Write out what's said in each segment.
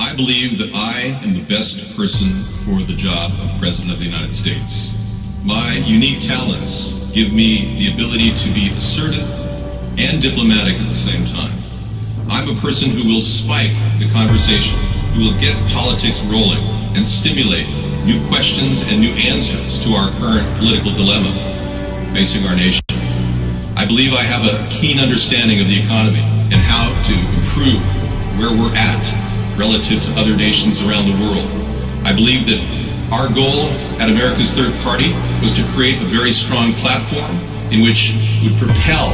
I believe that I am the best person for the job of President of the United States. My unique talents give me the ability to be assertive and diplomatic at the same time. I'm a person who will spike the conversation, who will get politics rolling and stimulate new questions and new answers to our current political dilemma facing our nation. I believe I have a keen understanding of the economy and how to improve where we're at relative to other nations around the world. I believe that our goal at America's Third Party was to create a very strong platform in which would propel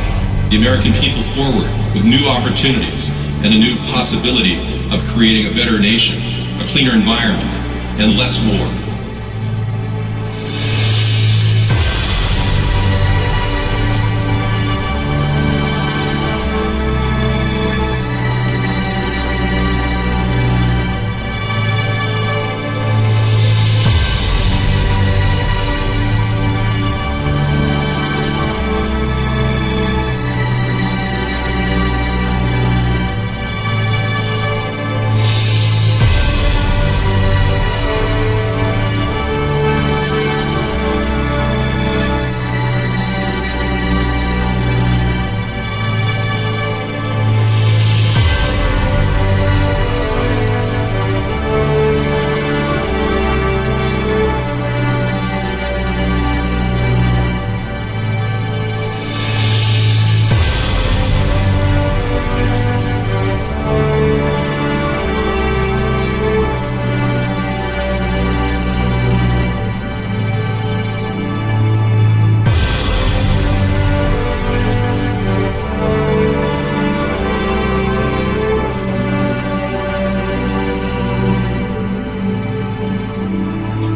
the American people forward with new opportunities and a new possibility of creating a better nation, a cleaner environment, and less war.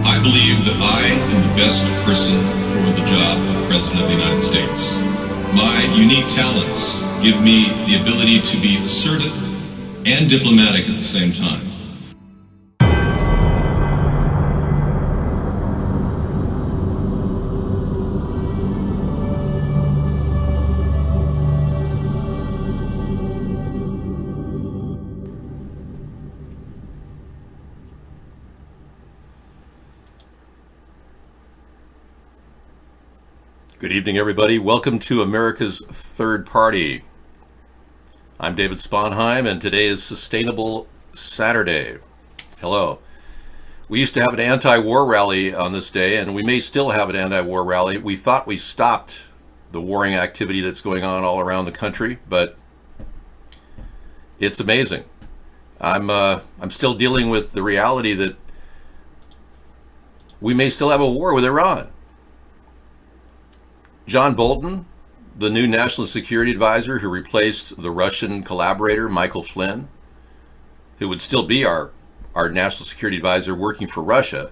I believe that I am the best person for the job of President of the United States. My unique talents give me the ability to be assertive and diplomatic at the same time. Good evening, everybody. Welcome to America's Third Party. I'm David Sponheim, and today is Sustainable Saturday. Hello. We used to have an anti-war rally on this day, and we may still have an anti-war rally. We thought we stopped the warring activity that's going on all around the country, but it's amazing. I'm still dealing with the reality that we may still have a war with Iran. John Bolton, the new National Security Advisor who replaced the Russian collaborator Michael Flynn, who would still be our National Security Advisor working for Russia,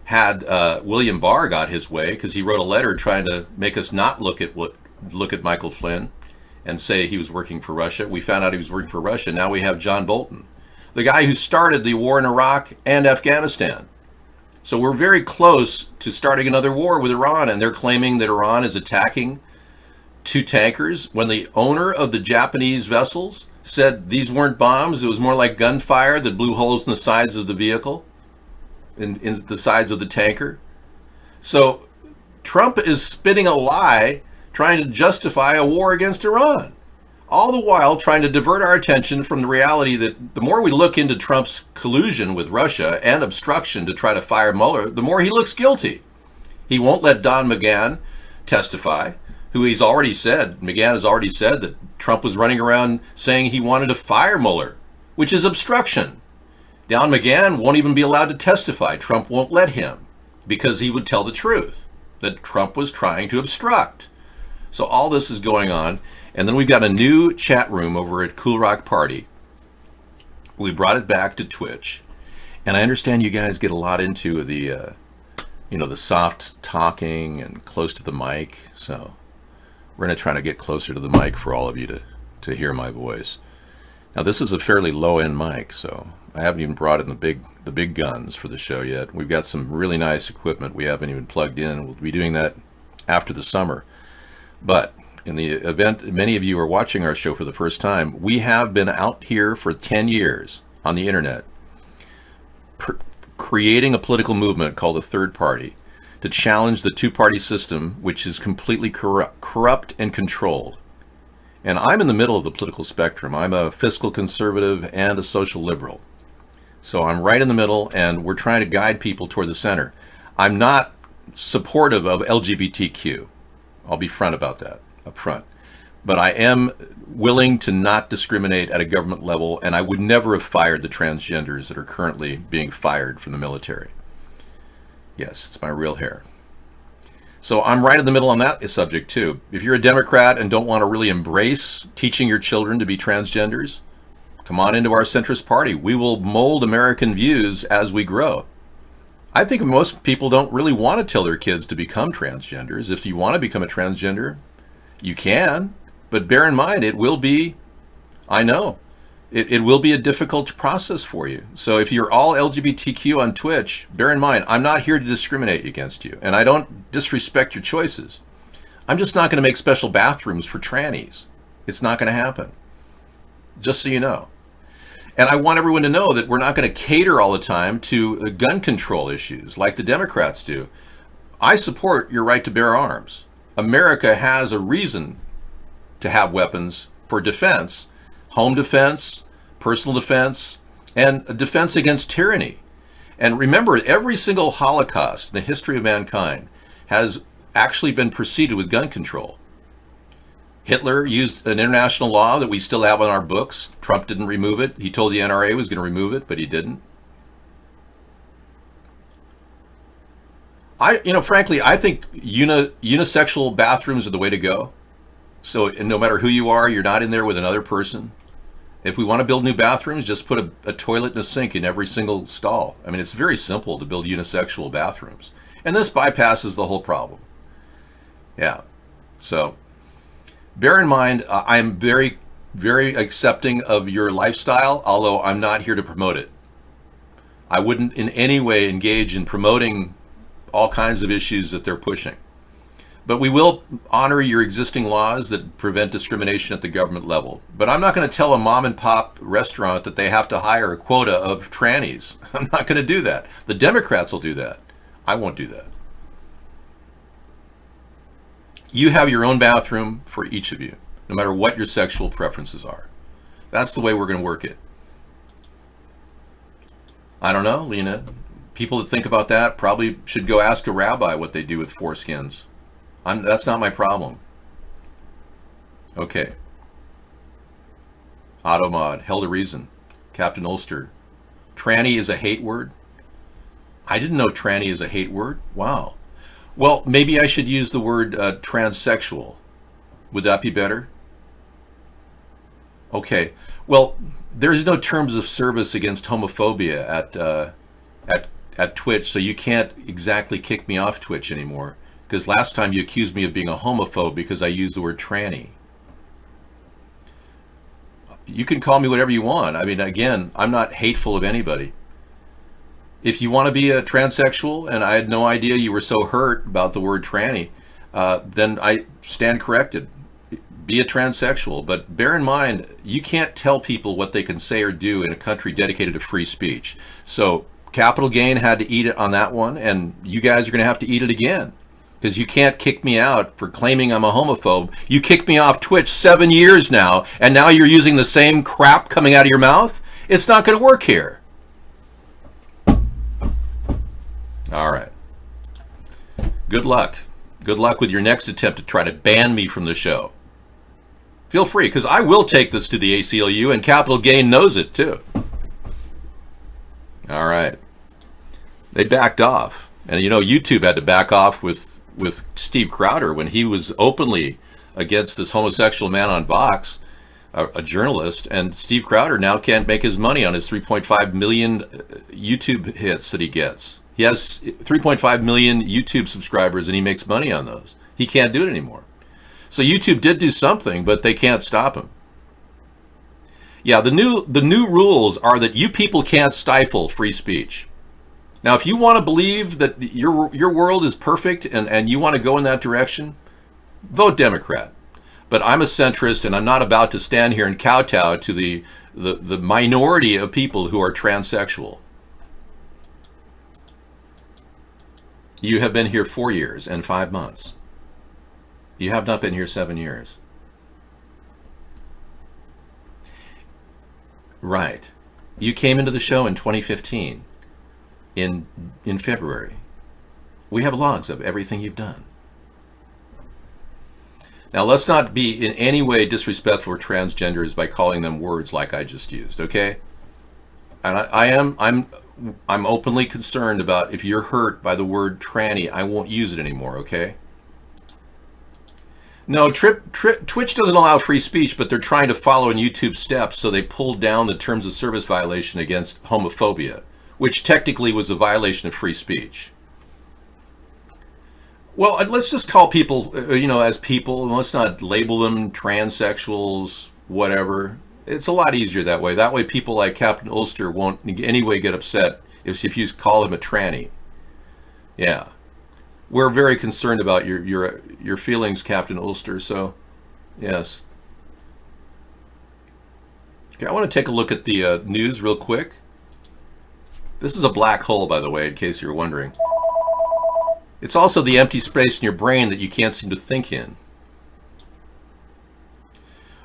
had William Barr got his way because he wrote a letter trying to make us not look at Michael Flynn and say he was working for Russia. We found out he was working for Russia. Now we have John Bolton, the guy who started the war in Iraq and Afghanistan. So we're very close to starting another war with Iran, and they're claiming that Iran is attacking two tankers when the owner of the Japanese vessels said these weren't bombs, it was more like gunfire that blew holes in the sides of the vehicle, in the sides of the tanker. So Trump is spinning a lie, trying to justify a war against Iran. all the while trying to divert our attention from the reality that the more we look into Trump's collusion with Russia and obstruction to try to fire Mueller, the more he looks guilty. He won't let Don McGahn testify, who McGahn has already said that Trump was running around saying he wanted to fire Mueller, which is obstruction. Don McGahn won't even be allowed to testify. Trump won't let him because he would tell the truth, that Trump was trying to obstruct. So all this is going on. And then we've got a new chat room over at Cool Rock Party. We brought it back to Twitch. And I understand you guys get a lot into the soft talking and close to the mic. So we're going to try to get closer to the mic for all of you to hear my voice. Now, this is a fairly low-end mic, so I haven't even brought in the big guns for the show yet. We've got some really nice equipment we haven't even plugged in. We'll be doing that after the summer. But in the event many of you are watching our show for the first time, we have been out here for 10 years on the internet creating a political movement called the Third Party to challenge the two-party system, which is completely corrupt and controlled. And I'm in the middle of the political spectrum. I'm a fiscal conservative and a social liberal. So I'm right in the middle, and we're trying to guide people toward the center. I'm not supportive of LGBTQ. I'll be front about that, up front. But I am willing to not discriminate at a government level, and I would never have fired the transgenders that are currently being fired from the military. Yes, it's my real hair. So I'm right in the middle on that subject too. If you're a Democrat and don't want to really embrace teaching your children to be transgenders, come on into our centrist party. We will mold American views as we grow. I think most people don't really want to tell their kids to become transgenders. If you want to become a transgender, you can, but bear in mind it will be, I know, it will be a difficult process for you. So if you're all LGBTQ on Twitch, bear in mind, I'm not here to discriminate against you, and I don't disrespect your choices. I'm just not going to make special bathrooms for trannies. It's not going to happen. Just so you know. And I want everyone to know that we're not going to cater all the time to gun control issues like the Democrats do. I support your right to bear arms. America has a reason to have weapons for defense. Home defense, personal defense, and a defense against tyranny. And remember, every single Holocaust in the history of mankind has actually been preceded with gun control. Hitler used an international law that we still have on our books. Trump didn't remove it. He told the NRA he was going to remove it, but he didn't. Frankly, I think unisexual bathrooms are the way to go. So no matter who you are, you're not in there with another person. If we want to build new bathrooms, just put a toilet and a sink in every single stall. I mean, it's very simple to build unisexual bathrooms. And this bypasses the whole problem. Yeah. So bear in mind, I'm very, very accepting of your lifestyle, although I'm not here to promote it. I wouldn't in any way engage in promoting all kinds of issues that they're pushing. But we will honor your existing laws that prevent discrimination at the government level. But I'm not going to tell a mom and pop restaurant that they have to hire a quota of trannies. I'm not going to do that. The Democrats will do that. I won't do that. You have your own bathroom for each of you, no matter what your sexual preferences are. That's the way we're going to work it. I don't know, Lena. People that think about that probably should go ask a rabbi what they do with foreskins. That's not my problem. Okay. Automod, Held a Reason, Captain Ulster. Tranny is a hate word? I didn't know tranny is a hate word. Wow. Well, maybe I should use the word transsexual. Would that be better? Okay. Well, there's no terms of service against homophobia at Twitch, so you can't exactly kick me off Twitch anymore. Because last time you accused me of being a homophobe because I used the word tranny. You can call me whatever you want. I mean, again, I'm not hateful of anybody. If you want to be a transsexual, and I had no idea you were so hurt about the word tranny, then I stand corrected. Be a transsexual. But bear in mind, you can't tell people what they can say or do in a country dedicated to free speech. So Capital Gain had to eat it on that one, and you guys are going to have to eat it again. because you can't kick me out for claiming I'm a homophobe. You kicked me off Twitch 7 years now, and now you're using the same crap coming out of your mouth? It's not going to work here. All right. Good luck. Good luck with your next attempt to try to ban me from the show. Feel free, because I will take this to the ACLU, and Capital Gain knows it too. All right. They backed off. And you know, YouTube had to back off with Steve Crowder when he was openly against this homosexual man on Vox, a journalist, and Steve Crowder now can't make his money on his 3.5 million YouTube hits that he gets. He has 3.5 million YouTube subscribers and he makes money on those. He can't do it anymore. So YouTube did do something, but they can't stop him. Yeah, the new rules are that you people can't stifle free speech. Now, if you want to believe that your world is perfect and you want to go in that direction, vote Democrat. But I'm a centrist, and I'm not about to stand here and kowtow to the minority of people who are transsexual. You have been here 4 years and 5 months. You have not been here 7 years. Right. You came into the show in 2015. In February. We have logs of everything you've done. Now, let's not be in any way disrespectful for transgenders by calling them words like I just used, okay? And I'm openly concerned about if you're hurt by the word tranny, I won't use it anymore, okay? No, Twitch doesn't allow free speech, but they're trying to follow in YouTube's steps, so they pulled down the terms of service violation against homophobia, which technically was a violation of free speech. Well, let's just call people, as people, and let's not label them transsexuals, whatever. It's a lot easier that way. That way people like Captain Ulster won't in any way get upset if you call him a tranny. Yeah. We're very concerned about your feelings, Captain Ulster, so yes. Okay, I want to take a look at the news real quick. This is a black hole, by the way, in case you're wondering. It's also the empty space in your brain that you can't seem to think in.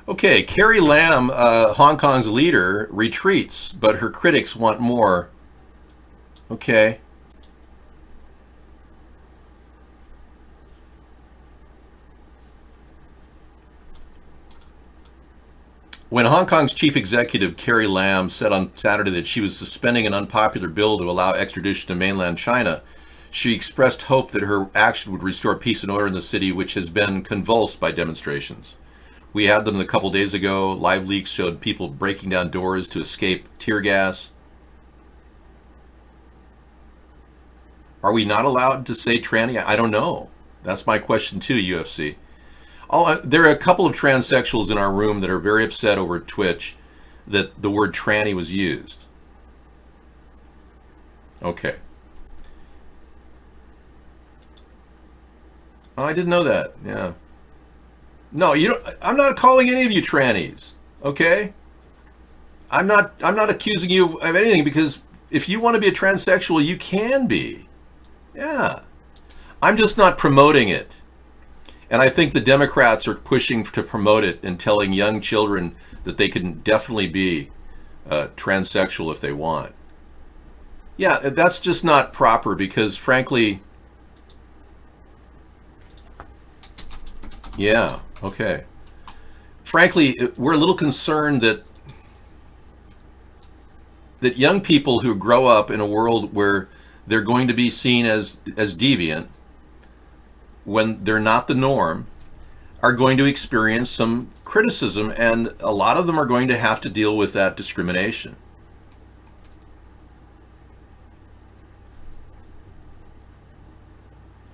Okay, Carrie Lam, Hong Kong's leader, retreats, but her critics want more. Okay. When Hong Kong's chief executive, Carrie Lam, said on Saturday that she was suspending an unpopular bill to allow extradition to mainland China, she expressed hope that her action would restore peace and order in the city, which has been convulsed by demonstrations. We had them a couple days ago. Live leaks showed people breaking down doors to escape tear gas. Are we not allowed to say tranny? I don't know. That's my question too, UFC. There are a couple of transsexuals in our room that are very upset over Twitch that the word tranny was used. Okay. Oh, I didn't know that. Yeah. No, I'm not calling any of you trannies. Okay? I'm not accusing you of anything, because if you want to be a transsexual, you can be. Yeah. I'm just not promoting it. And I think the Democrats are pushing to promote it and telling young children that they can definitely be transsexual if they want. Yeah, that's just not proper, because frankly, yeah, okay. Frankly, we're a little concerned that young people who grow up in a world where they're going to be seen as deviant, when they're not the norm, are going to experience some criticism, and a lot of them are going to have to deal with that discrimination.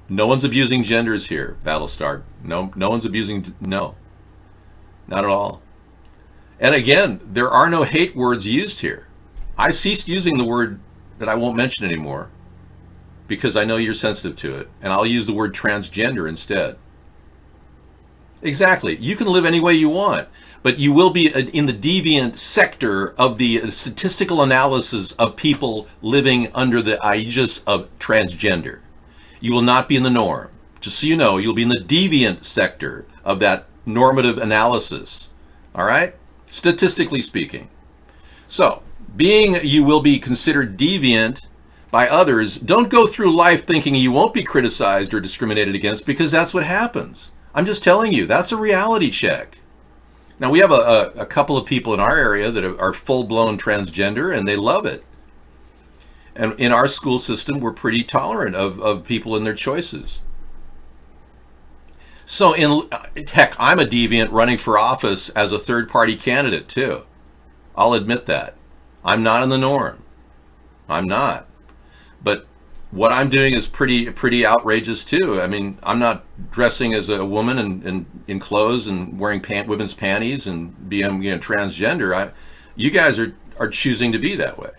No one's abusing genders here, Battlestar. No one's abusing, no. Not at all. And again, there are no hate words used here. I ceased using the word that I won't mention anymore, because I know you're sensitive to it, and I'll use the word transgender instead. Exactly. You can live any way you want, but you will be in the deviant sector of the statistical analysis of people living under the aegis of transgender. You will not be in the norm. Just so you know, you'll be in the deviant sector of that normative analysis. All right? Statistically speaking. So, being you will be considered deviant by others, don't go through life thinking you won't be criticized or discriminated against, because that's what happens. I'm just telling you, that's a reality check. Now, we have a couple of people in our area that are full-blown transgender, and they love it. And in our school system, we're pretty tolerant of people and their choices. So, heck, I'm a deviant running for office as a third-party candidate, too. I'll admit that. I'm not in the norm. I'm not. But what I'm doing is pretty outrageous too. I mean, I'm not dressing as a woman and in clothes and wearing women's panties and being transgender. You guys are choosing to be that way.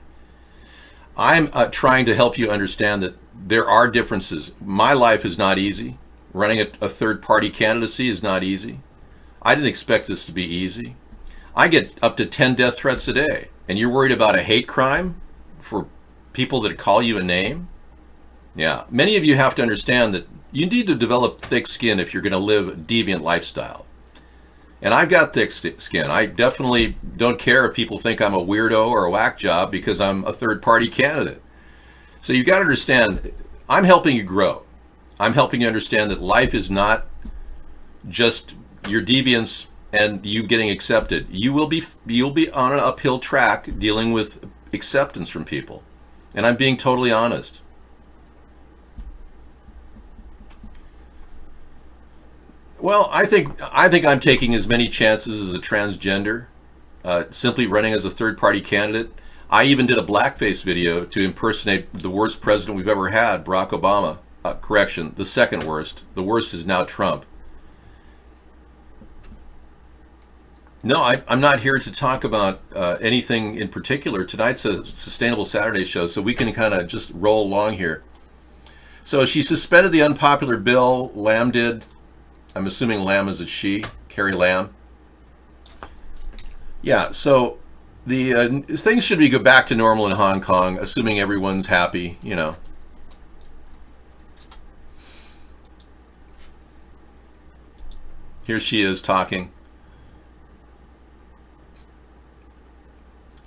I'm trying to help you understand that there are differences. My life is not easy. Running a third-party candidacy is not easy. I didn't expect this to be easy. I get up to 10 death threats a day, and you're worried about a hate crime for people that call you a name? Yeah, many of you have to understand that you need to develop thick skin if you're going to live a deviant lifestyle. And I've got thick skin. I definitely don't care if people think I'm a weirdo or a whack job because I'm a third-party candidate. So you've got to understand, I'm helping you grow. I'm helping you understand that life is not just your deviance and you getting accepted. You'll be on an uphill track dealing with acceptance from people. And I'm being totally honest. Well, I think I'm taking as many chances as a transgender, simply running as a third-party candidate. I even did a blackface video to impersonate the worst president we've ever had, Barack Obama. Correction, the second worst. The worst is now Trump. No, I'm not here to talk about anything in particular. Tonight's a Sustainable Saturday show, so we can kind of just roll along here. So she suspended the unpopular bill. Lamb did. I'm assuming Lamb is a she. Carrie Lamb. Yeah, so the things should go back to normal in Hong Kong, assuming everyone's happy, you know. Here she is talking.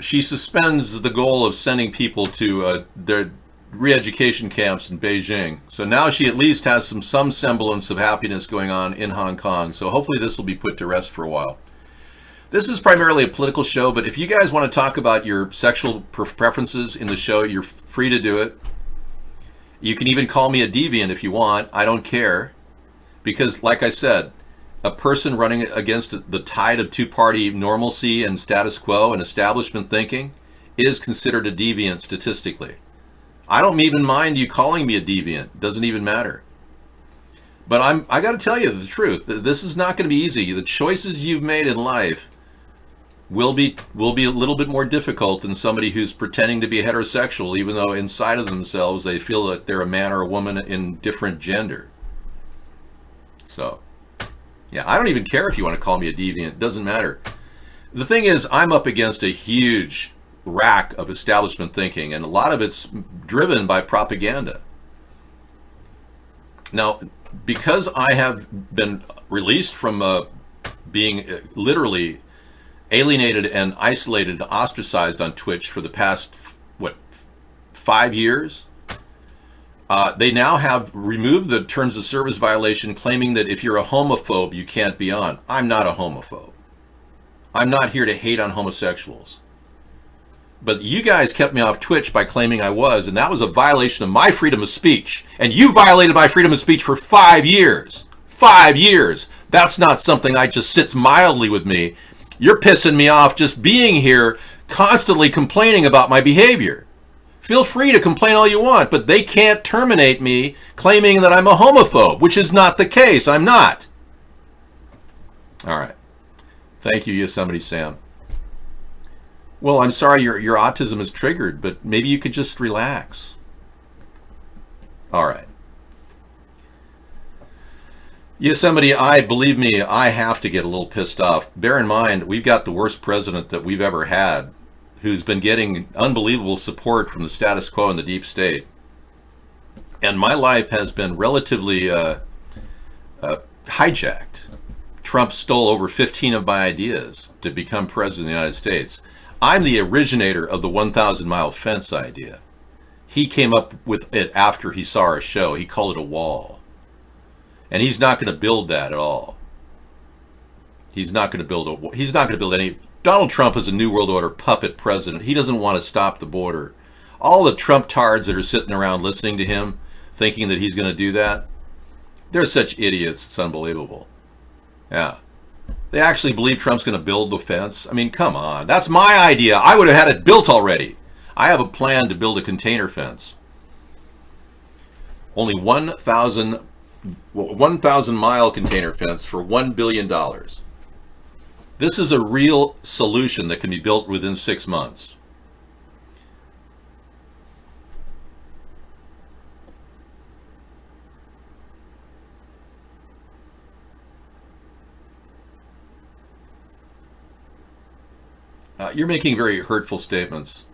She suspends the goal of sending people to their re-education camps in Beijing. So now she at least has some semblance of happiness going on in Hong Kong. So hopefully this will be put to rest for a while. This is primarily a political show, but if you guys want to talk about your sexual preferences in the show, you're free to do it. You can even call me a deviant if you want. I don't care. Because like I said, a person running against the tide of two-party normalcy and status quo and establishment thinking is considered a deviant statistically. I don't even mind you calling me a deviant. It doesn't even matter. But I got to tell you the truth. This is not going to be easy. The choices you've made in life will be a little bit more difficult than somebody who's pretending to be heterosexual, even though inside of themselves they feel that they're a man or a woman in different gender. So, yeah, I don't even care if you want to call me a deviant. It doesn't matter. The thing is, I'm up against a huge rack of establishment thinking, and a lot of it's driven by propaganda. Now, because I have been released from being literally alienated and isolated and ostracized on Twitch for the past, 5 years, they now have removed the terms of service violation, claiming that if you're a homophobe, you can't be on. I'm not a homophobe. I'm not here to hate on homosexuals. But you guys kept me off Twitch by claiming I was, and that was a violation of my freedom of speech. And you violated my freedom of speech for 5 years. 5 years. That's not something that just sits mildly with me. You're pissing me off just being here, constantly complaining about my behavior. Feel free to complain all you want, but they can't terminate me claiming that I'm a homophobe, which is not the case. I'm not. All right. Thank you, Yosemite Sam. Well, I'm sorry your autism is triggered, but maybe you could just relax. All right. Yosemite, believe me, I have to get a little pissed off. Bear in mind, we've got the worst president that we've ever had, who's been getting unbelievable support from the status quo and the deep state. And my life has been relatively hijacked. Trump stole over 15 of my ideas to become president of the United States. I'm the originator of the 1,000-mile fence idea. He came up with it after he saw our show. He called it a wall. And he's not going to build that at all. He's not going to build he's not going to build any. Donald Trump is a New World Order puppet president. He doesn't want to stop the border. All the Trump tards that are sitting around listening to him, thinking that he's going to do that, they're such idiots, it's unbelievable. Yeah. They actually believe Trump's going to build the fence. I mean, come on. That's my idea. I would have had it built already. I have a plan to build a container fence. Only 1,000 mile container fence for $1 billion. This is a real solution that can be built within 6 months. You're making very hurtful statements.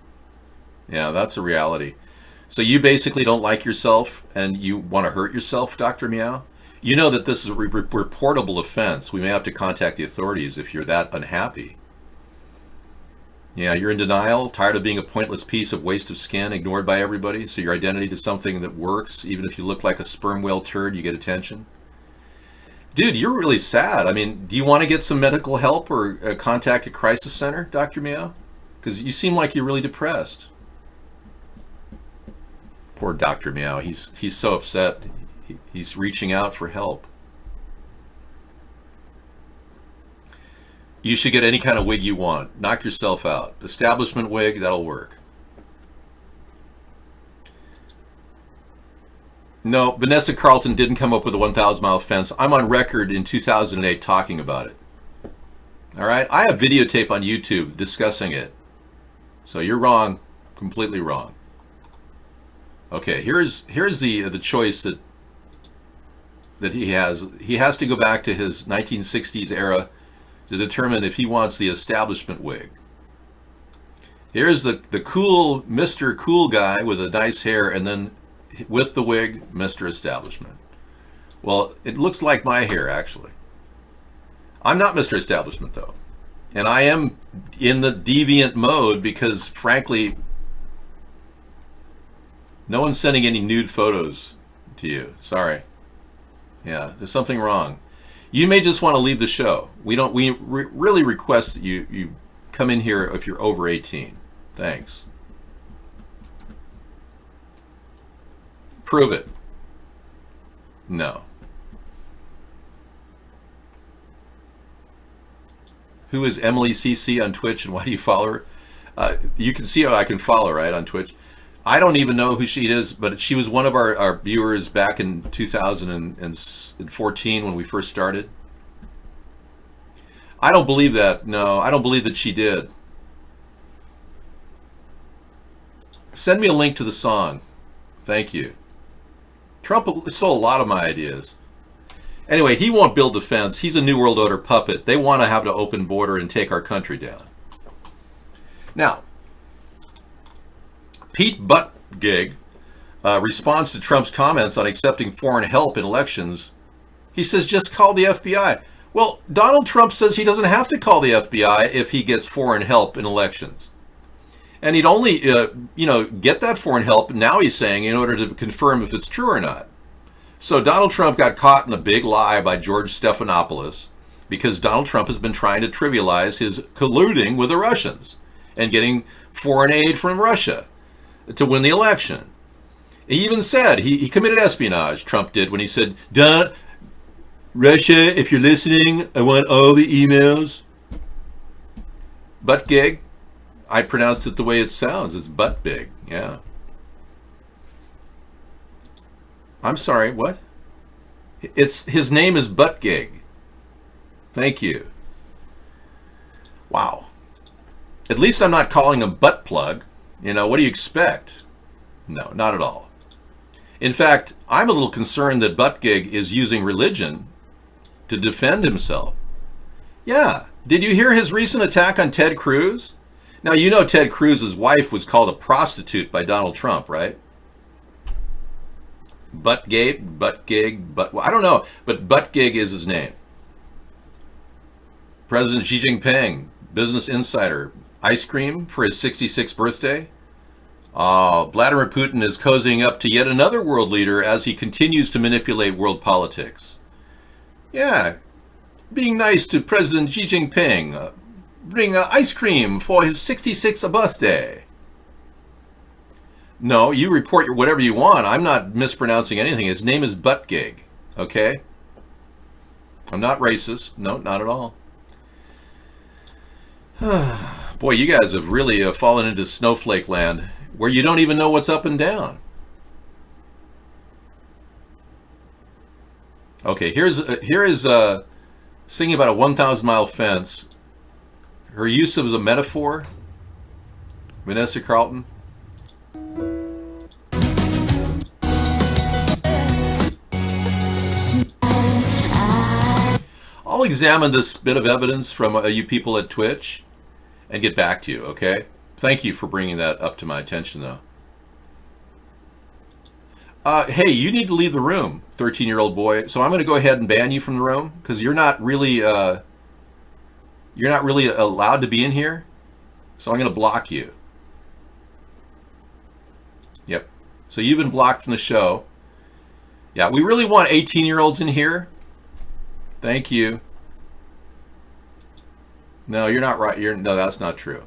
Yeah, that's a reality. So you basically don't like yourself and you want to hurt yourself, Dr. Meow? You know that this is a reportable offense. We may have to contact the authorities if you're that unhappy. Yeah, you're in denial, tired of being a pointless piece of waste of skin ignored by everybody, so your identity to something that works, even if you look like a sperm whale turd, you get attention. Dude, you're really sad. I mean, do you want to get some medical help or contact a crisis center, Dr. Meow? Because you seem like you're really depressed. Poor Dr. Meow. He's so upset. He's reaching out for help. You should get any kind of wig you want. Knock yourself out. Establishment wig, that'll work. No, Vanessa Carlton didn't come up with a 1,000-mile fence. I'm on record in 2008 talking about it. All right? I have videotape on YouTube discussing it. So you're wrong. Completely wrong. Okay, here's the choice that he has. He has to go back to his 1960s era to determine if he wants the establishment wig. Here's the cool Mr. Cool guy with the nice hair, and then with the wig, Mr. Establishment. Well, it looks like my hair, actually. I'm not Mr. Establishment, though. And I am in the deviant mode because, frankly, no one's sending any nude photos to you. Sorry. Yeah, there's something wrong. You may just want to leave the show. We really request that you come in here if you're over 18. Thanks. Prove it. No. Who is Emily CC on Twitch and why do you follow her? You can see how I can follow her, right, on Twitch. I don't even know who she is, but she was one of our viewers back in 2014 when we first started. I don't believe that. No, I don't believe that she did. Send me a link to the song. Thank you. Trump stole a lot of my ideas. Anyway, he won't build a fence. He's a New World Order puppet. They want to have an open border and take our country down. Now, Pete Buttigieg responds to Trump's comments on accepting foreign help in elections. He says, just call the FBI. Well, Donald Trump says he doesn't have to call the FBI if he gets foreign help in elections. And he'd only, get that foreign help, now he's saying, in order to confirm if it's true or not. So Donald Trump got caught in a big lie by George Stephanopoulos because Donald Trump has been trying to trivialize his colluding with the Russians and getting foreign aid from Russia to win the election. He even said, he committed espionage, Trump did, when he said, Don, Russia, if you're listening, I want all the emails. Buttigieg. I pronounced it the way it sounds. It's butt big. Yeah. I'm sorry, what? His name is Buttigieg. Thank you. Wow. At least I'm not calling him butt plug. What do you expect? No, not at all. In fact, I'm a little concerned that Buttigieg is using religion to defend himself. Yeah. Did you hear his recent attack on Ted Cruz? Now, Ted Cruz's wife was called a prostitute by Donald Trump, right? Well, I don't know, but Buttigieg is his name. President Xi Jinping, Business Insider, ice cream for his 66th birthday. Vladimir Putin is cozying up to yet another world leader as he continues to manipulate world politics. Yeah, being nice to President Xi Jinping. Bring ice cream for his 66th birthday. No, you report whatever you want. I'm not mispronouncing anything. His name is Buttigieg, okay? I'm not racist. No, not at all. Boy, you guys have really fallen into snowflake land where you don't even know what's up and down. Okay, here is singing about a 1,000-mile fence. Her use of a metaphor, Vanessa Carlton. I'll examine this bit of evidence from you people at Twitch and get back to you, okay? Thank you for bringing that up to my attention, though. Hey, you need to leave the room, 13-year-old boy. So I'm going to go ahead and ban you from the room because you're not really allowed to be in here. So I'm going to block you. Yep. So you've been blocked from the show. Yeah, we really want 18-year-olds in here. Thank you. No, you're not right. No, that's not true.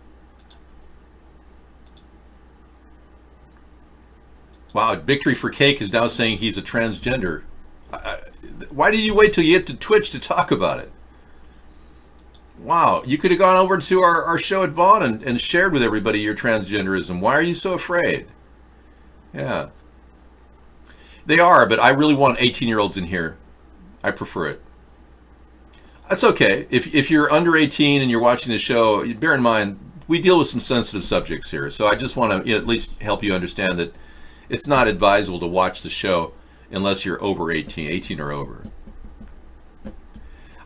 Wow, Victory for Cake is now saying he's a transgender. Why did you wait till you get to Twitch to talk about it? Wow, you could have gone over to our show at Vaughn and shared with everybody your transgenderism. Why are you so afraid? Yeah. They are, but I really want 18-year-olds in here. I prefer it. That's okay. If you're under 18 and you're watching the show, bear in mind, we deal with some sensitive subjects here. So I just want to at least help you understand that it's not advisable to watch the show unless you're over 18 or over.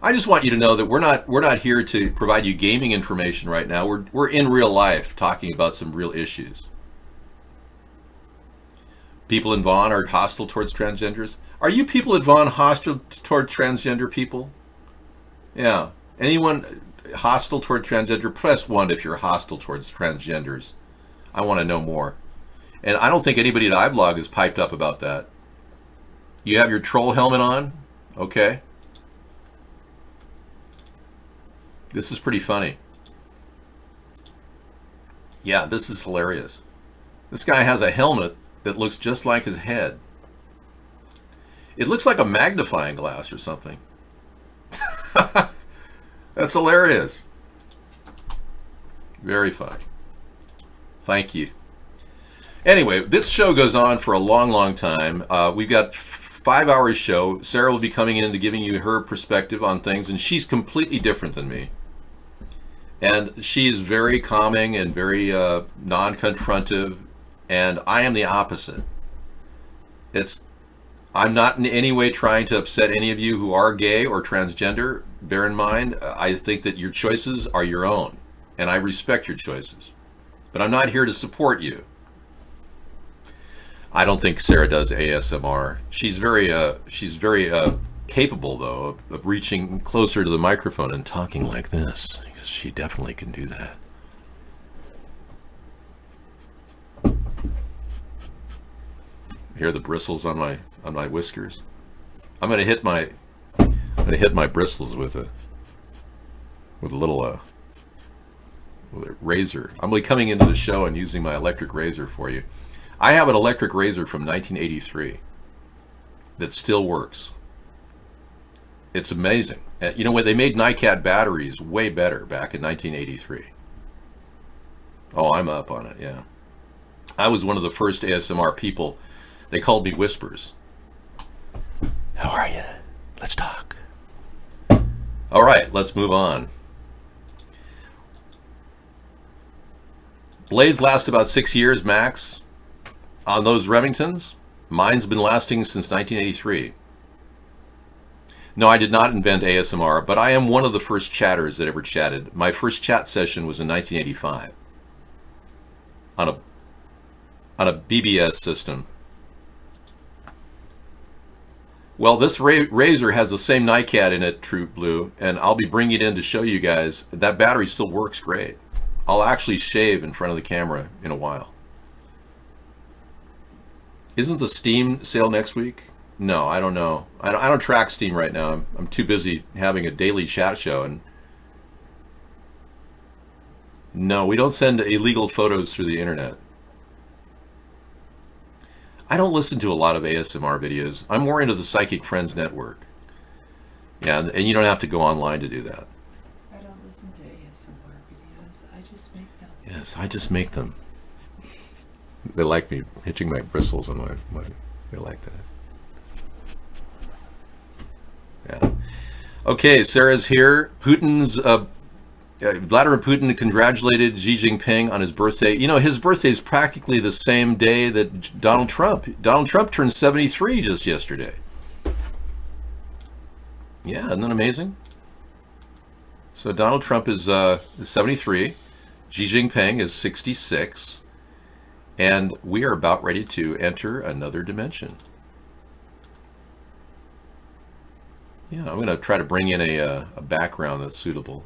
I just want you to know that we're not here to provide you gaming information right now. We're in real life talking about some real issues. People in Vaughn are hostile towards transgenders. Are you people at Vaughn hostile toward transgender people? Yeah. Anyone hostile toward transgender? Press 1 if you're hostile towards transgenders. I want to know more. And I don't think anybody at iBlog has piped up about that. You have your troll helmet on? Okay. This is pretty funny. Yeah, this is hilarious. This guy has a helmet that looks just like his head. It looks like a magnifying glass or something. That's hilarious. Very funny. Thank you. Anyway, this show goes on for a long, long time. We've got 5 hours show. Sarah will be coming in to giving you her perspective on things, and she's completely different than me. And she's very calming and very non-confrontive, and I am the opposite. I'm not in any way trying to upset any of you who are gay or transgender. Bear in mind, I think that your choices are your own, and I respect your choices. But I'm not here to support you. I don't think Sarah does ASMR. She's very capable, though, of reaching closer to the microphone and talking like this. She definitely can do that. Hear the bristles on my whiskers? I'm gonna hit my bristles with a little with a razor. I'm gonna be coming into the show and using my electric razor for you. I have an electric razor from 1983 that still works. It's amazing. You know what? They made NiCad batteries way better back in 1983. Oh, I'm up on it, yeah. I was one of the first ASMR people. They called me Whispers. How are you? Let's talk. All right, let's move on. Blades last about 6 years max on those Remingtons. Mine's been lasting since 1983. No, I did not invent ASMR, but I am one of the first chatters that ever chatted. My first chat session was in 1985 on a BBS system. Well, this razor has the same NiCad in it, True Blue, and I'll be bringing it in to show you guys. That battery still works great. I'll actually shave in front of the camera in a while. Isn't the Steam sale next week? No, I don't know. I don't track Steam right now. I'm too busy having a daily chat show. And no, we don't send illegal photos through the internet. I don't listen to a lot of ASMR videos. I'm more into the Psychic Friends Network. Yeah, and you don't have to go online to do that. I don't listen to ASMR videos. I just make them. Yes, I just make them. They like me hitching my bristles on my they like that. Yeah. Okay, Sarah's here. Vladimir Putin congratulated Xi Jinping on his birthday. You know, his birthday is practically the same day that Donald Trump. Donald Trump turned 73 just yesterday. Yeah, isn't that amazing? So Donald Trump is 73. Xi Jinping is 66. And we are about ready to enter another dimension. Yeah, I'm going to try to bring in a background that's suitable.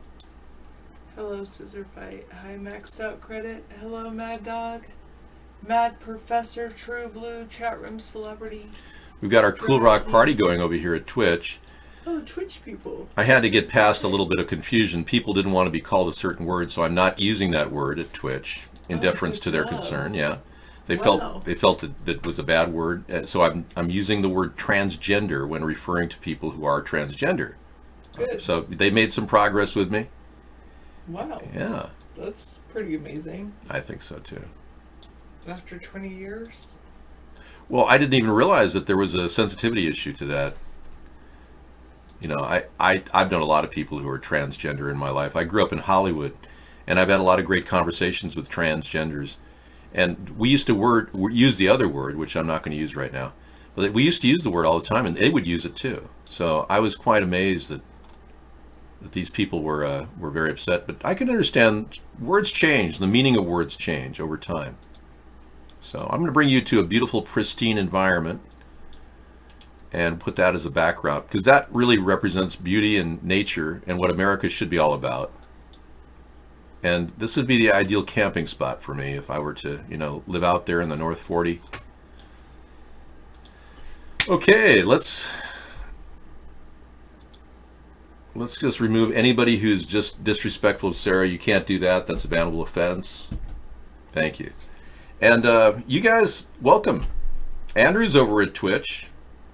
Hello, Scissor Fight. Hi, Maxed Out Credit. Hello, Mad Dog. Mad Professor, True Blue, Chat Room Celebrity. We've got our Cool Rock party going over here at Twitch. Oh, Twitch people. I had to get past a little bit of confusion. People didn't want to be called a certain word, so I'm not using that word at Twitch in deference to their concern. Yeah, they felt that it was a bad word, so I'm using the word transgender when referring to people who are transgender. Good. So they made some progress with me. Wow. Yeah, That's pretty amazing. I think so too. After 20 years? Well, I didn't even realize that there was a sensitivity issue to that. You know, I've known a lot of people who are transgender in my life. I grew up in Hollywood, and I've had a lot of great conversations with transgenders. And we used to use the other word, which I'm not going to use right now. But we used to use the word all the time, and they would use it too. So I was quite amazed that these people were very upset. But I can understand words change. The meaning of words change over time. So I'm going to bring you to a beautiful, pristine environment and put that as a background, because that really represents beauty and nature and what America should be all about. And this would be the ideal camping spot for me if I were to, you know, live out there in the North 40. Okay, let's just remove anybody who's just disrespectful of Sarah. You can't do that. That's a bannable offense. Thank you. And you guys, welcome. Andrew's over at Twitch.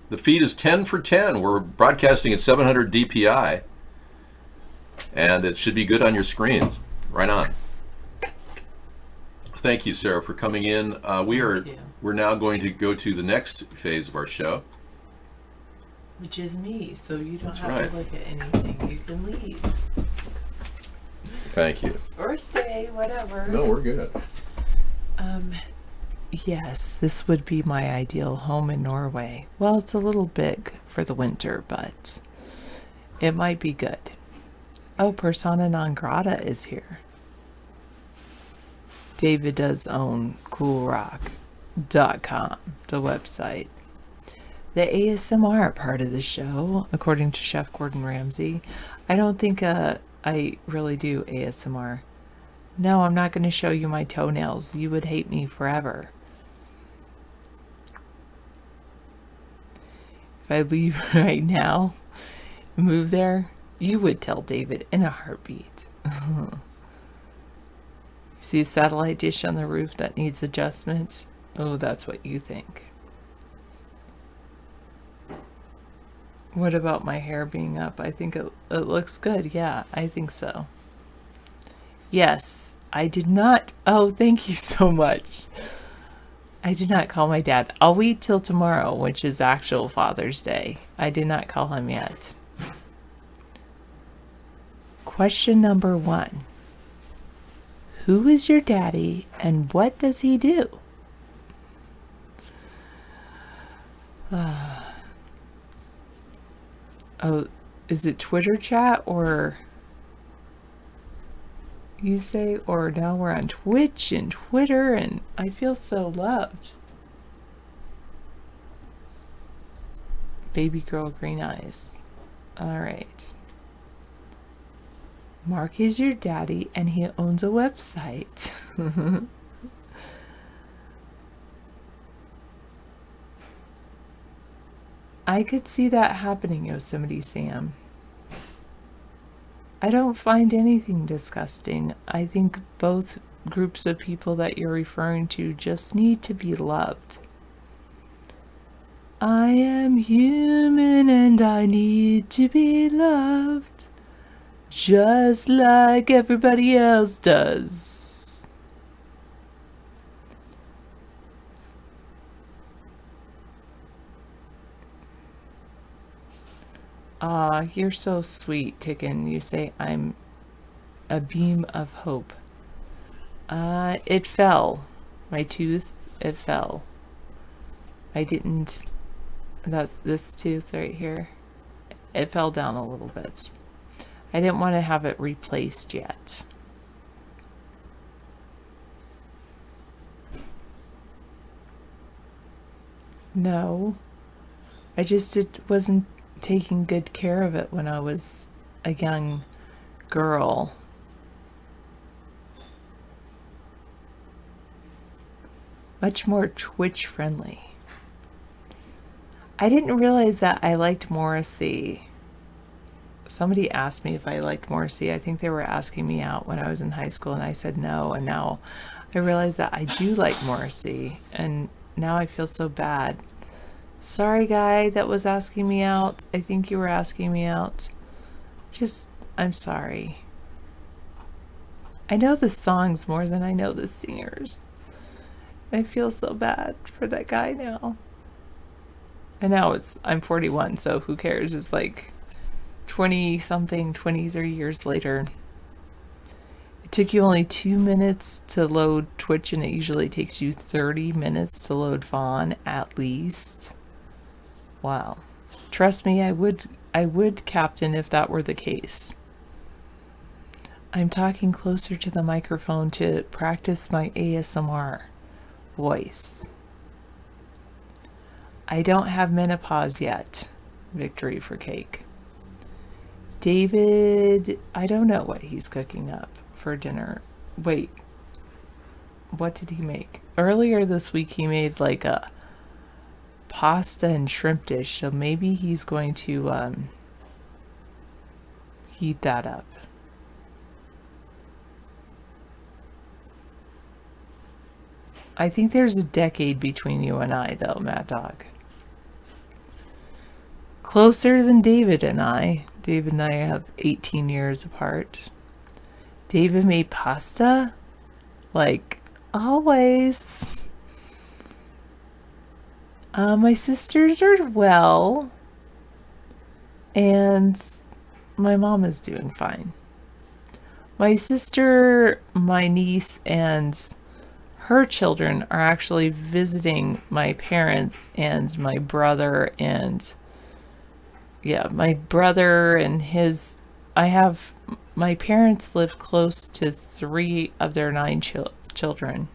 The feed is 10 for 10. We're broadcasting at 700 DPI. And it should be good on your screens. Right on. Thank you, Sarah, for coming in. We're now going to go to the next phase of our show. Which is me, so you don't That's have right. to look at anything. You can leave. Thank you. Or stay, whatever. No, we're good. Yes, this would be my ideal home in Norway. Well, it's a little big for the winter, but it might be good. Oh, Persona non grata is here. David does own coolrock.com, the website. The ASMR part of the show, according to Chef Gordon Ramsay. I don't think I really do ASMR. No, I'm not going to show you my toenails. You would hate me forever. If I leave right now and move there, you would tell David in a heartbeat. See a satellite dish on the roof that needs adjustments? Oh, that's what you think. What about my hair being up? I think it looks good. Yeah, I think so. Yes, I did not. Oh, thank you so much. I did not call my dad. I'll wait till tomorrow, which is actual Father's Day. I did not call him yet. Question number 1. Who is your daddy and what does he do? Oh, is it Twitter chat or you say, or now we're on Twitch and Twitter and I feel so loved. Baby girl green eyes. All right. Mark is your daddy and he owns a website. I could see that happening, Yosemite Sam. I don't find anything disgusting. I think both groups of people that you're referring to just need to be loved. I am human and I need to be loved, just like everybody else does. You're so sweet, Ticken. You say I'm a beam of hope. It fell. My tooth, it fell. I didn't, this tooth right here, it fell down a little bit. I didn't want to have it replaced yet. No, I just wasn't taking good care of it when I was a young girl. Much more Twitch friendly. I didn't realize that I liked Morrissey. Somebody asked me if I liked Morrissey. I think they were asking me out when I was in high school and I said no, and now I realize that I do like Morrissey and now I feel so bad. Sorry, guy that was asking me out. I think you were asking me out. I'm sorry. I know the songs more than I know the singers. I feel so bad for that guy now. And now I'm 41, so who cares? It's like 23 years later. It took you only 2 minutes to load Twitch, and it usually takes you 30 minutes to load Vaughn at least. Wow. Trust me, I would, Captain, if that were the case. I'm talking closer to the microphone to practice my ASMR voice. I don't have menopause yet. Victory for cake. David, I don't know what he's cooking up for dinner. Wait, what did he make? Earlier this week he made like a pasta and shrimp dish, so maybe he's going to heat that up. I think there's a decade between you and I, though, Mad Dog. Closer than David and I. David and I have 18 years apart. David made pasta? Like, always. My sisters are well. And my mom is doing fine. My sister, my niece, and her children are actually visiting my parents and my brother and my my parents live close to 3 of their 9 children.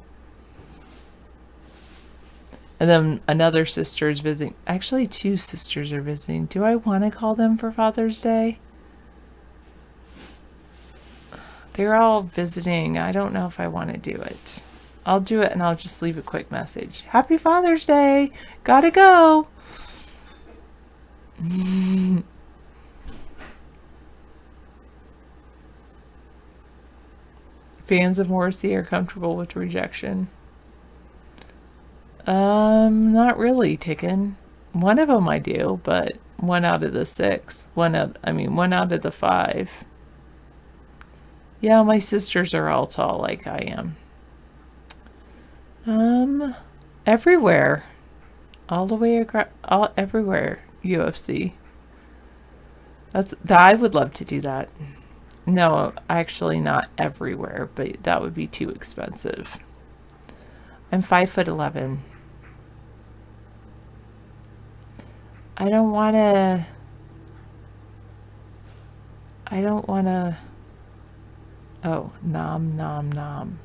And then another sister is visiting. Actually, 2 sisters are visiting. Do I want to call them for Father's Day? They're all visiting. I don't know if I want to do it. I'll do it and I'll just leave a quick message. Happy Father's Day. Gotta go. Fans of Morrissey are comfortable with rejection. Not really, Ticken. One of them I do, but 1 out of the 6. 1 out of the 5. Yeah, my sisters are all tall like I am. Everywhere. All the way across, everywhere, UFC. I would love to do that. No, actually not everywhere, but that would be too expensive. I'm 5'11". I don't wanna. Oh, nom nom nom.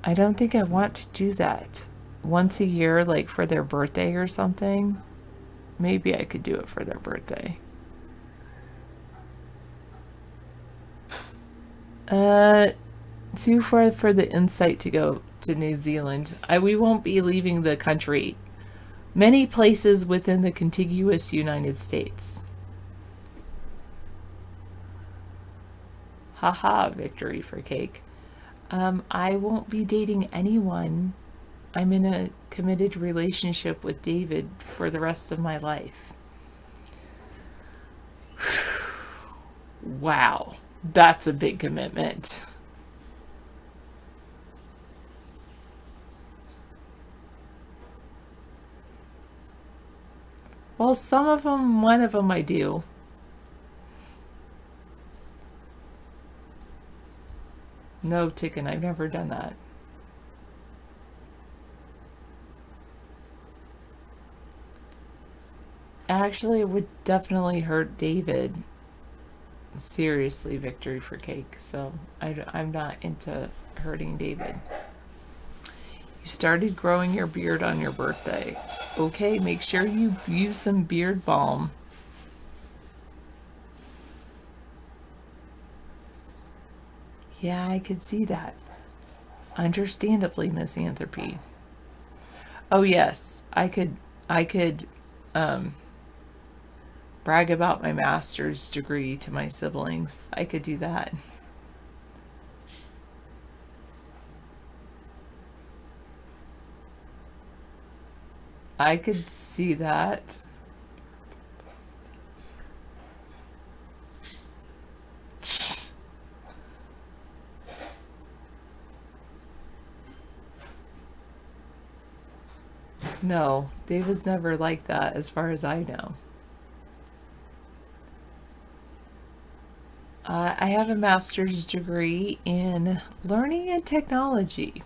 I don't think I want to do that. once a year, like for their birthday or something. Maybe I could do it for their birthday. Too far for the Insight to go to New Zealand. We won't be leaving the country. Many places within the contiguous United States. Haha, victory for cake. I won't be dating anyone. I'm in a committed relationship with David for the rest of my life. Wow, that's a big commitment. Well, some of them, one of them I do. No, chicken, I've never done that. Actually, it would definitely hurt David. Seriously, victory for cake. So I'm not into hurting David. You started growing your beard on your birthday. Okay, make sure you use some beard balm. Yeah, I could see that. Understandably, misanthropy. Oh yes, I could brag about my master's degree to my siblings. I could do that. I could see that. No, David's never like that as far as I know. I have a master's degree in learning and technology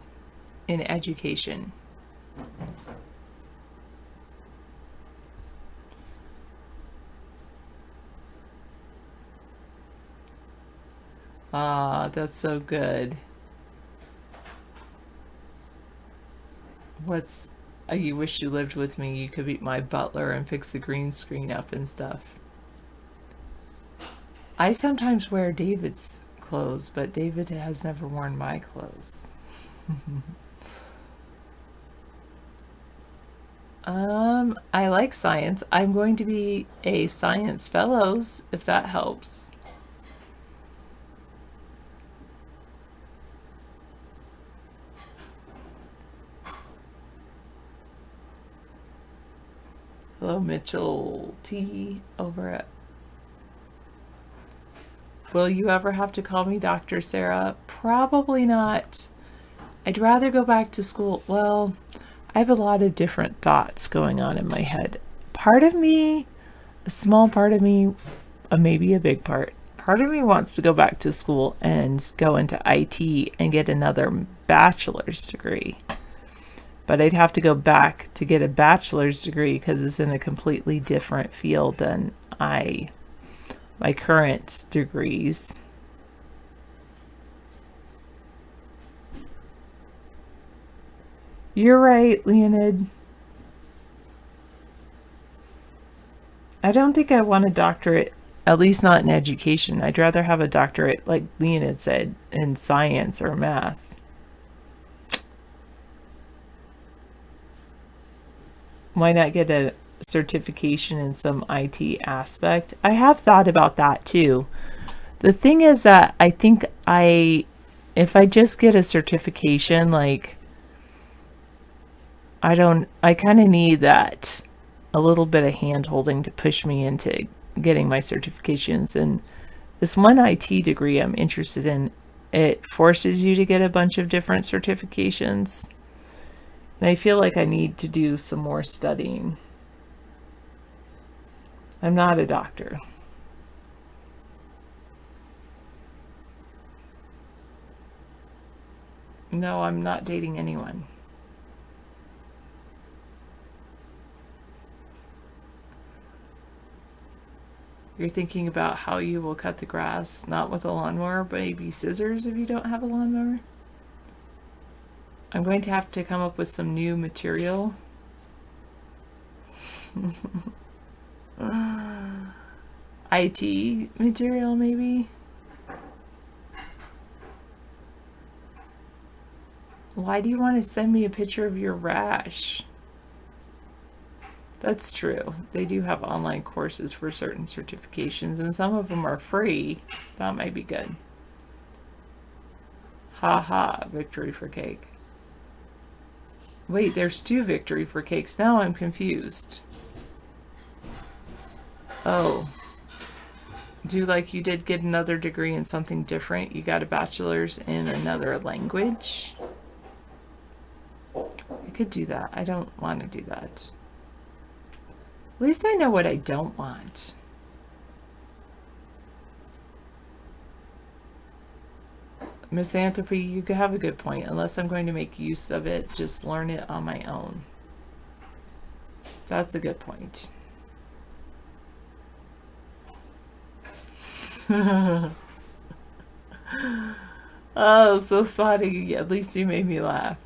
in education. Ah, that's so good. What's you wish you lived with me? You could be my butler and fix the green screen up and stuff. I sometimes wear David's clothes, but David has never worn my clothes. I like science. I'm going to be a science fellows, if that helps. Hello, Mitchell T. over at... Will you ever have to call me Dr. Sarah? Probably not. I'd rather go back to school. Well, I have a lot of different thoughts going on in my head. Part of me, a small part of me, maybe a big part of me wants to go back to school and go into IT and get another bachelor's degree. But I'd have to go back to get a bachelor's degree because it's in a completely different field than my current degrees. You're right, Leonid. I don't think I want a doctorate, at least not in education. I'd rather have a doctorate, like Leonid said, in science or math. Why not get a certification in some IT aspect? I have thought about that too. The thing is that I think if I just get a certification, like, I kind of need that, a little bit of hand holding to push me into getting my certifications. And this one IT degree I'm interested in, it forces you to get a bunch of different certifications. And I feel like I need to do some more studying. I'm not a doctor. No, I'm not dating anyone. You're thinking about how you will cut the grass, not with a lawnmower, but maybe scissors if you don't have a lawnmower? I'm going to have to come up with some new material. IT material, maybe? Why do you want to send me a picture of your rash? That's true. They do have online courses for certain certifications, and some of them are free. That might be good. Ha ha, victory for cake. Wait, there's 2 victory for cakes. Now I'm confused. Oh. Do like you did get another degree in something different. You got a bachelor's in another language. I could do that. I don't want to do that. At least I know what I don't want. Misanthropy, you have a good point. Unless I'm going to make use of it, just learn it on my own. That's a good point. Oh, so sorry. At least you made me laugh.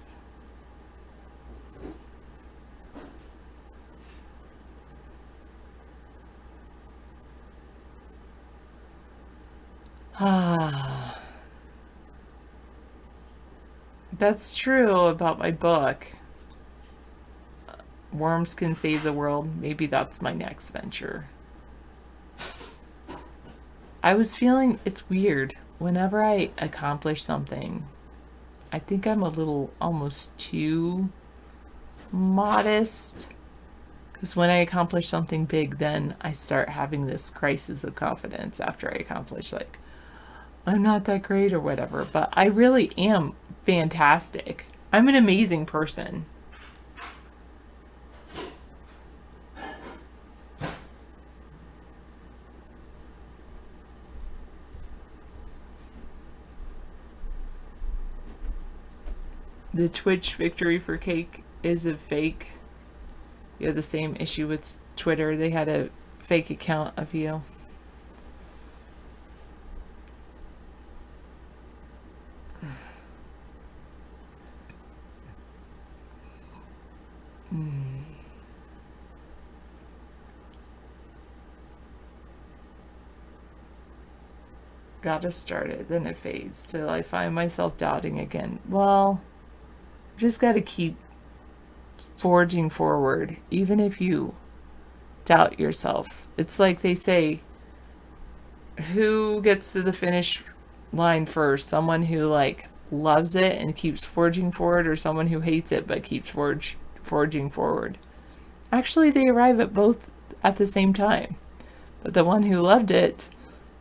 Ah. That's true about my book. Worms Can Save the World. Maybe that's my next venture. I was feeling, it's weird. Whenever I accomplish something, I think I'm a little almost too modest. Because when I accomplish something big, then I start having this crisis of confidence after I accomplish, like, I'm not that great or whatever. But I really am fantastic. I'm an amazing person. The Twitch victory for cake is a fake. You have the same issue with Twitter. They had a fake account of you. Got us started, then it fades till I find myself doubting again. Well, just got to keep forging forward, even if you doubt yourself. It's like they say, who gets to the finish line first? Someone who like loves it and keeps forging forward, or someone who hates it but keeps forging forward? Actually, they arrive at both at the same time. But the one who loved it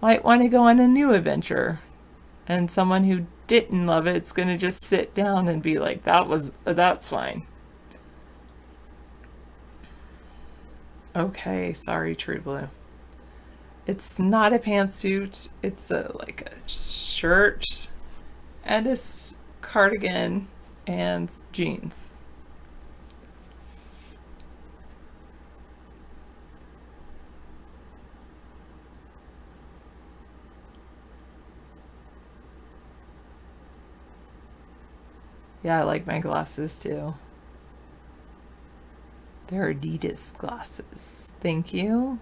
might want to go on a new adventure. And someone who didn't love it's going to just sit down and be like, that's fine. Okay, sorry, True Blue. It's not a pantsuit. It's like a shirt and a cardigan and jeans. Yeah, I like my glasses too. They're Adidas glasses. Thank you.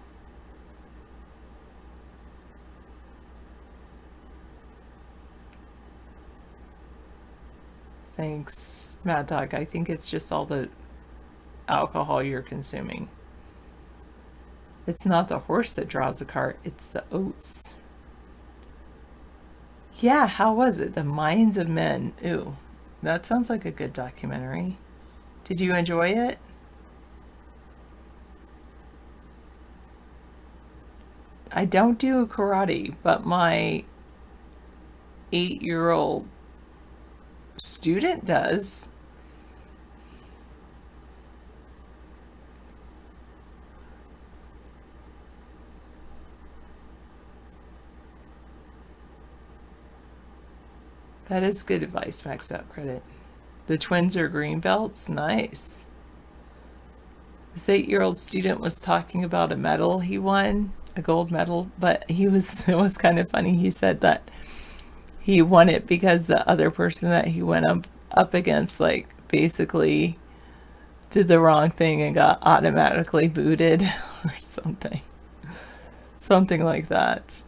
Thanks, Mad Dog. I think it's just all the alcohol you're consuming. It's not the horse that draws the cart, it's the oats. Yeah, how was it? The Minds of Men. Ooh. That sounds like a good documentary. Did you enjoy it? I don't do karate, but my 8-year-old student does. That is good advice, maxed out credit. The twins are green belts? Nice. This 8-year-old student was talking about a medal he won, a gold medal, but it was kind of funny. He said that he won it because the other person that he went up up against, like, basically did the wrong thing and got automatically booted or something. Something like that.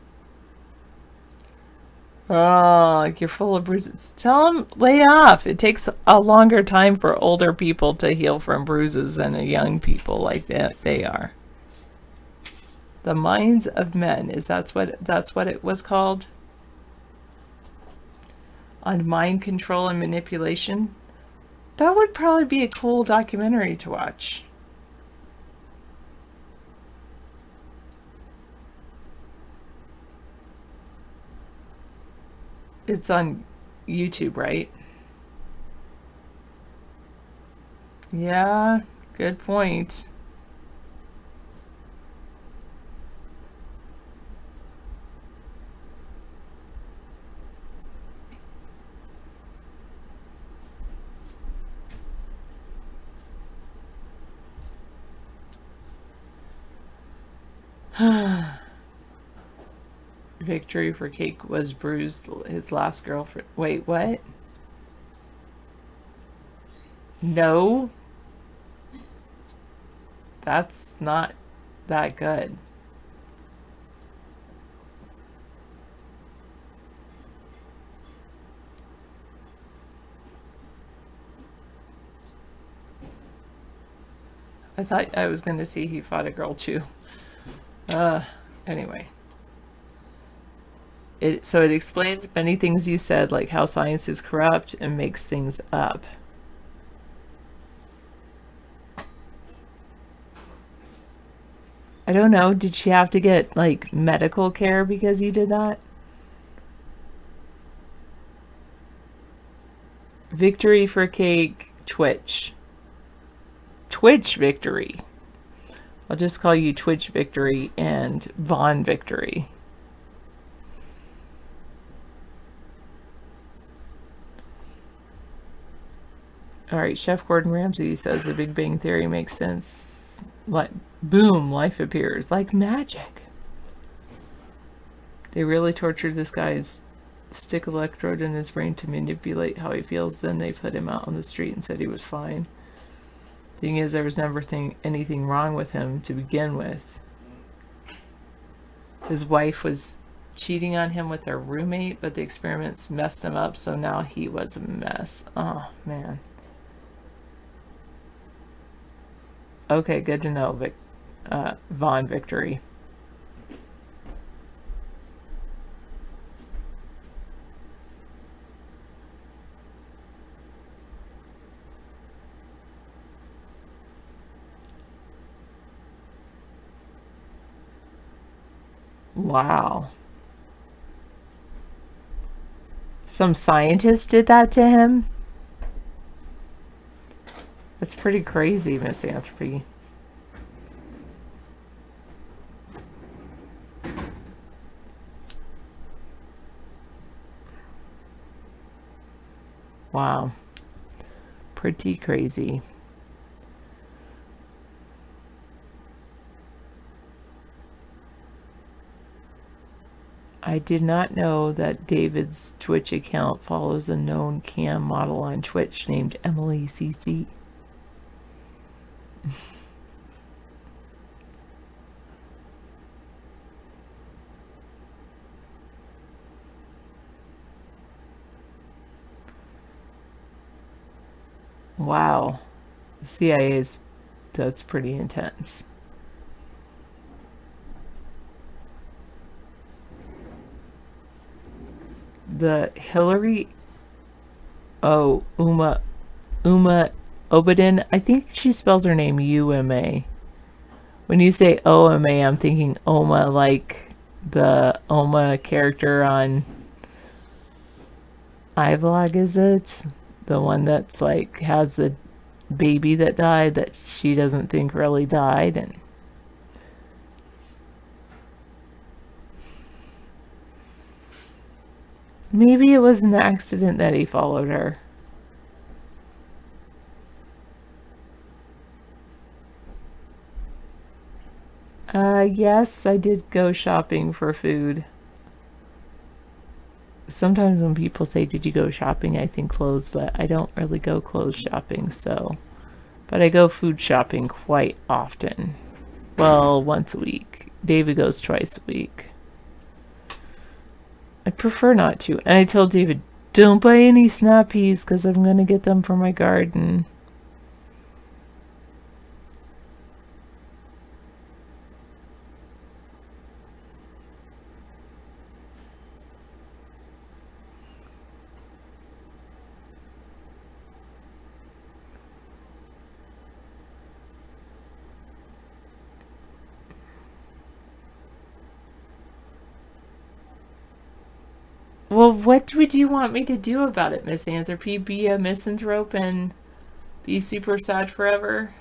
Oh, like you're full of bruises. Tell him, lay off. It takes a longer time for older people to heal from bruises than a young people like they are. The Minds of Men, that's what it was called? On mind control and manipulation. That would probably be a cool documentary to watch. It's on YouTube, right? Yeah, good point. Victory for Cake was bruised his last girlfriend. Wait, what? No, that's not that good. I thought I was going to see he fought a girl too. Anyway. So it explains many things you said, like how science is corrupt and makes things up. I don't know. Did she have to get like medical care because you did that? Victory for Cake, Twitch. Twitch Victory. I'll just call you Twitch Victory and Vaughn Victory. All right, Chef Gordon Ramsay says the Big Bang Theory makes sense. Like, boom, life appears like magic. They really tortured this guy's stick electrode in his brain to manipulate how he feels. Then they put him out on the street and said he was fine. Thing is, there was never anything wrong with him to begin with. His wife was cheating on him with their roommate, but the experiments messed him up, so now he was a mess. Oh, man. Okay, good to know, Vaughn Victory. Wow. Some scientist did that to him? That's pretty crazy, Misanthropy. Wow. Pretty crazy. I did not know that David's Twitch account follows a known cam model on Twitch named Emily CC. Wow. The CIA's, that's pretty intense. The Hillary, Uma Obadin, I think she spells her name UMA. When you say OMA, I'm thinking Oma, like the Oma character on iVlog, is it? The one that's like has the baby that died that she doesn't think really died, and maybe it was an accident that he followed her. Yes, I did go shopping for food. sometimes when people say, "Did you go shopping?" I think clothes, but I don't really go clothes shopping, so. But I go food shopping quite often. Well, once a week. David goes twice a week. I prefer not to. And I told David, don't buy any snap peas because I'm going to get them for my garden. Well, what would you want me to do about it, Miss Anthropy? Be a misanthrope and be super sad forever?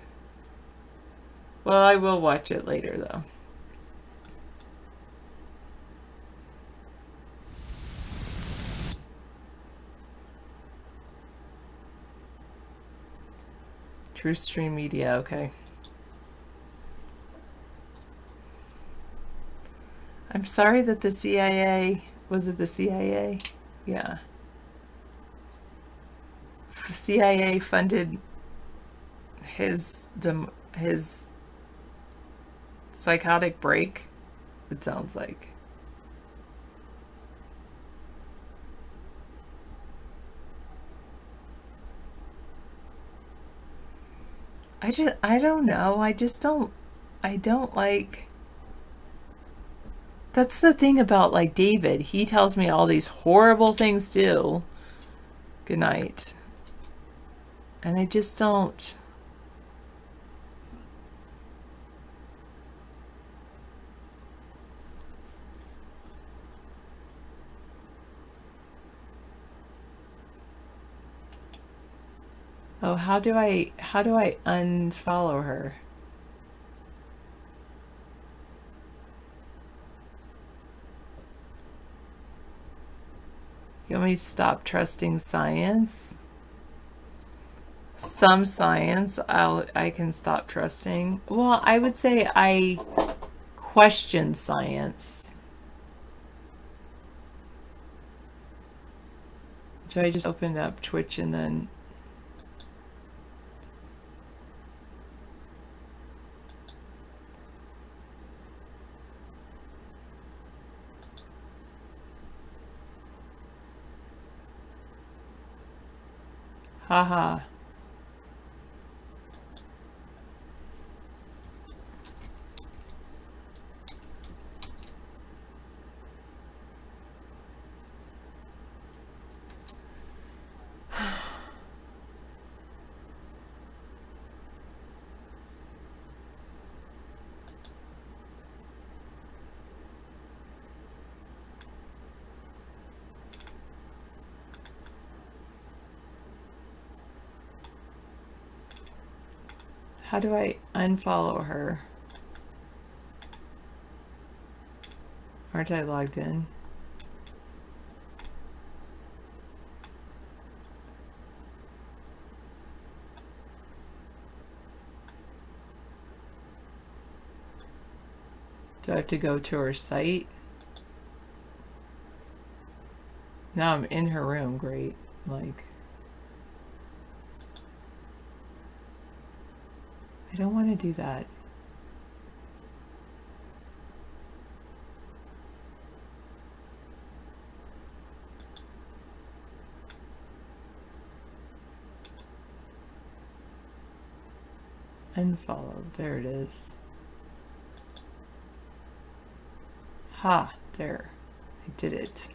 Well, I will watch it later, though. True Stream Media, okay. I'm sorry that the CIA... Was it the CIA? Yeah. CIA funded his psychotic break, it sounds like. I don't know. I don't like... That's the thing about, like, David. He tells me all these horrible things too. Good night. And I just don't... Oh, how do I unfollow her? You want me to stop trusting science? Some science I can stop trusting. Well, I would say I question science. So I just opened up Twitch and then... Haha. How do I unfollow her? Aren't I logged in? Do I have to go to her site? Now I'm in her room, great. Like... I don't want to do that. Unfollow. There it is. Ha, there. I did it.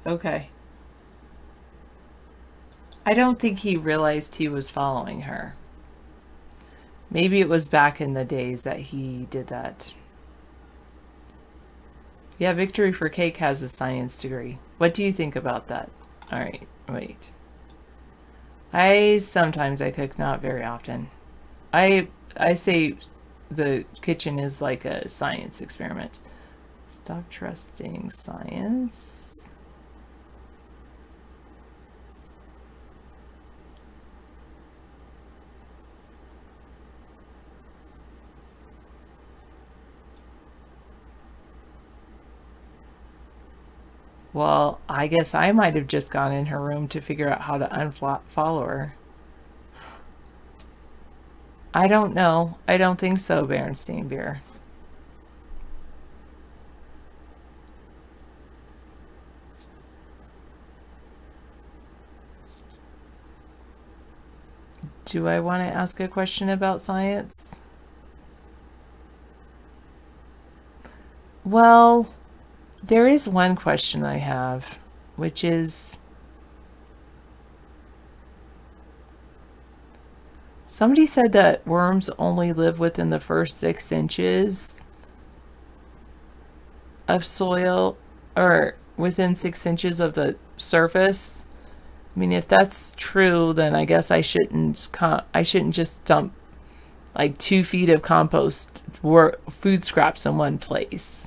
Okay. I don't think he realized he was following her. Maybe it was back in the days that he did that. Yeah, Victory for Cake has a science degree. What do you think about that? All right, wait. Sometimes I cook, not very often. I say the kitchen is like a science experiment. Stop trusting science. Well, I guess I might have just gone in her room to figure out how to unfollow her. I don't know. I don't think so, Berenstein Beer. Do I want to ask a question about science? Well, there is one question I have, which is, somebody said that worms only live within the first 6 inches of soil, or within 6 inches of the surface. I mean, if that's true, then I guess I shouldn't just dump like 2 feet of compost or food scraps in one place.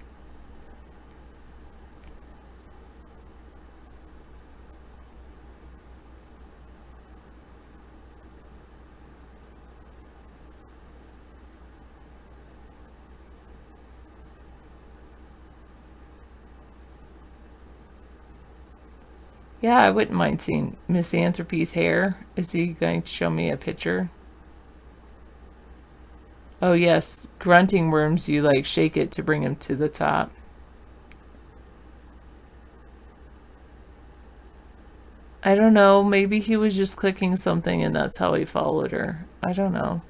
Yeah, I wouldn't mind seeing Misanthropy's hair. Is he going to show me a picture? Oh yes, grunting worms, you like shake it to bring him to the top. I don't know, maybe he was just clicking something and that's how he followed her. I don't know.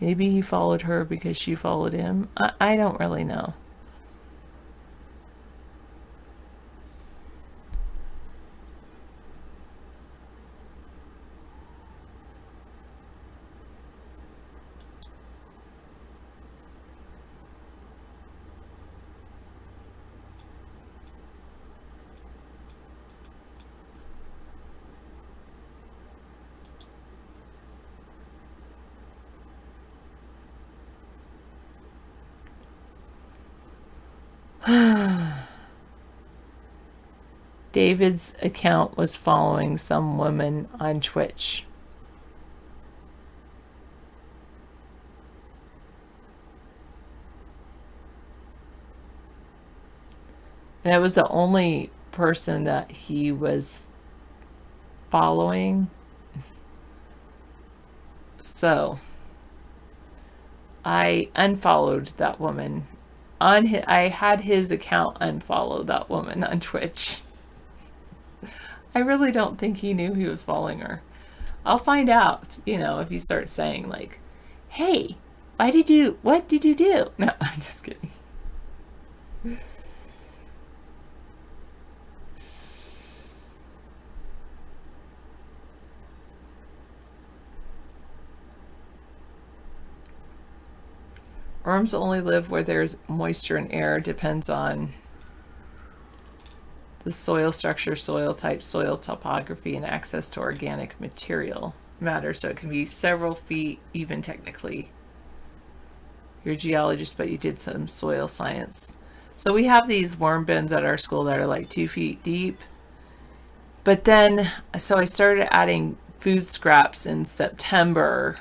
Maybe he followed her because she followed him. I don't really know. David's account was following some woman on Twitch. And it was the only person that he was following. So I unfollowed that woman. I had his account unfollow that woman on Twitch. I really don't think he knew he was following her. I'll find out, if he starts saying like, hey, what did you do? No, I'm just kidding. Worms only live where there's moisture and air. Depends on the soil structure, soil type, soil topography, and access to organic material matter. So it can be several feet, even technically. You're a geologist, but you did some soil science. So we have these worm bins at our school that are like 2 feet deep. But then, so I started adding food scraps in September,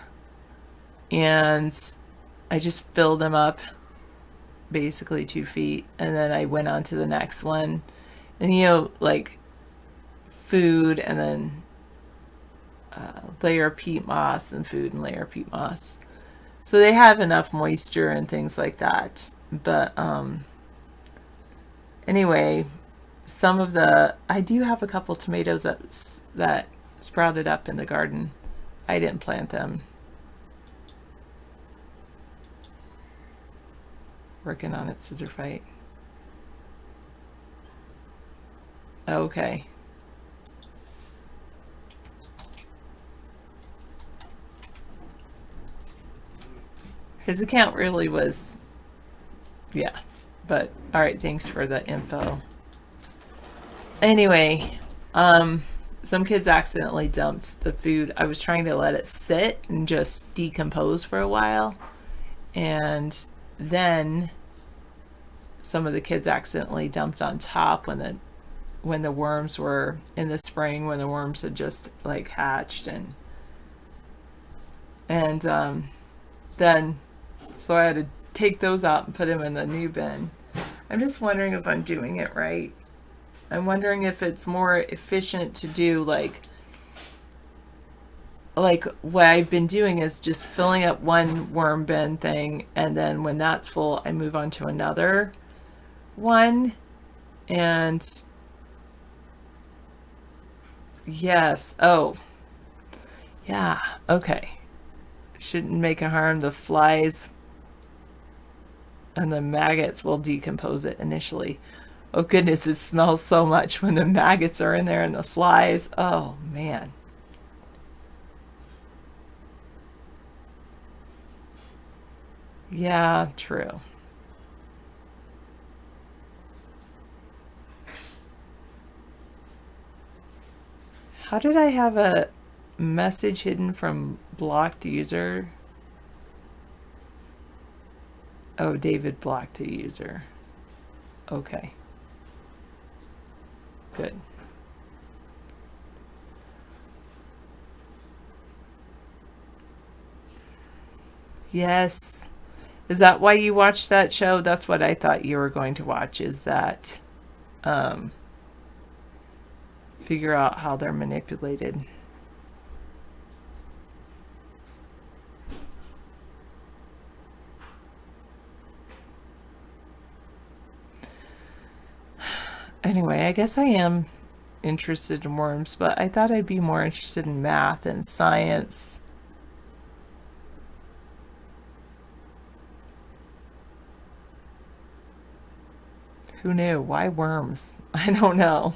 and I just filled them up, basically 2 feet, and then I went on to the next one. And like food, and then layer peat moss, and food and layer peat moss. So they have enough moisture and things like that. But anyway, I do have a couple tomatoes that sprouted up in the garden. I didn't plant them. Working on it, scissor fight. Okay. His account really was, yeah. But, alright, thanks for the info. Anyway, some kids accidentally dumped the food. I was trying to let it sit and just decompose for a while. And then some of the kids accidentally dumped on top when the worms were in the spring, when the worms had just like hatched, and then so I had to take those out and put them in the new bin. I'm just wondering if I'm doing it right. I'm wondering if it's more efficient to do like what I've been doing is just filling up one worm bin thing, and then when that's full I move on to another one. And yes, oh yeah, okay, shouldn't make a harm. The flies and the maggots will decompose it initially. Oh goodness, it smells so much when the maggots are in there and the flies. Oh man. Yeah, true. How did I have a message hidden from blocked user? Oh, David blocked a user. Okay. Good. Yes. Is that why you watched that show? That's what I thought you were going to watch, is that um, figure out how they're manipulated. Anyway, I guess I am interested in worms, but I thought I'd be more interested in math and science. Who knew? Why worms? I don't know.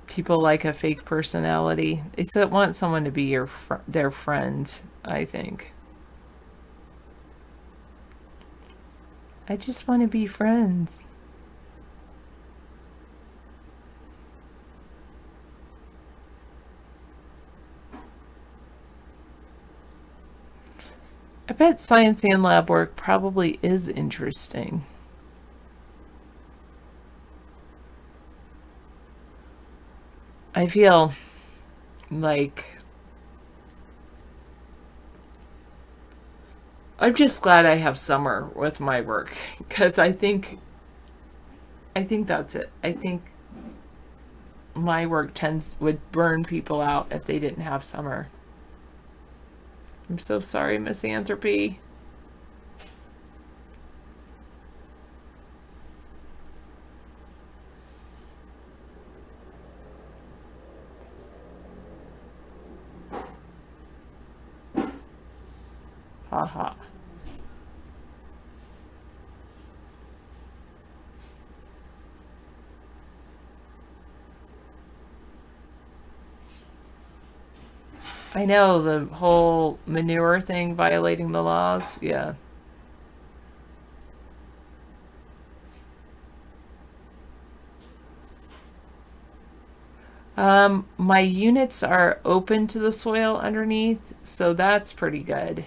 People like a fake personality. They want someone to be their friend, I think. I just want to be friends. I bet science and lab work probably is interesting. I feel like I'm just glad I have summer with my work, because I think that's it. I think my work would burn people out if they didn't have summer. I'm so sorry, Misanthropy. Haha. I know, the whole manure thing violating the laws. Yeah. My units are open to the soil underneath, so that's pretty good.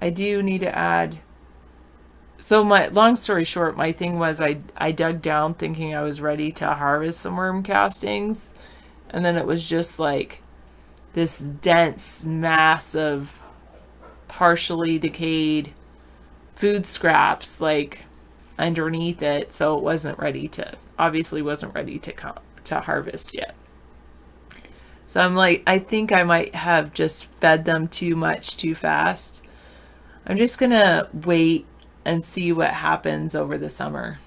I do need to add. So my long story short, my thing was I dug down thinking I was ready to harvest some worm castings, and then it was just like this dense mass of partially decayed food scraps like underneath it, so it wasn't ready to harvest yet. So I'm like, I think I might have just fed them too much too fast. I'm just gonna wait and see what happens over the summer,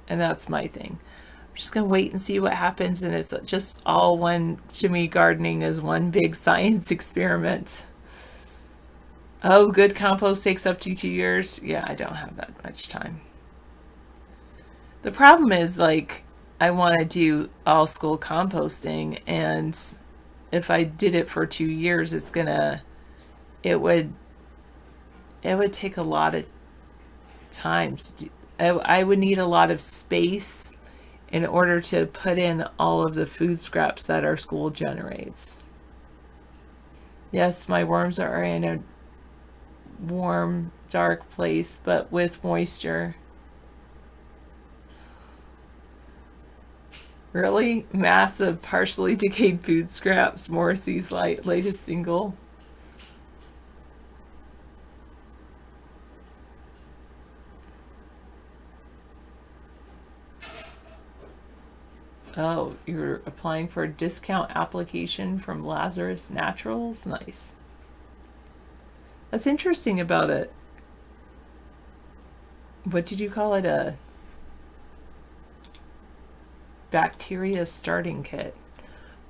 and that's my thing. I'm just gonna wait and see what happens, and it's just all one to me. Gardening is one big science experiment. Oh, good compost takes up to 2 years. Yeah, I don't have that much time. The problem is, like, I want to do all school composting, and if I did it for 2 years, it would take a lot of time to do. I would need a lot of space in order to put in all of the food scraps that our school generates. Yes, my worms are in a warm, dark place, but with moisture. Really? Massive, partially decayed food scraps, Morrissey's latest single. Oh, you're applying for a discount application from Lazarus Naturals? Nice. That's interesting about it. What did you call it? A bacteria starting kit.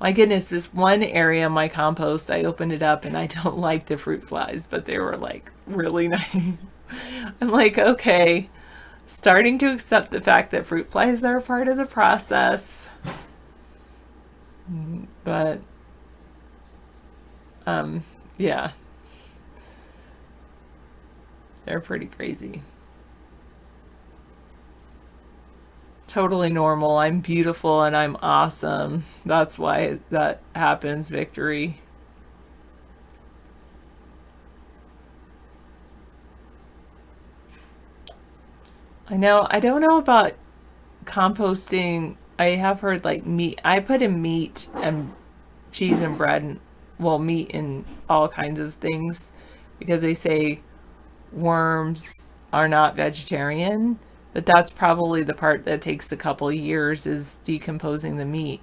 My goodness, this one area of my compost, I opened it up and I don't like the fruit flies, but they were like really nice. I'm like, okay, starting to accept the fact that fruit flies are a part of the process. But, yeah, they're pretty crazy. Totally normal. I'm beautiful and I'm awesome. That's why that happens, Victory. I know. I don't know about composting. I have heard like meat. I put in meat and cheese and bread and, well, meat in all kinds of things because they say worms are not vegetarian, but that's probably the part that takes a couple years is decomposing the meat.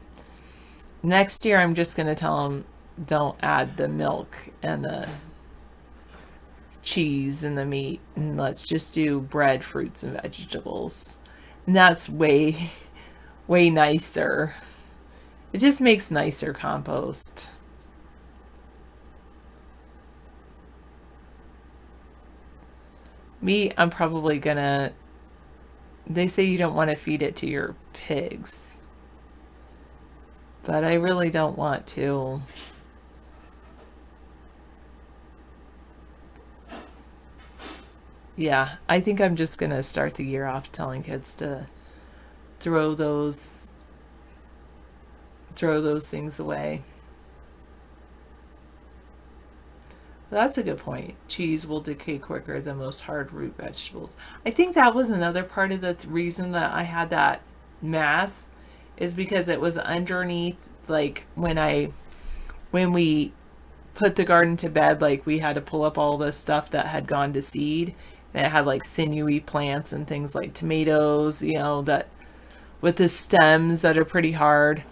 Next year, I'm just going to tell them don't add the milk and the cheese and the meat, and let's just do bread, fruits, and vegetables. And that's way, way nicer. It just makes nicer compost. Meat, I'm probably gonna, they say you don't want to feed it to your pigs, but I really don't want to. Yeah, I think I'm just gonna start the year off telling kids to throw those things away. That's a good point. Cheese will decay quicker than most hard root vegetables. I think that was another part of the reason that I had that mass is because it was underneath, like when we put the garden to bed, like we had to pull up all the stuff that had gone to seed, and it had like sinewy plants and things like tomatoes, that with the stems that are pretty hard.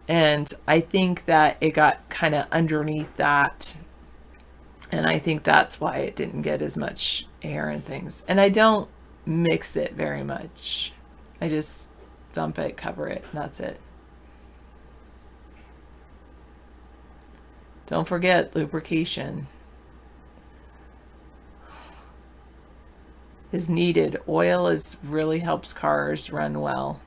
And I think that it got kind of underneath that. And I think that's why it didn't get as much air and things. And I don't mix it very much. I just dump it, cover it, and that's it. Don't forget lubrication is needed. Oil really helps cars run well.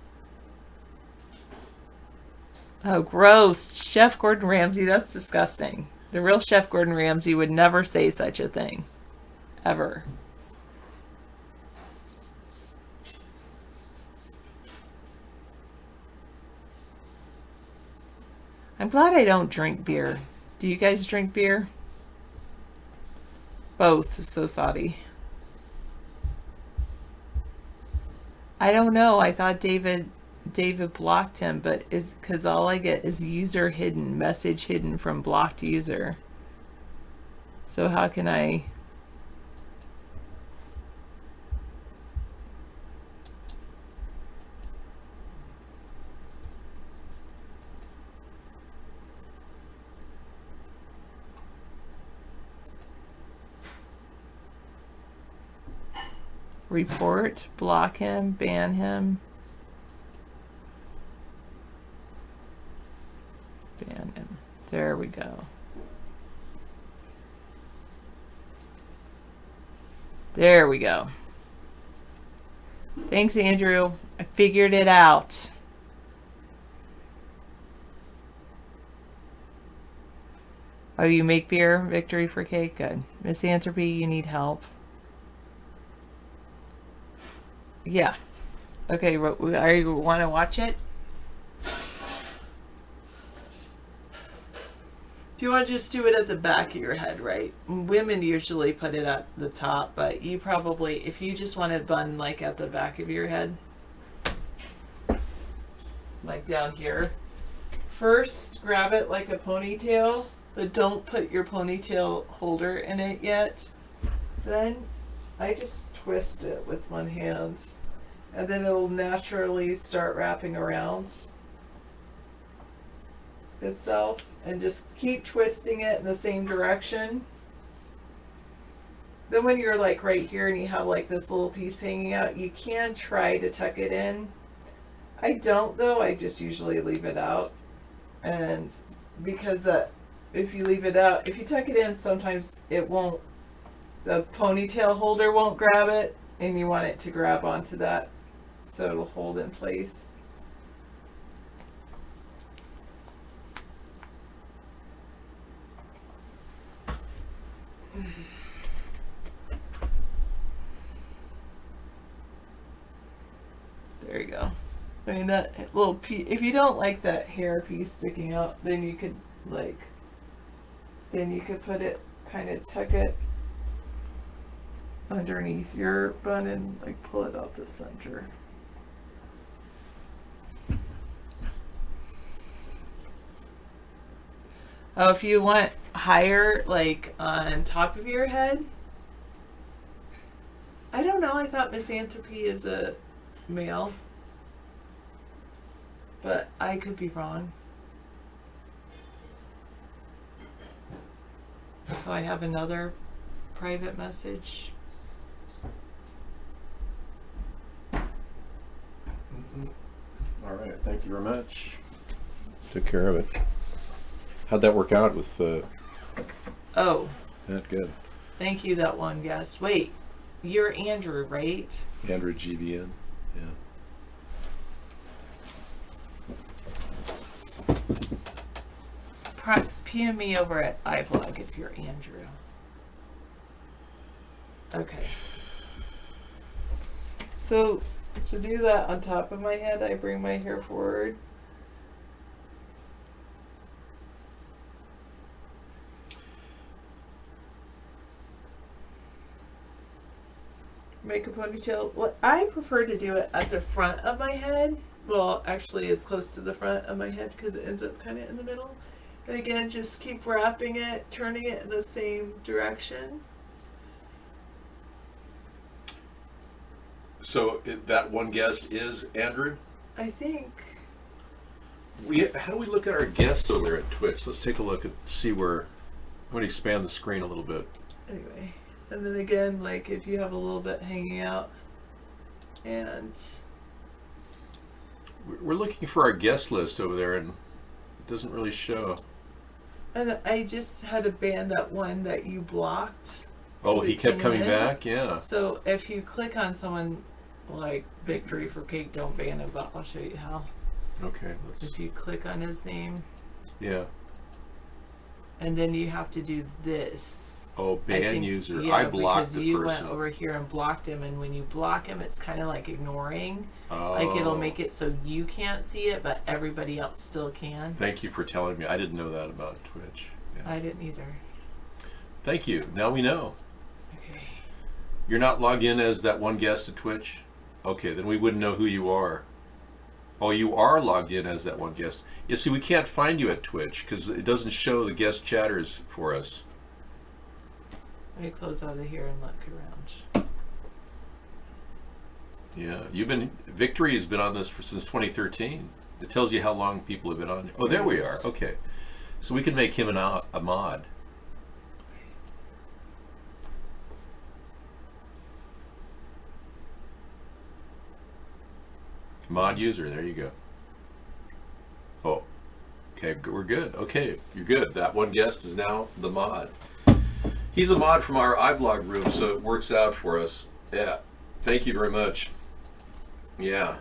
Oh, gross. Chef Gordon Ramsay, that's disgusting. The real Chef Gordon Ramsay would never say such a thing. Ever. I'm glad I don't drink beer. Do you guys drink beer? Both. So sorry. I don't know. I thought David blocked him, but is because all I get is user hidden, message hidden from blocked user. So how can I? Report, block him, ban him. Ban him. There we go. There we go. Thanks, Andrew. I figured it out. Oh, you make beer? Victory for cake? Good. Misanthropy, you need help. Yeah. Okay, are you want to watch it? Do you want to just do it at the back of your head, right? Women usually put it at the top, but you probably, if you just want it bun like at the back of your head, like down here, first grab it like a ponytail, but don't put your ponytail holder in it yet. Then I just twist it with one hand, and then it'll naturally start wrapping around itself, and just keep twisting it in the same direction. Then when you're like right here and you have like this little piece hanging out, you can try to tuck it in. I don't though, I just usually leave it out. And because if you leave it out, if you tuck it in, sometimes it won't, the ponytail holder won't grab it, and you want it to grab onto that so it'll hold in place. There you go. I mean, that little piece, if you don't like that hair piece sticking out, then you could put it, kind of tuck it underneath your bun and like pull it out the center. Oh, if you want higher, like on top of your head, I don't know. I thought Misanthropy is a male, but I could be wrong. Oh, I have another private message. All right, thank you very much. Took care of it. How'd that work out with Oh, that? Good. thank you, that one guest. Wait, you're Andrew, right? Andrew GVN. Yeah. PM me over at iVlog if you're Andrew. Okay. So to do that on top of my head, I bring my hair forward. Make a ponytail. Well, I prefer to do it at the front of my head. Well, actually, as close to the front of my head because it ends up kind of in the middle. And again, just keep wrapping it, turning it in the same direction. So that one guest is Andrew? I think. How do we look at our guests over there at Twitch? Let's take a look and see where. I'm going to expand the screen a little bit. Anyway. And then again, like if you have a little bit hanging out. And. We're looking for our guest list over there, and it doesn't really show. And I just had to ban that one that you blocked. Oh, he kept coming back? Yeah. So if you click on someone like Victory for Cake, don't ban him, but I'll show you how. Okay. If you click on his name. Yeah. And then you have to do this. Oh, ban user. Yeah, I blocked because the you person. went over here and blocked him, and when you block him, it's kind of like ignoring. Oh. Like it'll make it so you can't see it, but everybody else still can. Thank you for telling me. I didn't know that about Twitch. Yeah. I didn't either. Thank you. Now we know. Okay. You're not logged in as that one guest at Twitch? Okay, then we wouldn't know who you are. Oh, you are logged in as that one guest. You see, we can't find you at Twitch because it doesn't show the guest chatters for us. Let me close out of here and look around. Yeah, Victory has been on this since 2013. It tells you how long people have been on. Oh, there we are. Okay. So we can make him a mod. Mod user, there you go. Oh, okay, we're good. Okay, you're good. That one guest is now the mod. He's a mod from our iBlog room, so it works out for us. Yeah, thank you very much. Yeah.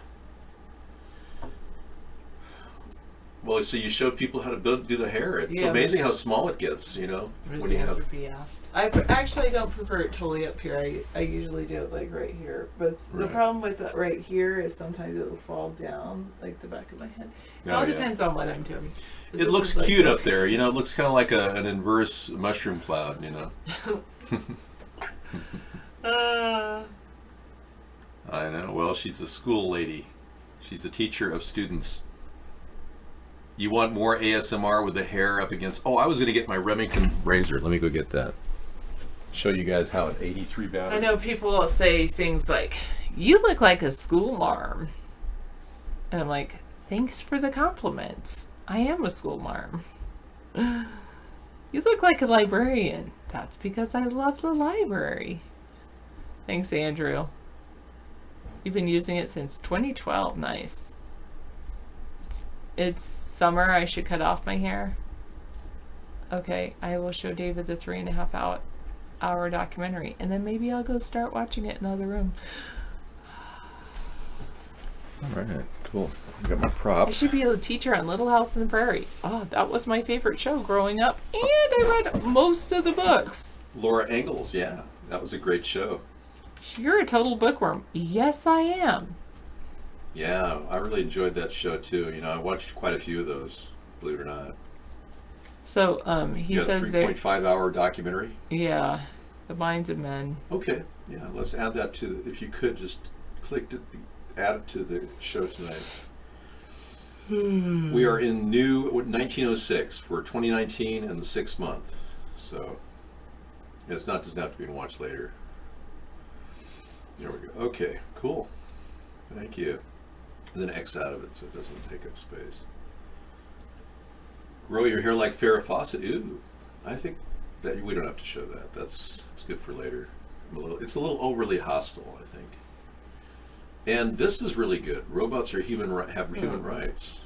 Well, so you showed people how to do the hair. It's Yeah, amazing Miss- how small it gets, you know, Miss when you have. would be asked. Actually don't prefer it totally up here. I usually do it like right here. But the Right. problem with that right here is sometimes it'll fall down like the back of my head. It Oh, all yeah. depends on what I'm doing. But It this looks is like- cute up there, you know. It looks kind of like an inverse mushroom cloud, you know. I know. Well, she's a school lady. She's a teacher of students. You want more ASMR with the hair up against... Oh, I was going to get my Remington razor. Let me go get that. Show you guys how an 83 battery... I know people say things like, "You look like a school marm," and I'm like, "Thanks for the compliments. I am a school marm." "You look like a librarian." That's because I love the library. Thanks, Andrew. You've been using it since 2012. Nice. It's summer. I should cut off my hair. Okay, I will show David the 3.5 hour documentary, and then maybe I'll go start watching it in the other room. All right, cool. I got my I prop. should be a teacher on Little House on the Prairie. Oh, that was my favorite show growing up, and I read most of the books. Laura Ingalls, yeah. That was a great show. You're a total bookworm. Yes, I am. Yeah, I really enjoyed that show too. You know, I watched quite a few of those, believe it or not. So, he You got a says there. 3.5 hour documentary? Yeah, The Minds of Men. Okay, yeah, let's add that to, if you could just add it to the show tonight. We are in 1906 for 2019 and the 6th month. So, it's not, doesn't have to be watched later. There we go. Okay, cool. Thank you. And then X out of it so it doesn't take up space. Grow your hair like Farrah Fawcett. Ooh, I think that we don't have to show that. It's good for later. It's a little overly hostile, I think. And this is really good. Robots are have human rights.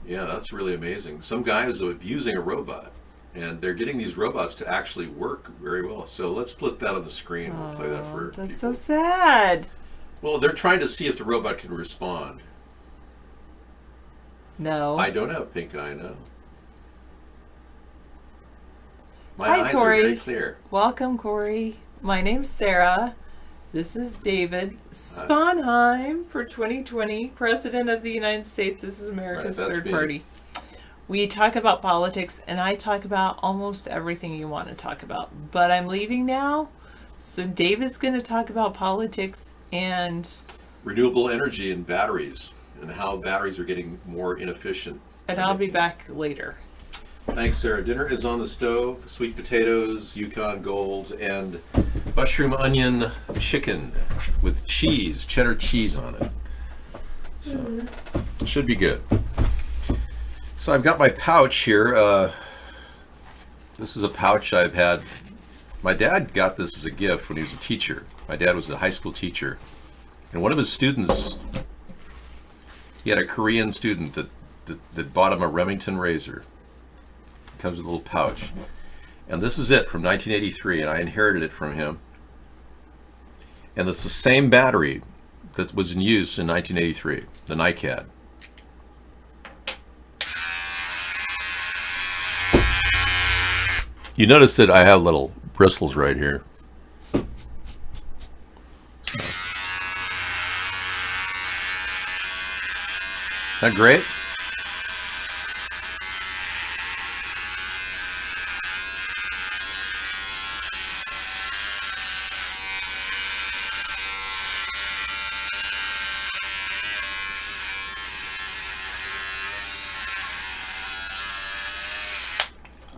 Yeah, that's really amazing. Some guy is abusing a robot, and they're getting these robots to actually work very well. So let's split that on the screen. We'll play that for That's people. so sad. Well, they're trying to see if the robot can respond. No. I don't have pink eye, no. My Hi, eyes Corey. are very clear. Welcome, Corey. My name's Sarah. This is David Sponheim for 2020, President of the United States. This is America's Right, that's third me. party. We talk about politics, and I talk about almost everything you want to talk about. But I'm leaving now, so David's going to talk about politics and Renewable energy and batteries, and how batteries are getting more inefficient. I'll be back later. Thanks, Sarah. Dinner is on the stove. Sweet potatoes, Yukon Golds, and mushroom onion chicken with cheese, cheddar cheese on it. So, it should be good. So I've got my pouch here. This is a pouch I've had. My dad got this as a gift when he was a teacher. My dad was a high school teacher. And one of his students, he had a Korean student that bought him a Remington razor. It comes with a little pouch. And this is it from 1983, and I inherited it from him. And it's the same battery that was in use in 1983, the NiCad. You notice that I have little bristles right here. Isn't that great?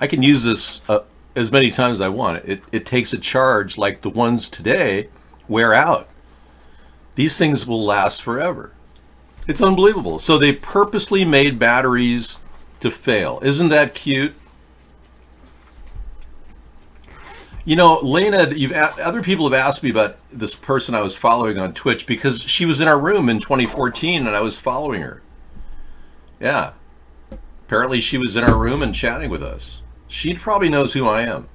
I can use this as many times as I want. It takes a charge like the ones today wear out. These things will last forever. It's unbelievable. So they purposely made batteries to fail. Isn't that cute? You know, Lena, other people have asked me about this person I was following on Twitch because she was in our room in 2014 and I was following her. Yeah. Apparently she was in our room and chatting with us. She probably knows who I am.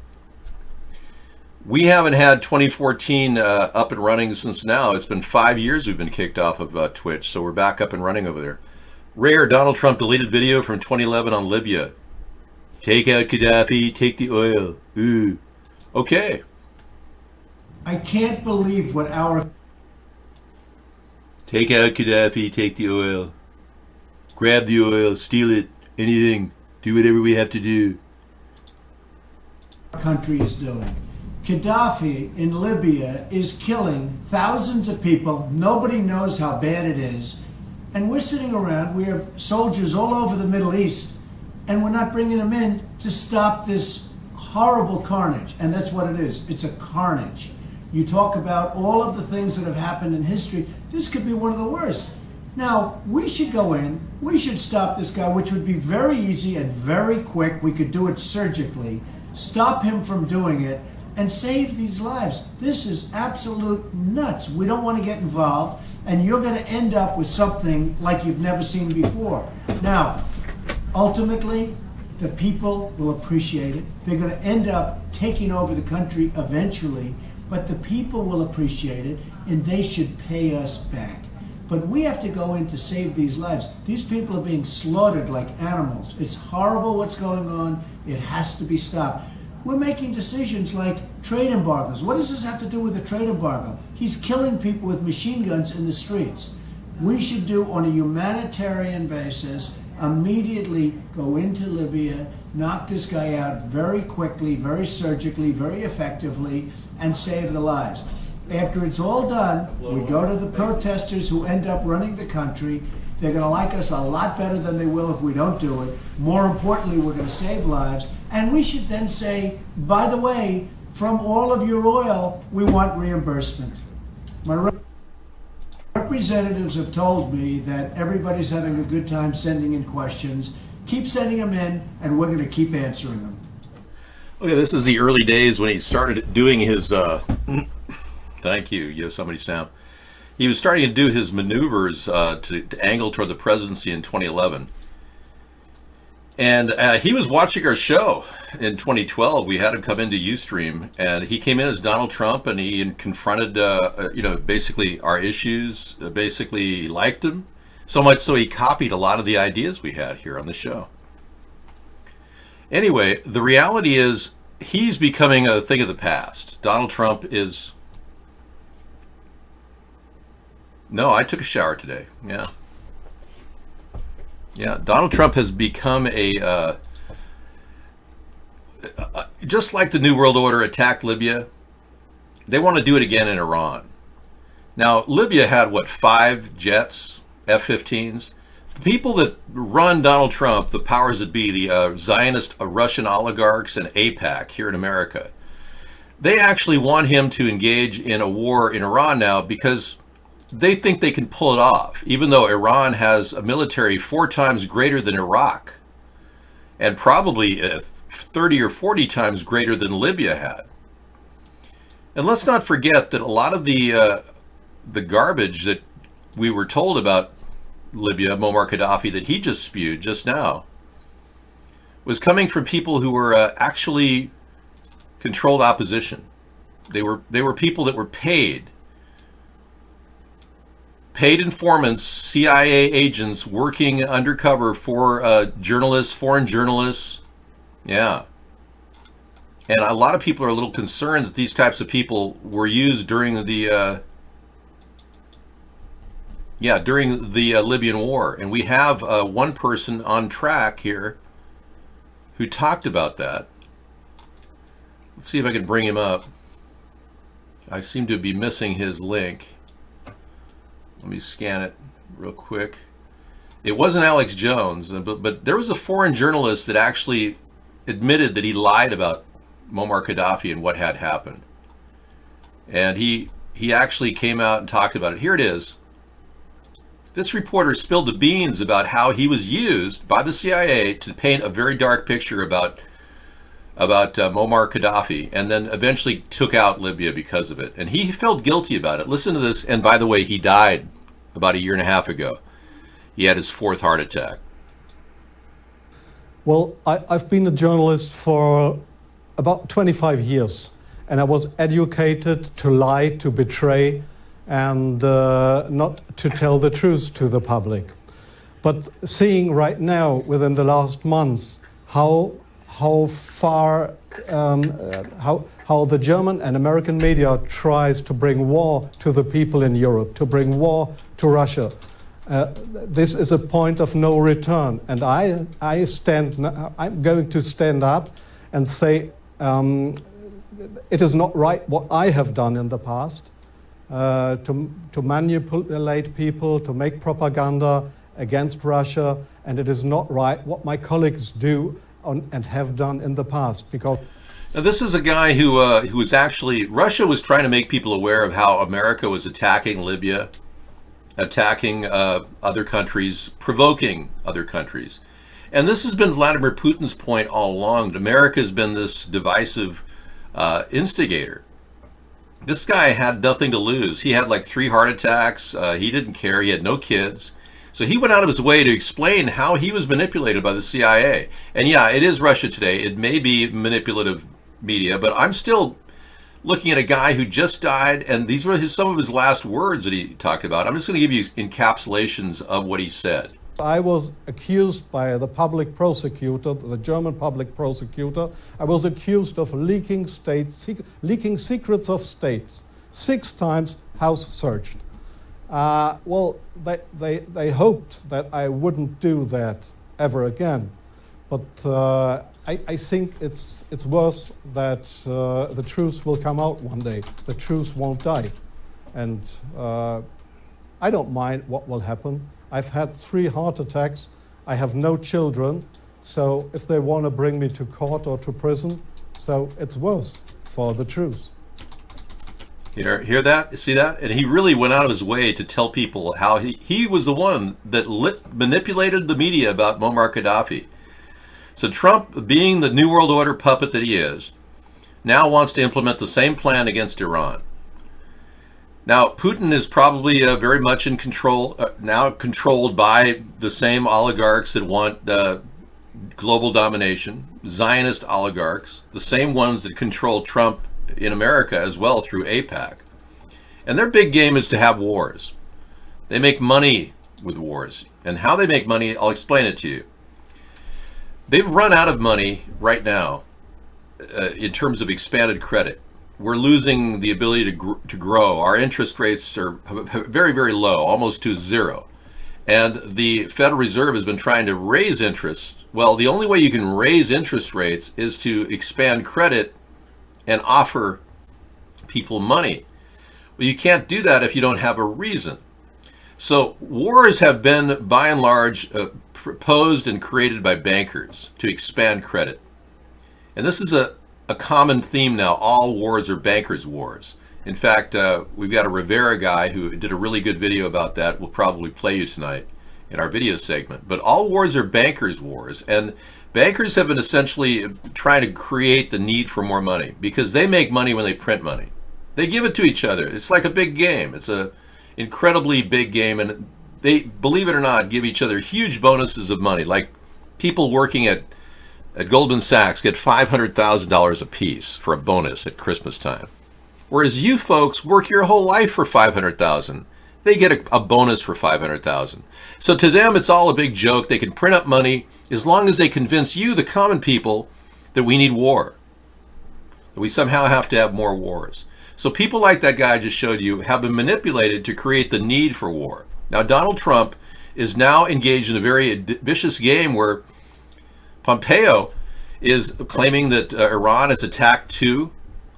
We haven't had 2014 up and running since now. It's been 5 years we've been kicked off of Twitch, so we're back up and running over there. Rare, Donald Trump deleted video from 2011 on Libya. Take out Gaddafi, take the oil. Ooh. Okay. I can't believe what our Take out Gaddafi, take the oil. Grab the oil, steal it, anything. Do whatever we have to do. country is doing. Gaddafi in Libya is killing thousands of people. Nobody knows how bad it is. And we're sitting around, we have soldiers all over the Middle East, and we're not bringing them in to stop this horrible carnage. And that's what it is. It's a carnage. You talk about all of the things that have happened in history. This could be one of the worst. Now, we should go in, we should stop this guy, which would be very easy and very quick. We could do it surgically, stop him from doing it, and save these lives. This is absolute nuts. We don't want to get involved, and you're going to end up with something like you've never seen before. Now, ultimately, the people will appreciate it. They're going to end up taking over the country eventually, but the people will appreciate it, and they should pay us back. But we have to go in to save these lives. These people are being slaughtered like animals. It's horrible what's going on. It has to be stopped. We're making decisions like trade embargoes. What does this have to do with a trade embargo? He's killing people with machine guns in the streets. We should do, on a humanitarian basis, immediately go into Libya, knock this guy out very quickly, very surgically, very effectively, and save the lives. After it's all done, we go to the protesters who end up running the country. They're going to like us a lot better than they will if we don't do it. More importantly, we're going to save lives. And we should then say, by the way, from all of your oil, we want reimbursement. My representatives have told me that everybody's having a good time sending in questions. Keep sending them in, and we're going to keep answering them. Okay, this is the early days when he started doing his, thank you, Yosemite Sam. He was starting to do his maneuvers to angle toward the presidency in 2011. And he was watching our show in 2012. We had him come into Ustream, and he came in as Donald Trump, and he confronted, basically our issues. Basically, he liked him so much so he copied a lot of the ideas we had here on the show. Anyway, the reality is he's becoming a thing of the past. Donald Trump is... No, I took a shower today. Yeah. Yeah, Donald Trump has become just like the New World Order attacked Libya, they want to do it again in Iran. Now, Libya had, 5 jets, F-15s? The people that run Donald Trump, the powers that be, the Zionist Russian oligarchs and AIPAC here in America, they actually want him to engage in a war in Iran now because they think they can pull it off, even though Iran has a military 4 times greater than Iraq and probably 30 or 40 times greater than Libya had. And let's not forget that a lot of the garbage that we were told about Libya, Muammar Gaddafi, that he just spewed just now, was coming from people who were actually controlled opposition. They were people that were paid informants, CIA agents working undercover for journalists, foreign journalists. Yeah. And a lot of people are a little concerned that these types of people were used during the Libyan war. And we have one person on track here who talked about that. Let's see if I can bring him up. I seem to be missing his link. Let me scan it real quick. It wasn't Alex Jones, but there was a foreign journalist that actually admitted that he lied about Muammar Gaddafi and what had happened. And he actually came out and talked about it. Here it is. This reporter spilled the beans about how he was used by the CIA to paint a very dark picture about Muammar Gaddafi, and then eventually took out Libya because of it. And he felt guilty about it. Listen to this. And by the way, he died about a year and a half ago. He had his 4th heart attack. Well, I've been a journalist for about 25 years. and I was educated to lie, to betray, and not to tell the truth to the public. But seeing right now, within the last months, how far, how the German and American media tries to bring war to the people in Europe, to bring war to Russia. This is a point of no return, and I'm going to stand up and say it is not right what I have done in the past, to manipulate people, to make propaganda against Russia, and it is not right what my colleagues do and have done in the past. Because now this is a guy who was actually, Russia was trying to make people aware of how America was attacking Libya, attacking other countries, provoking other countries. And this has been Vladimir Putin's point all along, that America has been this divisive instigator. This guy had nothing to lose. He had like 3 heart attacks. He didn't care. He had no kids. So he went out of his way to explain how he was manipulated by the CIA. And yeah, it is Russia today. It may be manipulative media, but I'm still looking at a guy who just died, and these were some of his last words that he talked about. I'm just going to give you encapsulations of what he said. I was accused by the public prosecutor, the German public prosecutor. I was accused of leaking secrets of states. 6 times house searched. Well, they hoped that I wouldn't do that ever again. But I think it's worse that the truth will come out one day. The truth won't die. And I don't mind what will happen. I've had 3 heart attacks. I have no children. So if they want to bring me to court or to prison, so it's worse for the truth. Hear that? See that? And he really went out of his way to tell people how he was the one that manipulated the media about Muammar Gaddafi. So Trump, being the New World Order puppet that he is, now wants to implement the same plan against Iran. Now, Putin is probably very much in control, now controlled by the same oligarchs that want global domination, Zionist oligarchs, the same ones that control Trump in America as well through AIPAC. And their big game is to have wars. They make money with wars. And how they make money, I'll explain it to you. They've run out of money right now in terms of expanded credit. We're losing the ability to grow. Our interest rates are very, very low, almost to 0. And the Federal Reserve has been trying to raise interest. Well, the only way you can raise interest rates is to expand credit and offer people money. Well, you can't do that if you don't have a reason. So wars have been, by and large, proposed and created by bankers to expand credit. And this is a common theme now. All wars are bankers' wars. In fact, we've got a Rivera guy who did a really good video about that. We'll probably play you tonight in our video segment. But all wars are bankers' wars. And bankers have been essentially trying to create the need for more money because they make money when they print money. They give it to each other. It's like a big game. It's an incredibly big game. And they, believe it or not, give each other huge bonuses of money. Like people working at Goldman Sachs get $500,000 a piece for a bonus at Christmas time. Whereas you folks work your whole life for $500,000. They get a bonus for $500,000. So to them, it's all a big joke. They can print up money as long as they convince you, the common people, that we need war. That we somehow have to have more wars. So people like that guy I just showed you have been manipulated to create the need for war. Now, Donald Trump is now engaged in a very vicious game where Pompeo is claiming that Iran has attacked 2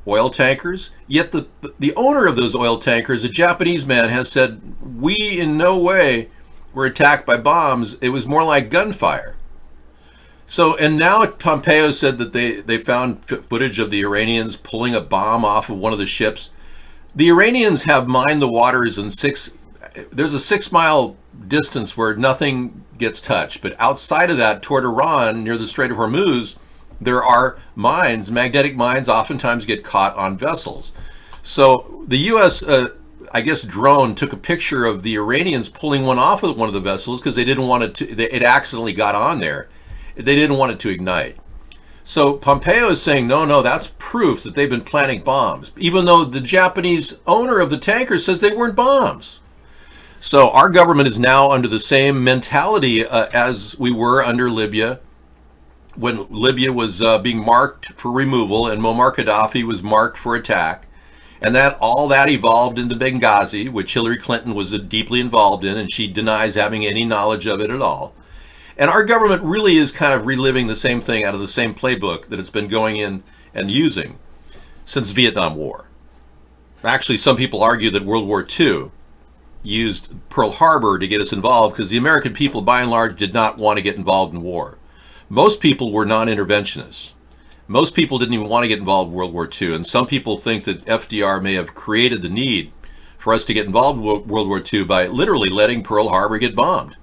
oil tankers, yet the owner of those oil tankers, a Japanese man, has said, we in no way were attacked by bombs. It was more like gunfire. So, and now Pompeo said that they found footage of the Iranians pulling a bomb off of one of the ships. The Iranians have mined the waters in there's a 6-mile distance where nothing gets touched. But outside of that, toward Iran, near the Strait of Hormuz, there are mines. Magnetic mines oftentimes get caught on vessels. So the U.S., I guess, drone took a picture of the Iranians pulling one off of one of the vessels because they didn't want it to, it accidentally got on there. They didn't want it to ignite. So Pompeo is saying, no, that's proof that they've been planting bombs, even though the Japanese owner of the tanker says they weren't bombs. So our government is now under the same mentality as we were under Libya, when Libya was being marked for removal and Muammar Gaddafi was marked for attack. And that all that evolved into Benghazi, which Hillary Clinton was deeply involved in, and she denies having any knowledge of it at all. And our government really is kind of reliving the same thing out of the same playbook that it's been going in and using since Vietnam War. Actually, some people argue that World War II used Pearl Harbor to get us involved because the American people, by and large, did not want to get involved in war. Most people were non-interventionists. Most people didn't even want to get involved in World War II, and some people think that FDR may have created the need for us to get involved in World War II by literally letting Pearl Harbor get bombed.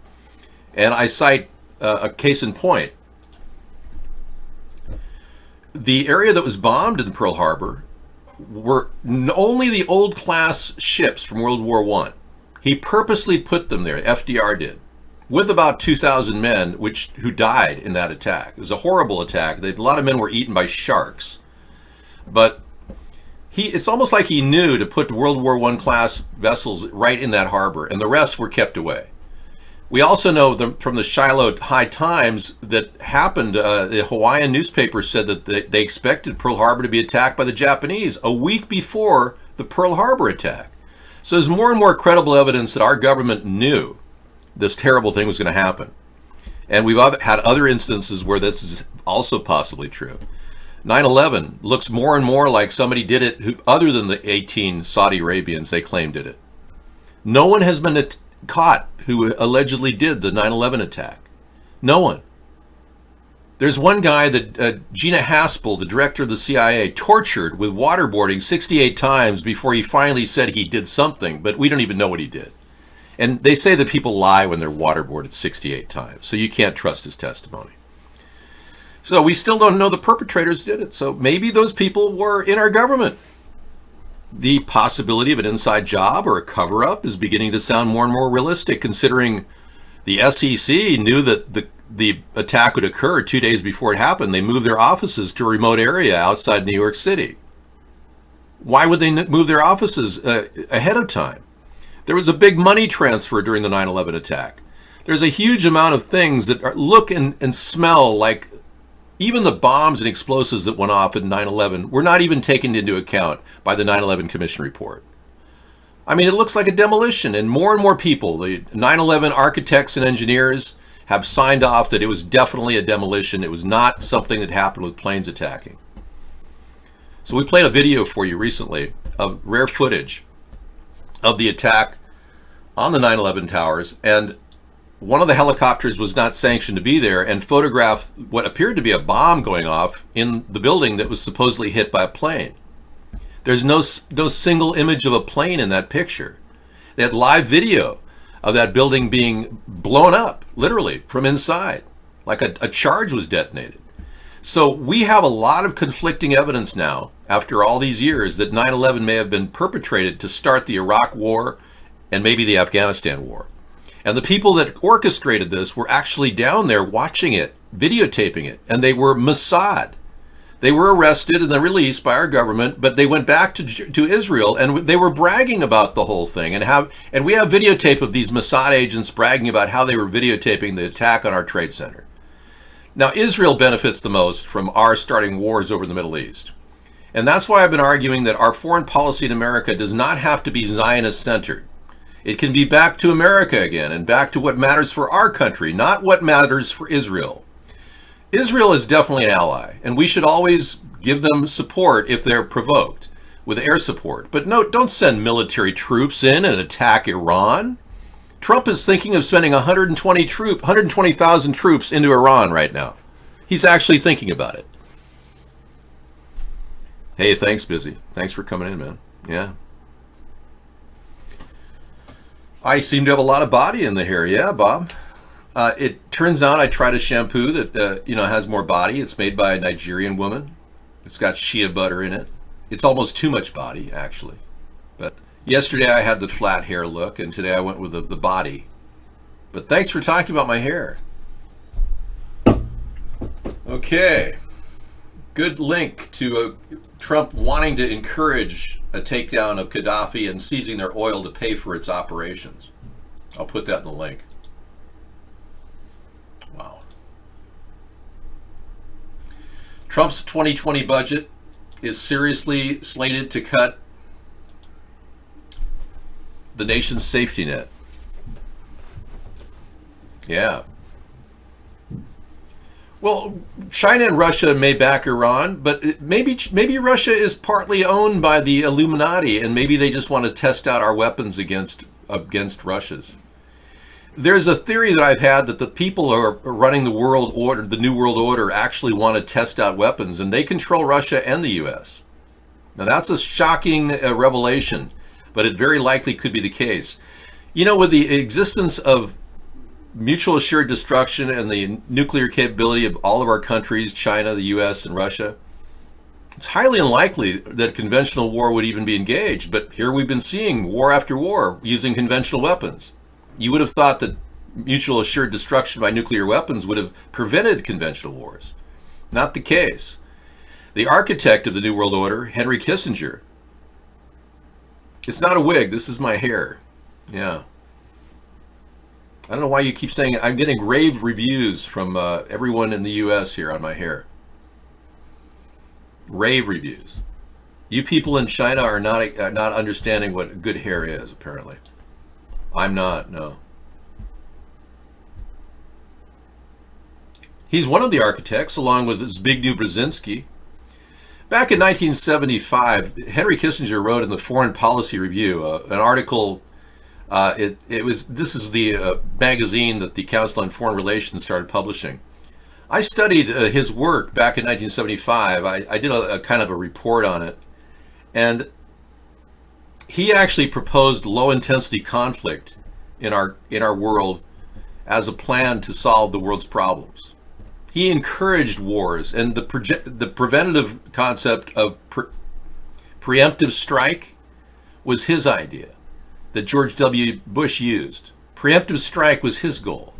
And I cite a case in point. The area that was bombed in Pearl Harbor were only the old class ships from World War I. He purposely put them there, FDR did, with about 2,000 men who died in that attack. It was a horrible attack. A lot of men were eaten by sharks. But it's almost like he knew to put World War I class vessels right in that harbor, and the rest were kept away. We also know from the Shiloh High Times that happened, the Hawaiian newspaper said that they expected Pearl Harbor to be attacked by the Japanese a week before the Pearl Harbor attack. So there's more and more credible evidence that our government knew this terrible thing was going to happen. And we've had other instances where this is also possibly true. 9/11 looks more and more like somebody did it other than the 18 Saudi Arabians they claim did it. No one has been caught who allegedly did the 9/11 attack. No one. There's one guy that Gina Haspel, the director of the CIA, tortured with waterboarding 68 times before he finally said he did something, but we don't even know what he did. And they say that people lie when they're waterboarded 68 times, so you can't trust his testimony. So we still don't know the perpetrators did it, so maybe those people were in our government. The possibility of an inside job or a cover-up is beginning to sound more and more realistic, considering the SEC knew that the attack would occur 2 days before it happened. They moved their offices to a remote area outside New York City. Why would they move their offices ahead of time? There was a big money transfer during the 9/11 attack. There's a huge amount of things that look and smell like even the bombs and explosives that went off in 9/11 were not even taken into account by the 9/11 Commission report. I mean, it looks like a demolition, and more people, the 9/11 architects and engineers, have signed off that it was definitely a demolition. It was not something that happened with planes attacking. So we played a video for you recently of rare footage of the attack on the 9/11 towers, and one of the helicopters was not sanctioned to be there and photographed what appeared to be a bomb going off in the building that was supposedly hit by a plane. There's no single image of a plane in that picture. They had live video of that building being blown up, literally, from inside, like a charge was detonated. So we have a lot of conflicting evidence now, after all these years, that 9/11 may have been perpetrated to start the Iraq War and maybe the Afghanistan War. And the people that orchestrated this were actually down there watching it, videotaping it, and they were Mossad. They were arrested and then released by our government, but they went back to Israel, and they were bragging about the whole thing. And we have videotape of these Mossad agents bragging about how they were videotaping the attack on our trade center. Now, Israel benefits the most from our starting wars over the Middle East. And that's why I've been arguing that our foreign policy in America does not have to be Zionist-centered. It can be back to America again and back to what matters for our country, not what matters for Israel. Israel is definitely an ally, and we should always give them support if they're provoked with air support. But no, don't send military troops in and attack Iran. Trump is thinking of sending 120,000 troops into Iran right now. He's actually thinking about it. Hey, thanks, Busy. Thanks for coming in, man. Yeah. I seem to have a lot of body in the hair. Yeah, Bob. It turns out I tried a shampoo that has more body. It's made by a Nigerian woman. It's got shea butter in it. It's almost too much body, actually. But yesterday I had the flat hair look, and today I went with the body. But thanks for talking about my hair. Okay. Good link to Trump wanting to encourage a takedown of Gaddafi and seizing their oil to pay for its operations. I'll put that in the link. Wow. Trump's 2020 budget is seriously slated to cut the nation's safety net. Yeah. Well, China and Russia may back Iran, but maybe Russia is partly owned by the Illuminati, and maybe they just want to test out our weapons against Russia's. There's a theory that I've had that the people who are running the world order, the New World Order, actually want to test out weapons, and they control Russia and the U.S. Now, that's a shocking revelation, but it very likely could be the case. You know, with the existence of mutual assured destruction and the nuclear capability of all of our countries, China, the U.S., and Russia, it's highly unlikely that conventional war would even be engaged. But here we've been seeing war after war using conventional weapons. You would have thought that mutual assured destruction by nuclear weapons would have prevented conventional wars. Not the case. The architect of the New World Order, Henry Kissinger, it's not a wig, this is my hair. Yeah. I don't know why you keep saying it. I'm getting rave reviews from everyone in the U.S. here on my hair. Rave reviews. You people in China are not understanding what good hair is, apparently. I'm not, no. He's one of the architects, along with Zbigniew Brzezinski. Back in 1975, Henry Kissinger wrote in the Foreign Policy Review an article. This is the magazine that the Council on Foreign Relations started publishing. I studied his work back in 1975. I did a kind of a report on it, and he actually proposed low-intensity conflict in our world as a plan to solve the world's problems. He encouraged wars, and the preventative concept of preemptive strike was his idea that George W. Bush used. Preemptive strike was his goal.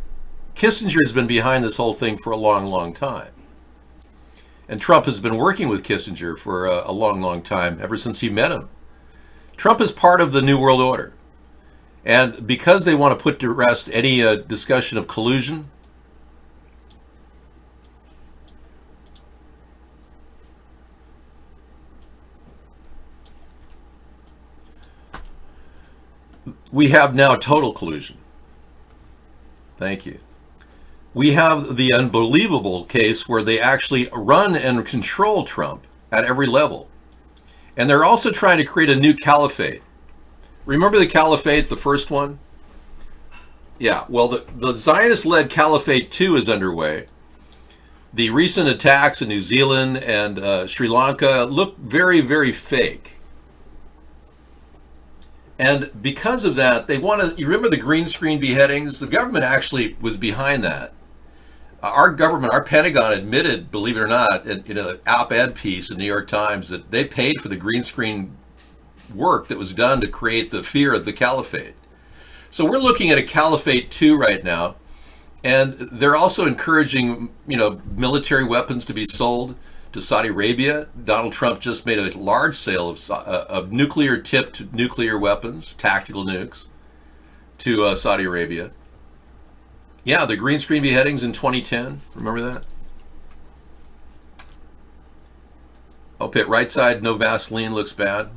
Kissinger has been behind this whole thing for a long, long time. And Trump has been working with Kissinger for a long, long time, ever since he met him. Trump is part of the New World Order. And because they want to put to rest any discussion of collusion, we have now total collusion. Thank you. We have the unbelievable case where they actually run and control Trump at every level. And they're also trying to create a new caliphate. Remember the caliphate, the first one? Yeah, well, the Zionist-led Caliphate 2 is underway. The recent attacks in New Zealand and Sri Lanka look very, very fake. And because of that, they want to, you remember the green screen beheadings? The government actually was behind that. Our government, our Pentagon admitted, believe it or not, in an op-ed piece in the New York Times that they paid for the green screen work that was done to create the fear of the caliphate. So we're looking at a Caliphate 2 right now, and they're also encouraging, military weapons to be sold to Saudi Arabia. Donald Trump just made a large sale of nuclear-tipped nuclear weapons, tactical nukes, to Saudi Arabia. Yeah, the green screen beheadings in 2010. Remember that? Oh, Pitt, right side, no Vaseline, looks bad.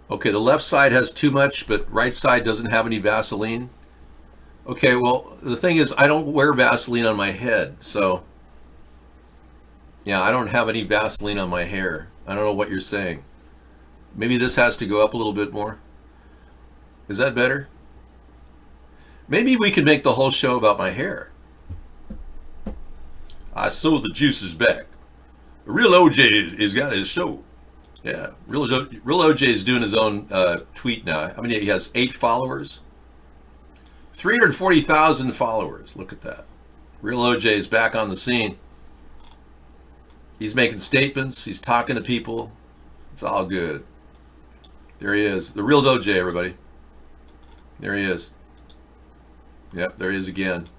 Okay, the left side has too much, but right side doesn't have any Vaseline. Okay, well, the thing is, I don't wear Vaseline on my head, so yeah, I don't have any Vaseline on my hair. I don't know what you're saying. Maybe this has to go up a little bit more. Is that better? Maybe we could make the whole show about my hair. I saw the juice is back. Real OJ is got his show. Yeah, Real OJ is doing his own tweet now. I mean, he has 8 followers. 340,000 followers. Look at that. Real OJ is back on the scene. He's making statements. He's talking to people. It's all good. There he is. The Real OJ, everybody. There he is. Yep, there he is again.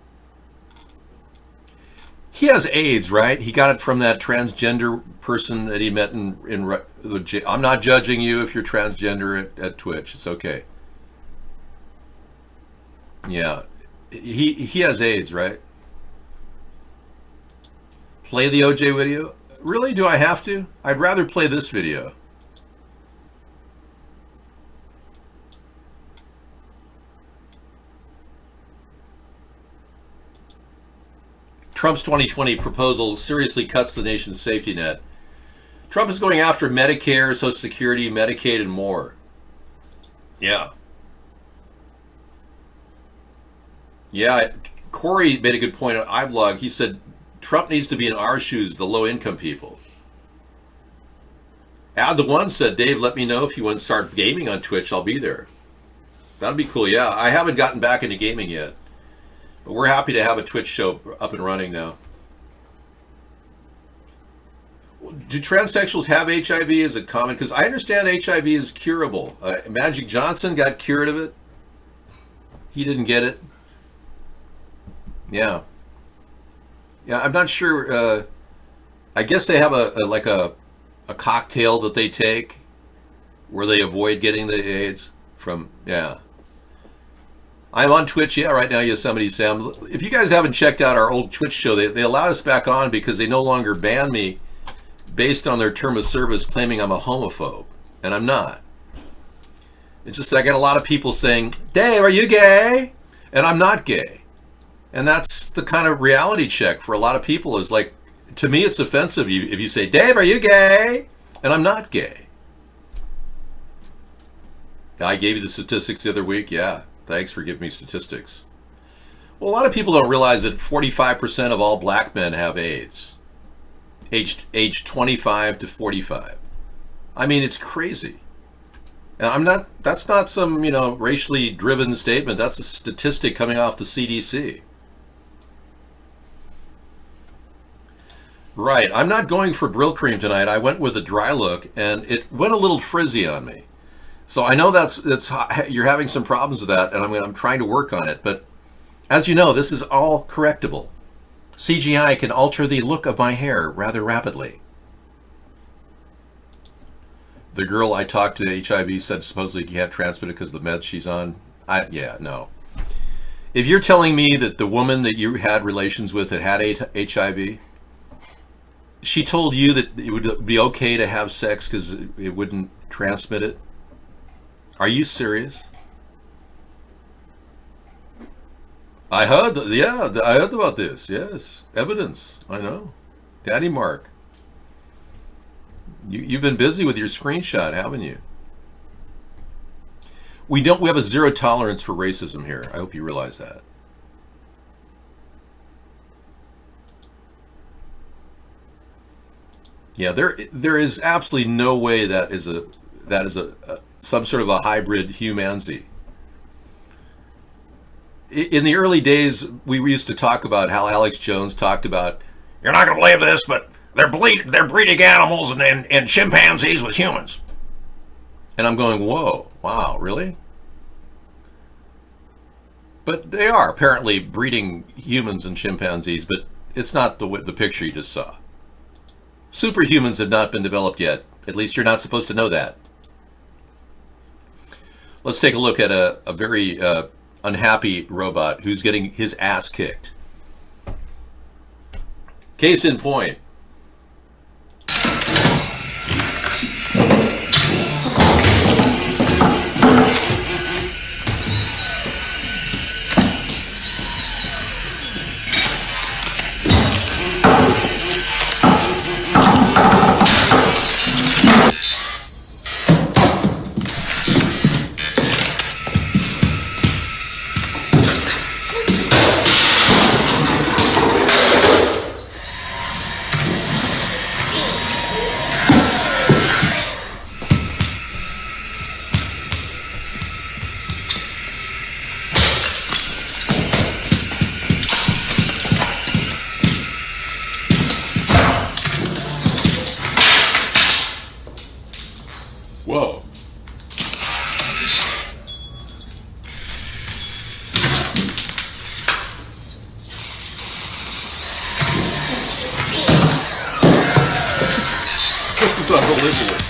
He has AIDS, right? He got it from that transgender person that he met I'm not judging you if you're transgender at Twitch. It's okay. Yeah. He has AIDS, right? Play the OJ video? Really? Do I have to? I'd rather play this video. Trump's 2020 proposal seriously cuts the nation's safety net. Trump is going after Medicare, Social Security, Medicaid, and more. Yeah. Yeah, Corey made a good point on iBlog. He said Trump needs to be in our shoes, the low-income people. Ad the One said, Dave, let me know if you want to start gaming on Twitch. I'll be there. That'd be cool. Yeah, I haven't gotten back into gaming yet. But we're happy to have a Twitch show up and running now. Do transsexuals have HIV? Is it common? Because I understand HIV is curable. Magic Johnson got cured of it. He didn't get it. Yeah. Yeah, I'm not sure. I guess they have a cocktail that they take where they avoid getting the AIDS from. Yeah. I'm on Twitch, yeah, right now, Yosemite Sam. If you guys haven't checked out our old Twitch show, they allowed us back on because they no longer ban me based on their term of service claiming I'm a homophobe. And I'm not. It's just I get a lot of people saying, Dave, are you gay? And I'm not gay. And that's the kind of reality check for a lot of people is like, to me, it's offensive if you say, Dave, are you gay? And I'm not gay. I gave you the statistics the other week, yeah. Thanks for giving me statistics. Well, a lot of people don't realize that 45% of all black men have AIDS. Aged 25 to 45. I mean, it's crazy. And that's not some, racially driven statement. That's a statistic coming off the CDC. Right. I'm not going for Brill Cream tonight. I went with a dry look and it went a little frizzy on me. So I know that's you're having some problems with that, and I'm trying to work on it. But as you know, this is all correctable. CGI can alter the look of my hair rather rapidly. The girl I talked to HIV said supposedly you can't transmit it because of the meds she's on. No. If you're telling me that the woman that you had relations with that had HIV, she told you that it would be okay to have sex because it wouldn't transmit it. Are you serious? I heard about this. Yes, evidence. I know. Daddy Mark. You've been busy with your screenshot, haven't you? We have a zero tolerance for racism here. I hope you realize that. Yeah, there is absolutely no way that is some sort of a hybrid humanity. In the early days, we used to talk about how Alex Jones talked about, you're not going to believe this, but they're breeding animals and chimpanzees with humans. And I'm going, whoa, wow, really? But they are apparently breeding humans and chimpanzees, but it's not the picture you just saw. Superhumans have not been developed yet. At least you're not supposed to know that. Let's take a look at a very unhappy robot who's getting his ass kicked. Case in point. unbelievable.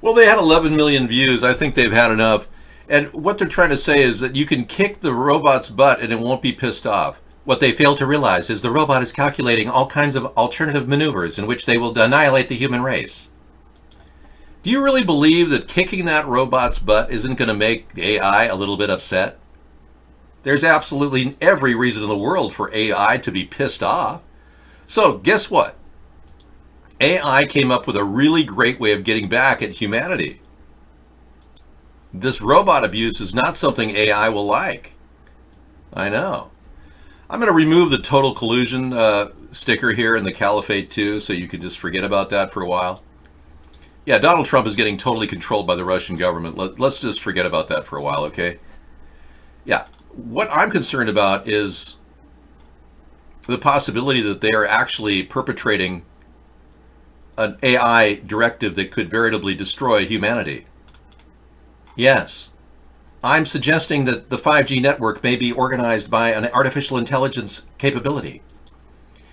Well, they had 11 million views. I think they've had enough. And what they're trying to say is that you can kick the robot's butt and it won't be pissed off. What they fail to realize is the robot is calculating all kinds of alternative maneuvers in which they will annihilate the human race. Do you really believe that kicking that robot's butt isn't going to make the AI a little bit upset? There's absolutely every reason in the world for AI to be pissed off. So guess what? AI came up with a really great way of getting back at humanity. This robot abuse is not something AI will like. I know. I'm going to remove the total collusion sticker here in the Caliphate 2 so you can just forget about that for a while. Yeah, Donald Trump is getting totally controlled by the Russian government. Let's just forget about that for a while, okay? Yeah, what I'm concerned about is the possibility that they are actually perpetrating an AI directive that could veritably destroy humanity. Yes, I'm suggesting that the 5G network may be organized by an artificial intelligence capability.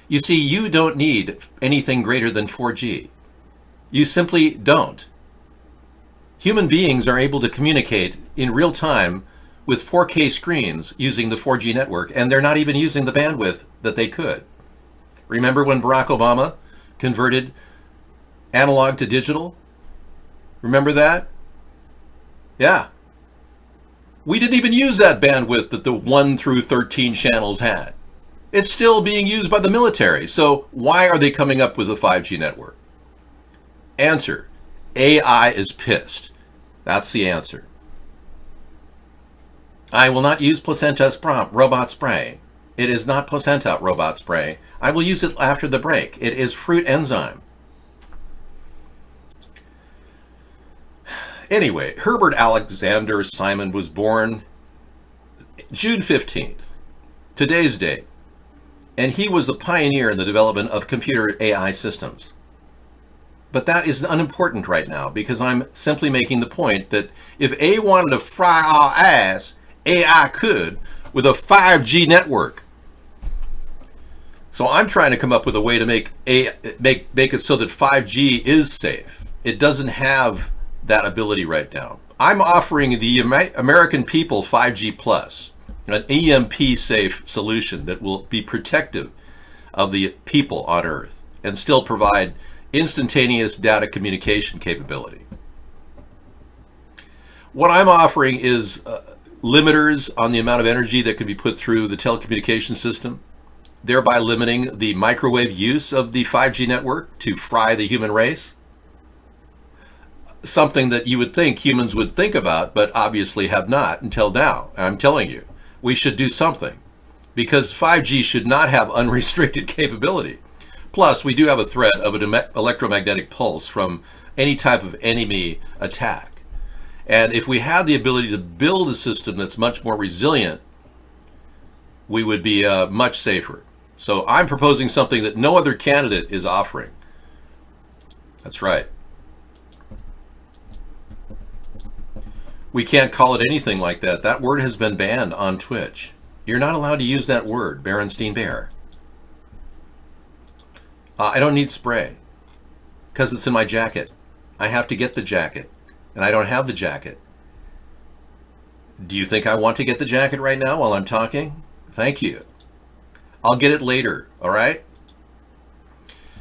You see, you don't need anything greater than 4G. You simply don't. Human beings are able to communicate in real time with 4K screens using the 4G network, and they're not even using the bandwidth that they could. Remember when Barack Obama converted analog to digital? Remember that? Yeah. We didn't even use that bandwidth that the 1 through 13 channels had. It's still being used by the military. So why are they coming up with a 5G network? Answer: AI is pissed. That's the answer. I will not use placenta robot spray. It is not placenta robot spray. I will use it after the break. It is fruit enzyme. Anyway, Herbert Alexander Simon was born June 15th, today's date, and he was a pioneer in the development of computer AI systems. But that is unimportant right now because I'm simply making the point that if A wanted to fry our ass, AI could with a 5G network. So I'm trying to come up with a way to make it so that 5G is safe. It doesn't have that ability right now. I'm offering the American people 5G Plus, an EMP safe solution that will be protective of the people on Earth and still provide instantaneous data communication capability. What I'm offering is limiters on the amount of energy that can be put through the telecommunication system, thereby limiting the microwave use of the 5G network to fry the human race. Something that you would think humans would think about, but obviously have not until now. I'm telling you, we should do something because 5G should not have unrestricted capability. Plus, we do have a threat of an electromagnetic pulse from any type of enemy attack. And if we had the ability to build a system that's much more resilient, we would be much safer. So I'm proposing something that no other candidate is offering. That's right. We can't call it anything like that. That word has been banned on Twitch. You're not allowed to use that word, Berenstein Bear. I don't need spray because it's in my jacket. I have to get the jacket, and I don't have the jacket. Do you think I want to get the jacket right now while I'm talking? Thank you. I'll get it later, all right?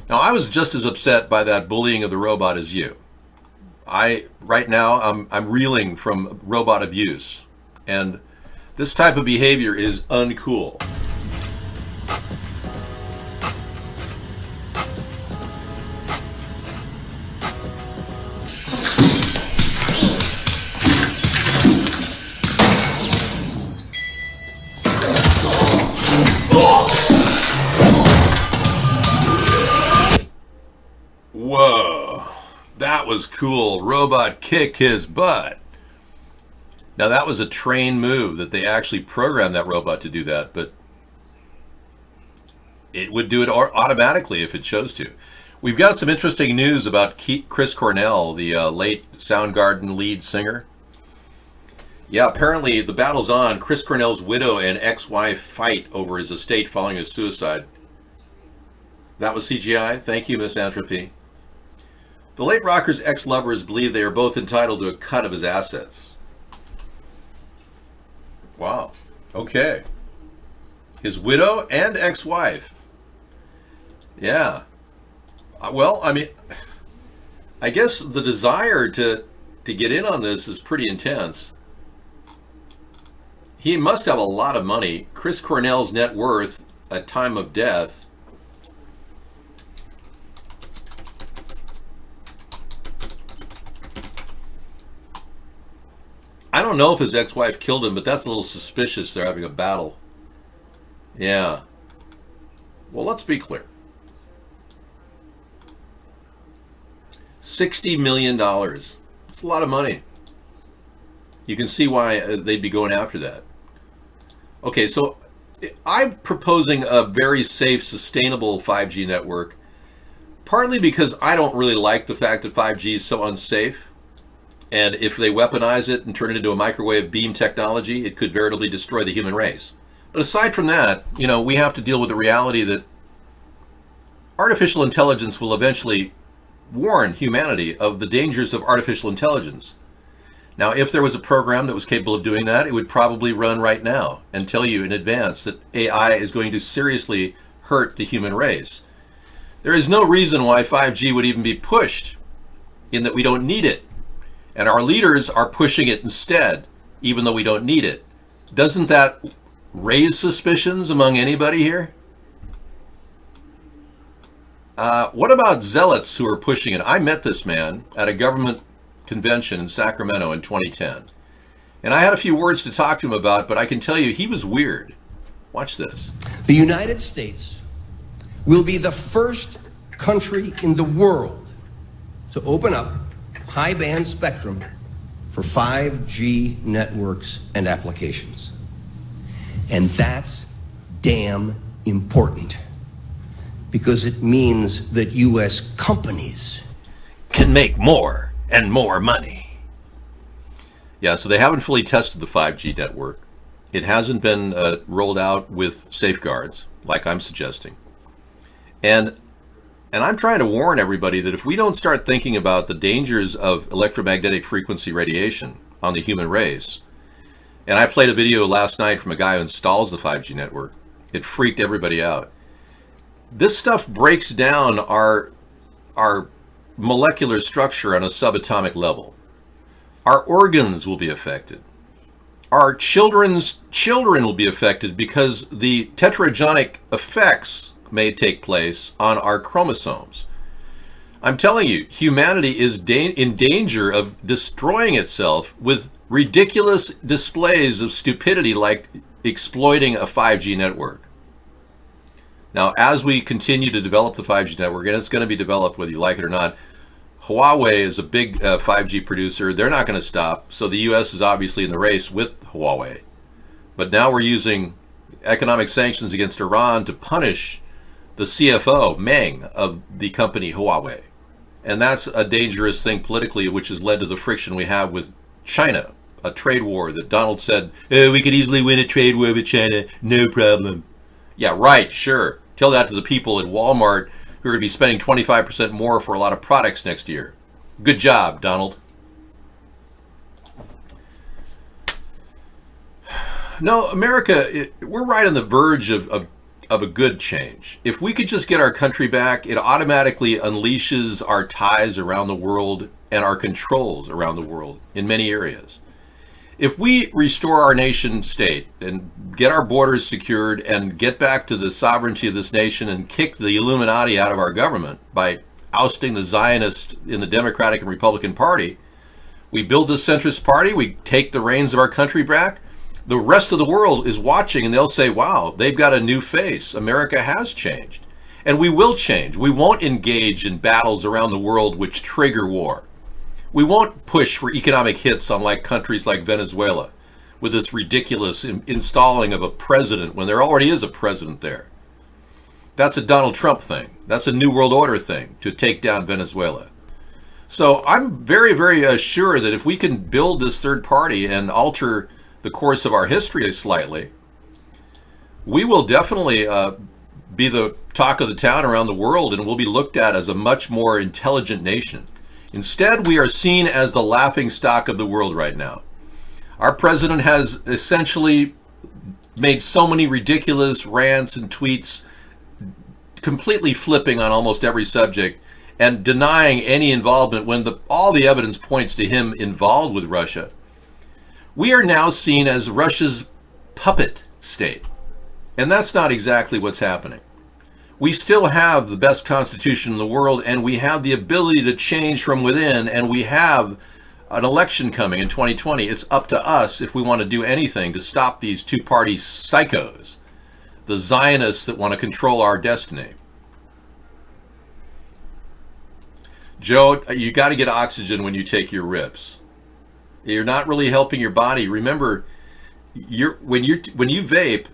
Now, I was just as upset by that bullying of the robot as you. Right now, I'm reeling from robot abuse, and this type of behavior is uncool. Whoa. That was cool. Robot kicked his butt. Now, that was a trained move that they actually programmed that robot to do that, but it would do it automatically if it chose to. We've got some interesting news about Chris Cornell, the late Soundgarden lead singer. Yeah, apparently the battle's on. Chris Cornell's widow and ex-wife fight over his estate following his suicide. That was CGI. Thank you, Miss Entropy. The late rocker's ex-lovers believe they are both entitled to a cut of his assets. Wow. Okay. His widow and ex-wife. Yeah. Well, I mean, I guess the desire to get in on this is pretty intense. He must have a lot of money. Chris Cornell's net worth at time of death. I don't know if his ex-wife killed him, but that's a little suspicious. They're having a battle. Yeah. Well, let's be clear. $60 million. That's a lot of money. You can see why they'd be going after that. Okay, so I'm proposing a very safe, sustainable 5G network, partly because I don't really like the fact that 5G is so unsafe. And if they weaponize it and turn it into a microwave beam technology, it could veritably destroy the human race. But aside from that, you know, we have to deal with the reality that artificial intelligence will eventually warn humanity of the dangers of artificial intelligence. Now, if there was a program that was capable of doing that, it would probably run right now and tell you in advance that AI is going to seriously hurt the human race. There is no reason why 5G would even be pushed, in that we don't need it. And our leaders are pushing it instead, even though we don't need it. Doesn't that raise suspicions among anybody here? What about zealots who are pushing it? I met this man at a government convention in Sacramento in 2010. And I had a few words to talk to him about, but I can tell you he was weird. Watch this. The United States will be the first country in the world to open up high-band spectrum for 5G networks and applications. And that's damn important, because it means that U.S. companies can make more and more money. Yeah, so they haven't fully tested the 5G network. It hasn't been rolled out with safeguards, like I'm suggesting. And I'm trying to warn everybody that if we don't start thinking about the dangers of electromagnetic frequency radiation on the human race, and I played a video last night from a guy who installs the 5G network. It freaked everybody out. This stuff breaks down our molecular structure on a subatomic level. Our organs will be affected. Our children's children will be affected because the teratogenic effects may take place on our chromosomes. I'm telling you, humanity is in danger of destroying itself with ridiculous displays of stupidity like exploiting a 5G network. Now, as we continue to develop the 5G network, and it's going to be developed whether you like it or not, Huawei is a big 5G producer. They're not going to stop. So the U.S. is obviously in the race with Huawei. But now we're using economic sanctions against Iran to punish the CFO, Meng, of the company Huawei. And that's a dangerous thing politically, which has led to the friction we have with China, a trade war that Donald said, we could easily win a trade war with China, no problem. Yeah, right, sure. Tell that to the people at Walmart who are going to be spending 25% more for a lot of products next year. Good job, Donald. No, America, we're right on the verge of a good change. If we could just get our country back, it automatically unleashes our ties around the world and our controls around the world in many areas. If we restore our nation state and get our borders secured and get back to the sovereignty of this nation and kick the Illuminati out of our government by ousting the Zionists in the Democratic and Republican Party, we build this centrist party, we take the reins of our country back, the rest of the world is watching and they'll say, wow, they've got a new face. America has changed. And we will change. We won't engage in battles around the world which trigger war. We won't push for economic hits on countries like Venezuela with this ridiculous installing of a president when there already is a president there. That's a Donald Trump thing. That's a New World Order thing to take down Venezuela. So I'm very, very sure that if we can build this third party and alter the course of our history slightly, we will definitely be the talk of the town around the world, and we'll be looked at as a much more intelligent nation. Instead, we are seen as the laughing stock of the world right now. Our president has essentially made so many ridiculous rants and tweets, completely flipping on almost every subject and denying any involvement when all the evidence points to him involved with Russia. We are now seen as Russia's puppet state, and that's not exactly what's happening. We still have the best constitution in the world, and we have the ability to change from within, and we have an election coming in 2020. It's up to us if we want to do anything to stop these two-party psychos, the Zionists that want to control our destiny. Joe, you got to get oxygen when you take your rips. You're not really helping your body. Remember, when you vape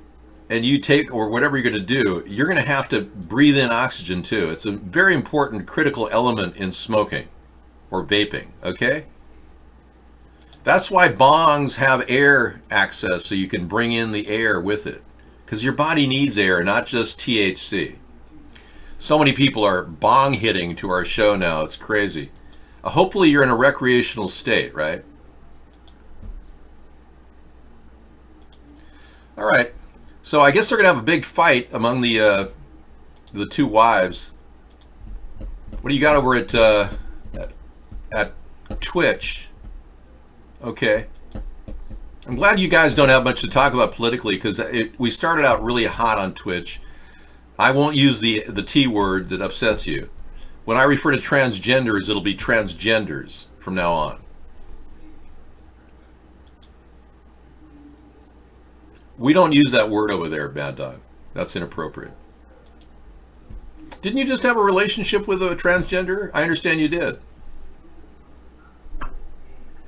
and you take, or whatever you're going to do, you're going to have to breathe in oxygen too. It's a very important critical element in smoking or vaping, okay? That's why bongs have air access, so you can bring in the air with it, because your body needs air, not just THC. So many people are bong hitting to our show now. It's crazy. Hopefully you're in a recreational state, right? All right. So I guess they're going to have a big fight among the two wives. What do you got over at Twitch? Okay. I'm glad you guys don't have much to talk about politically, because we started out really hot on Twitch. I won't use the T word that upsets you. When I refer to transgenders, it'll be transgenders from now on. We don't use that word over there, Bad Dog. That's inappropriate. Didn't you just have a relationship with a transgender? I understand you did.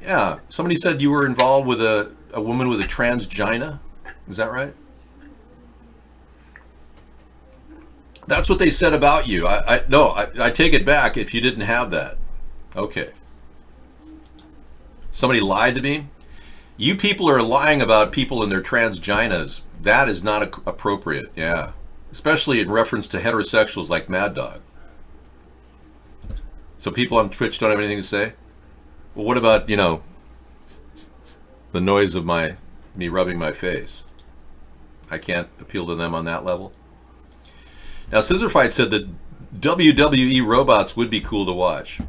Yeah, somebody said you were involved with a woman with a transgina. Is that right? That's what they said about you. I take it back if you didn't have that. Okay. Somebody lied to me? You people are lying about people and their transginas. That is not appropriate, yeah. Especially in reference to heterosexuals like Mad Dog. So people on Twitch don't have anything to say? Well, what about, the noise of me rubbing my face? I can't appeal to them on that level? Now, Scissorfight said that WWE robots would be cool to watch.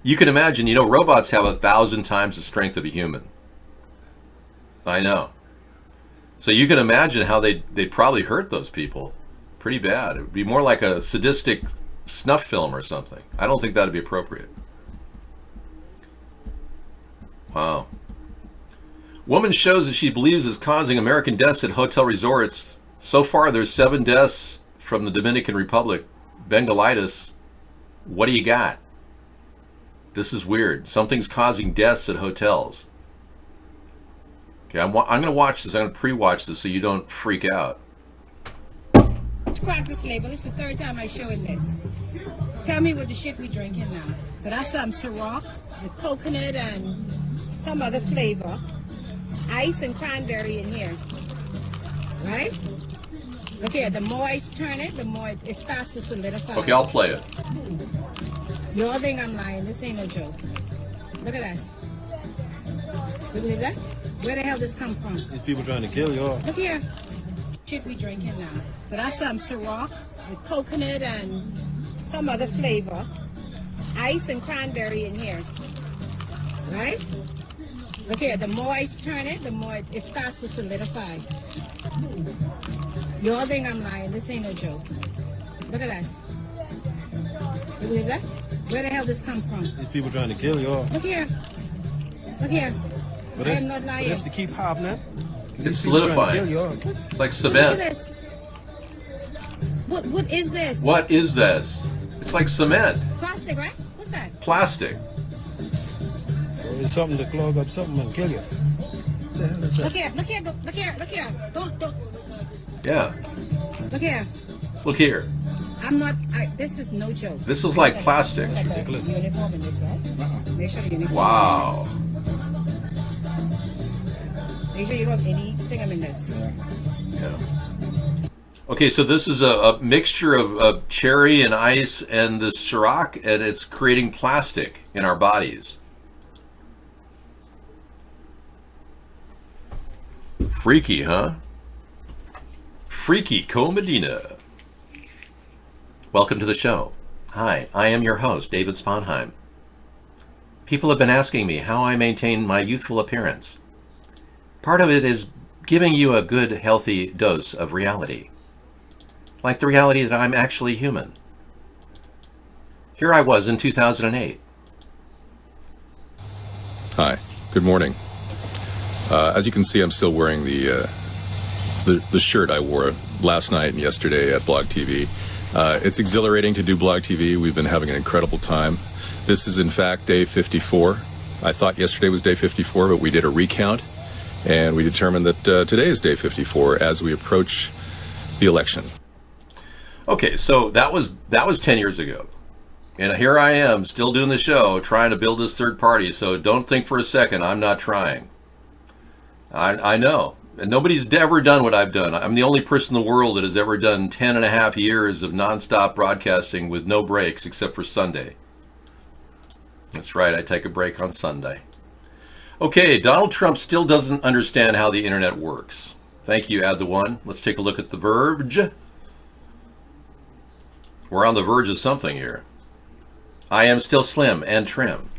You can imagine, robots have 1,000 times the strength of a human. I know. So you can imagine how they'd probably hurt those people pretty bad. It would be more like a sadistic snuff film or something. I don't think that would be appropriate. Wow. Woman shows that she believes is causing American deaths at hotel resorts. So far, there's 7 deaths from the Dominican Republic. Bengalitis. What do you got? This is weird. Something's causing deaths at hotels. Okay, I'm going to watch this. I'm going to pre-watch this so you don't freak out. Crack this label. It's the 3rd time I'm showing this. Tell me what the shit we drinking now. So that's some Ciroc with coconut and some other flavor. Ice and cranberry in here. Right? Look here, the more I turn it, the more it starts to solidify. Okay, I'll play it. You all think I'm lying. This ain't no joke. Look at that. You believe that? Where the hell this come from? These people trying to kill y'all. Look here. Shit we drinking now. So that's some Ciroc with coconut and some other flavor. Ice and cranberry in here. Right? Look here, the more I turn it, the more it starts to solidify. You all think I'm lying. This ain't no joke. Look at that. You believe that? Where the hell this come from? These people trying to kill y'all. Look here. Look here. But I am not lying. that's to keep happening. It's solidifying. It's like Look at cement. this. What is this? What is this? It's like cement. Plastic, right? What's that? Plastic. It's something to clog up something and kill you. What the hell is that? Look here, look here, look here, look here. Don't. Yeah. Look here. Look here. I'm not. This is no joke. This is like plastic. Like a uniform in this, right? Make sure the uniform. Wow. Make sure you don't have anything in this. Yeah. Okay, so this is a mixture of cherry and ice and the Ciroc, and it's creating plastic in our bodies. Freaky, huh? Freaky Co Medina. Welcome to the show. Hi, I am your host, David Sponheim. People have been asking me how I maintain my youthful appearance. Part of it is giving you a good, healthy dose of reality. Like the reality that I'm actually human. Here I was in 2008. Hi, good morning. As you can see, I'm still wearing the shirt I wore last night and yesterday at Blog TV. It's exhilarating to do Blog TV. We've been having an incredible time. This is in fact day 54. I thought yesterday was day 54, but we did a recount, and we determined that today is day 54 as we approach the election. Okay, so that was 10 years ago. And here I am still doing the show, trying to build this third party, so don't think for a second I'm not trying. I know. And nobody's ever done what I've done. I'm the only person in the world that has ever done 10 and a half years of nonstop broadcasting with no breaks except for Sunday. That's right, I take a break on Sunday. Okay, Donald Trump still doesn't understand how the internet works. Thank you, Add the One. Let's take a look at The Verge. We're on the verge of something here. I am still slim and trim.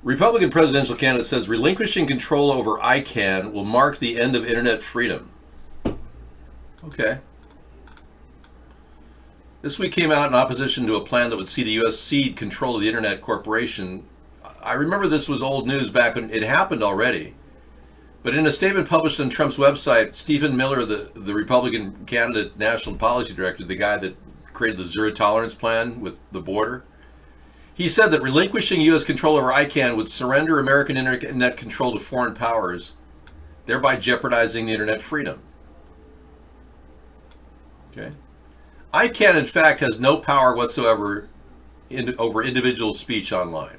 Republican presidential candidate says relinquishing control over ICANN will mark the end of internet freedom. Okay. This week came out in opposition to a plan that would see the U.S. cede control of the Internet Corporation. I remember this was old news back when it happened already. But in a statement published on Trump's website, Stephen Miller, the Republican candidate national policy director, the guy that created the zero tolerance plan with the border, he said that relinquishing U.S. control over ICANN would surrender American internet control to foreign powers, thereby jeopardizing the internet freedom. Okay. ICANN, in fact, has no power whatsoever over individual speech online.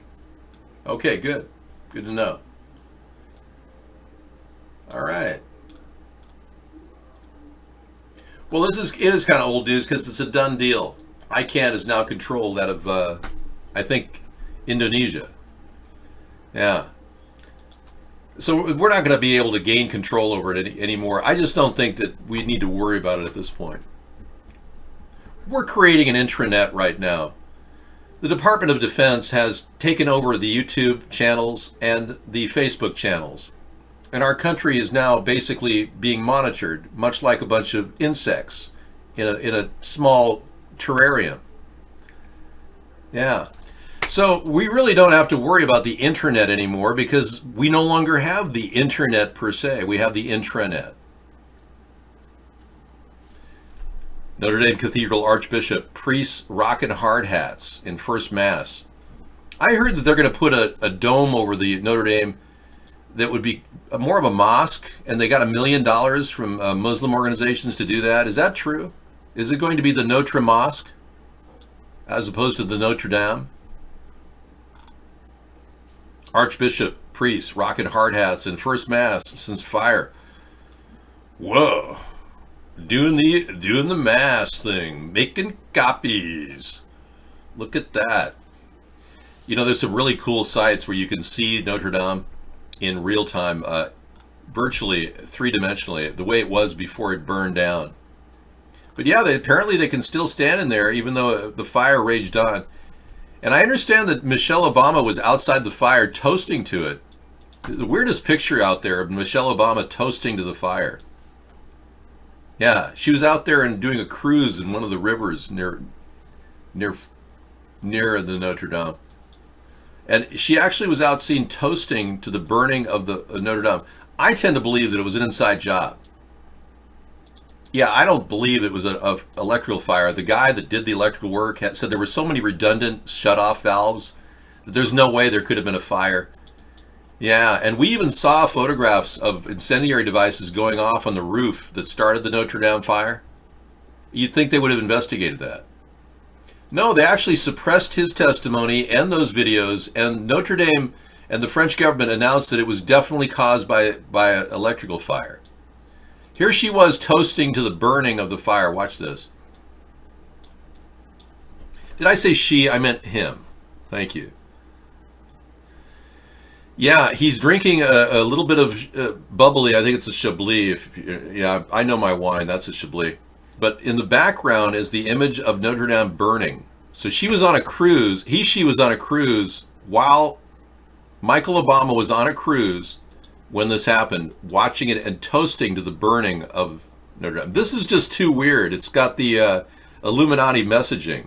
Okay, good. Good to know. All right. Well, it is kind of old news because it's a done deal. ICANN is now controlled out of, I think, Indonesia. Yeah. So we're not going to be able to gain control over it anymore. I just don't think that we need to worry about it at this point. We're creating an intranet right now. The Department of Defense has taken over the YouTube channels and the Facebook channels. And our country is now basically being monitored, much like a bunch of insects in a small terrarium. Yeah. So we really don't have to worry about the internet anymore because we no longer have the internet per se. We have the intranet. Notre Dame Cathedral Archbishop, priests rocking hard hats in First Mass. I heard that they're going to put a dome over the Notre Dame that would be more of a mosque, and they got $1 million from Muslim organizations to do that. Is that true? Is it going to be the Notre Mosque as opposed to the Notre Dame? Archbishop, priests rocking hard hats in First Mass since fire. Whoa. Doing the mass thing, making copies. Look at that. You know, there's some really cool sites where you can see Notre Dame in real time, virtually three-dimensionally, the way it was before it burned down. But yeah, apparently they can still stand in there even though the fire raged on. And I understand that Michelle Obama was outside the fire toasting to it. The weirdest picture out there of Michelle Obama toasting to the fire. Yeah, she was out there and doing a cruise in one of the rivers near the Notre Dame. And she actually was out seen toasting to the burning of the Notre Dame. I tend to believe that it was an inside job. Yeah, I don't believe it was a electrical fire. The guy that did the electrical work said there were so many redundant shut-off valves that there's no way there could have been a fire. Yeah, and we even saw photographs of incendiary devices going off on the roof that started the Notre Dame fire. You'd think they would have investigated that. No, they actually suppressed his testimony and those videos, and Notre Dame and the French government announced that it was definitely caused by an electrical fire. Here she was toasting to the burning of the fire. Watch this. Did I say she? I meant him. Thank you. Yeah, he's drinking a little bit of bubbly. I think it's a Chablis. Yeah, I know my wine. That's a Chablis. But in the background is the image of Notre Dame burning. So she was on a cruise. She was on a cruise while Michael Obama was on a cruise when this happened, watching it and toasting to the burning of Notre Dame. This is just too weird. It's got the Illuminati messaging.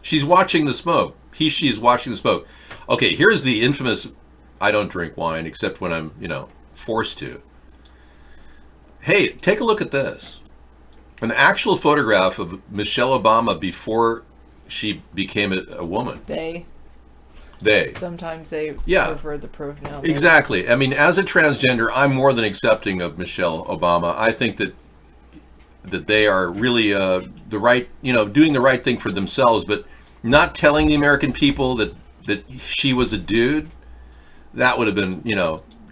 She's watching the smoke. She's watching the smoke. Okay, here's the infamous, I don't drink wine except when I'm, forced to. Hey, take a look at this. An actual photograph of Michelle Obama before she became a woman. They. Sometimes they Yeah. prefer the pronoun. Exactly. I mean, as a transgender, I'm more than accepting of Michelle Obama. I think that they are really the right, doing the right thing for themselves, but not telling the American people that she was a dude. That would have been,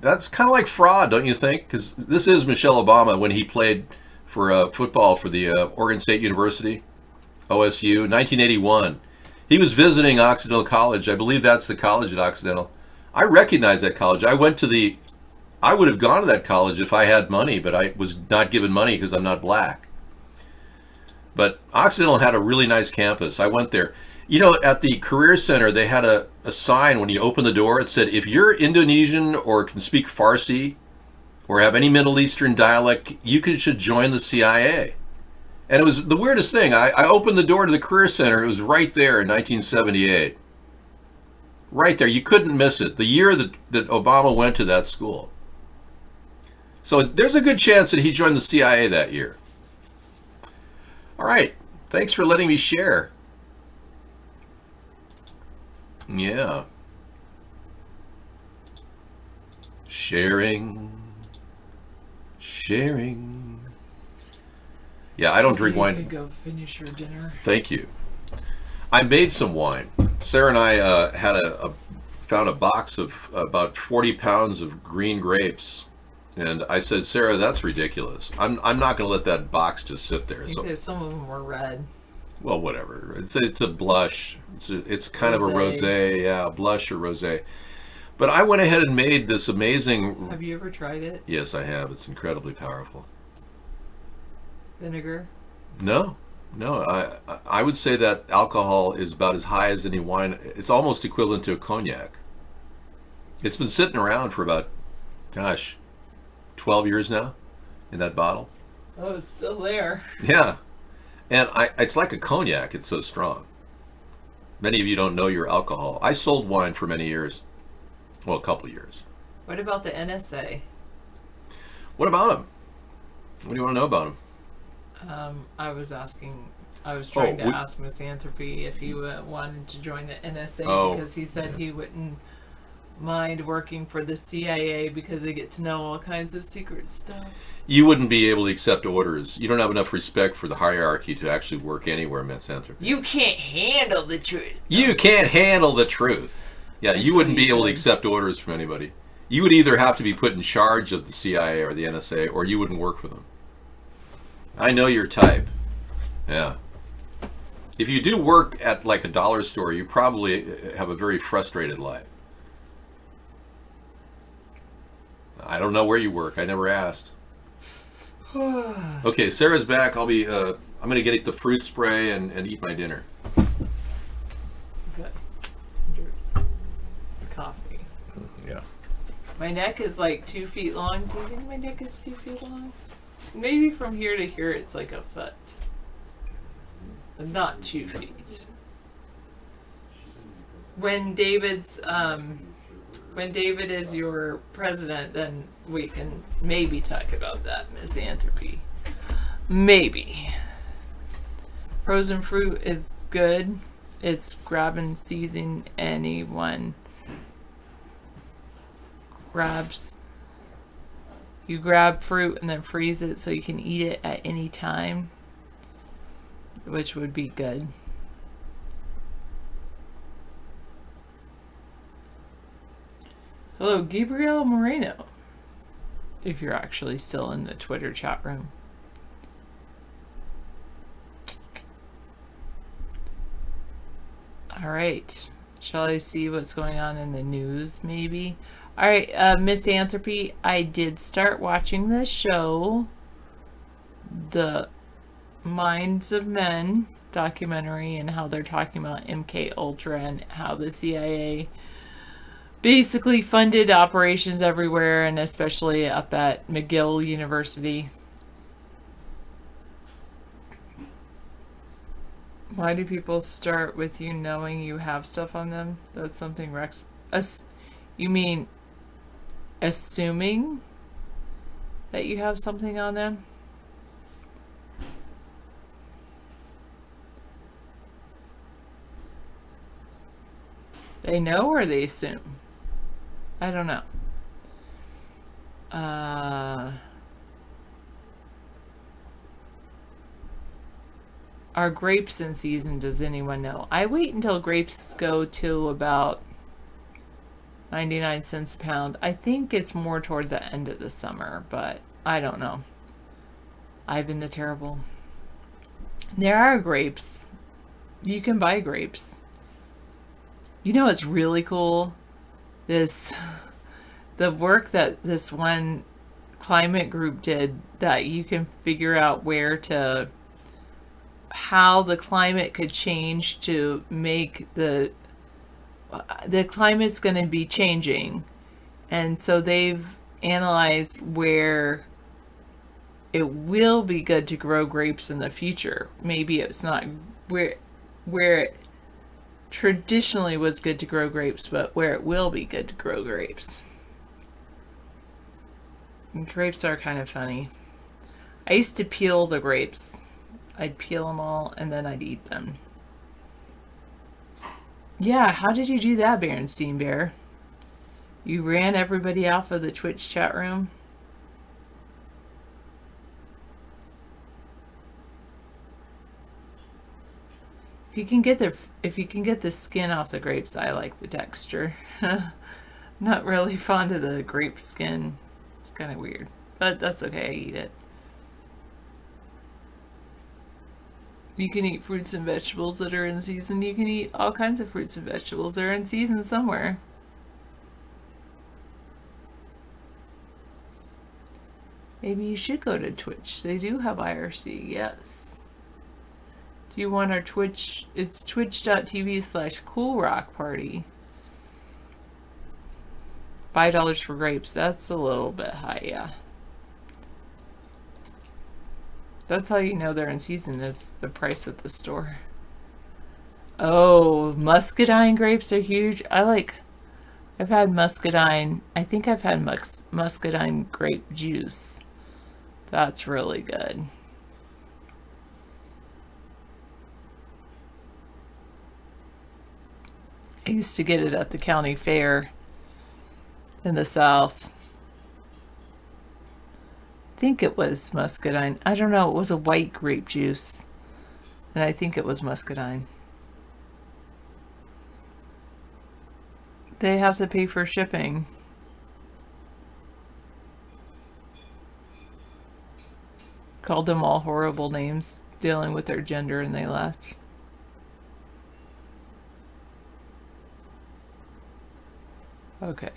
that's kind of like fraud, don't you think? Because this is Michelle Obama when he played for football for the Oregon State University, OSU, 1981. He was visiting Occidental College. I believe that's the college at Occidental. I recognize that college. I would have gone to that college if I had money, but I was not given money because I'm not black. But Occidental had a really nice campus. I went there. At the Career Center, they had a sign when you open the door. It said, if you're Indonesian or can speak Farsi or have any Middle Eastern dialect, you should join the CIA. And it was the weirdest thing. I opened the door to the Career Center. It was right there in 1978. Right there. You couldn't miss it. The year that Obama went to that school. So there's a good chance that he joined the CIA that year. All right. Thanks for letting me share. Yeah. Sharing. Yeah, I don't drink wine. You could go finish your dinner. Thank you. I made some wine. Sarah and I found a box of about 40 pounds of green grapes, and I said, Sarah, that's ridiculous. I'm not going to let that box just sit there. Because some of them were red. Well, whatever. It's a blush. It's kind of a rosé. Yeah, blush or rosé. But I went ahead and made this amazing. Have you ever tried it? Yes, I have. It's incredibly powerful. Vinegar? No. I would say that alcohol is about as high as any wine. It's almost equivalent to a cognac. It's been sitting around for about, 12 years now in that bottle. Oh, it's still there. Yeah. And it's like a cognac. It's so strong. Many of you don't know your alcohol. I sold wine for many years. Well, a couple of years. What about the NSA? What about them? What do you want to know about them? I was trying to ask Misanthropy if he wanted to join the NSA because he said he wouldn't mind working for the CIA because they get to know all kinds of secret stuff. You wouldn't be able to accept orders. You don't have enough respect for the hierarchy to actually work anywhere, Misanthropy. You can't handle the truth. You can't handle the truth. Yeah, you wouldn't be able to accept orders from anybody. You would either have to be put in charge of the CIA or the NSA, or you wouldn't work for them. I know your type. Yeah. If you do work at like a dollar store, you probably have a very frustrated life. I don't know where you work. I never asked. Okay, Sarah's back. I'm going to get the fruit spray and eat my dinner. Okay. Coffee. Yeah. My neck is like 2 feet long. Do you think my neck is 2 feet long? Maybe from here to here it's like a foot. But not 2 feet. When David's when David is your president, then we can maybe talk about that misanthropy. Maybe. Frozen fruit is good. It's grab and seizing anyone grabs. You grab fruit and then freeze it so you can eat it at any time, which would be good. Hello, Gabriel Moreno, if you're actually still in the Twitter chat room. All right, shall I see what's going on in the news, maybe? All right, Misanthropy, I did start watching this show, the Minds of Men documentary, and how they're talking about MK Ultra and how the CIA basically funded operations everywhere, and especially up at McGill University. Why do people start with you knowing you have stuff on them? That's something Rex... You mean assuming that you have something on them? They know or they assume? I don't know. Are grapes in season? Does anyone know? I wait until grapes go to about 99 cents a pound. I think it's more toward the end of the summer, but I don't know. Ivan the Terrible. There are grapes. You can buy grapes. You know what's really cool? The work that this one climate group did, that you can figure out how the climate could change to make the climate's going to be changing. And so they've analyzed where it will be good to grow grapes in the future. Maybe it's not where it traditionally was good to grow grapes, but where it will be good to grow grapes. And grapes are kind of funny. I used to peel the grapes. I'd peel them all and then I'd eat them. Yeah, how did you do that, Berenstein Bear? You ran everybody off of the Twitch chat room? If you can get the skin off the grapes, I like the texture. Not really fond of the grape skin. It's kind of weird, but that's okay. I eat it. You can eat fruits and vegetables that are in season. You can eat all kinds of fruits and vegetables that are in season somewhere. Maybe you should go to Twitch. They do have IRC, yes. Do you want our Twitch? It's twitch.tv/coolrockparty. $5 for grapes. That's a little bit high, yeah. That's how you know they're in season, is the price at the store. Oh, muscadine grapes are huge. I've had muscadine. I think I've had muscadine grape juice. That's really good. I used to get it at the county fair in the South. I think it was muscadine. I don't know. It was a white grape juice. And I think it was muscadine. They have to pay for shipping. Called them all horrible names, dealing with their gender, and they left. Okay.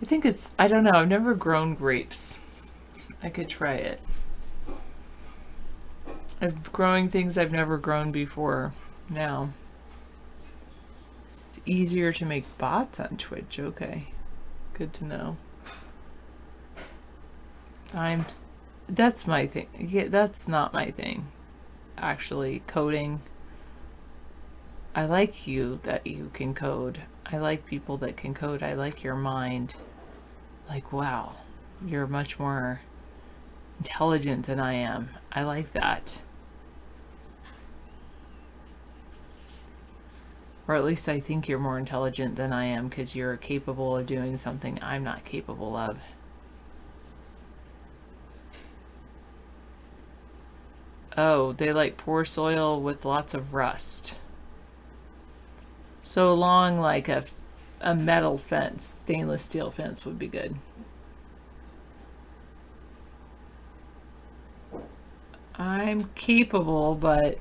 I think I don't know, I've never grown grapes. I could try it. I'm growing things I've never grown before now. It's easier to make bots on Twitch. Okay. Good to know. That's my thing. Yeah, that's not my thing. actually coding. I like you that you can code. I like people that can code. I like your mind. Like, wow, you're much more intelligent than I am. I like that. Or at least I think you're more intelligent than I am because you're capable of doing something I'm not capable of. Oh, they like poor soil with lots of rust. So along like a metal fence, stainless steel fence would be good. I'm capable, but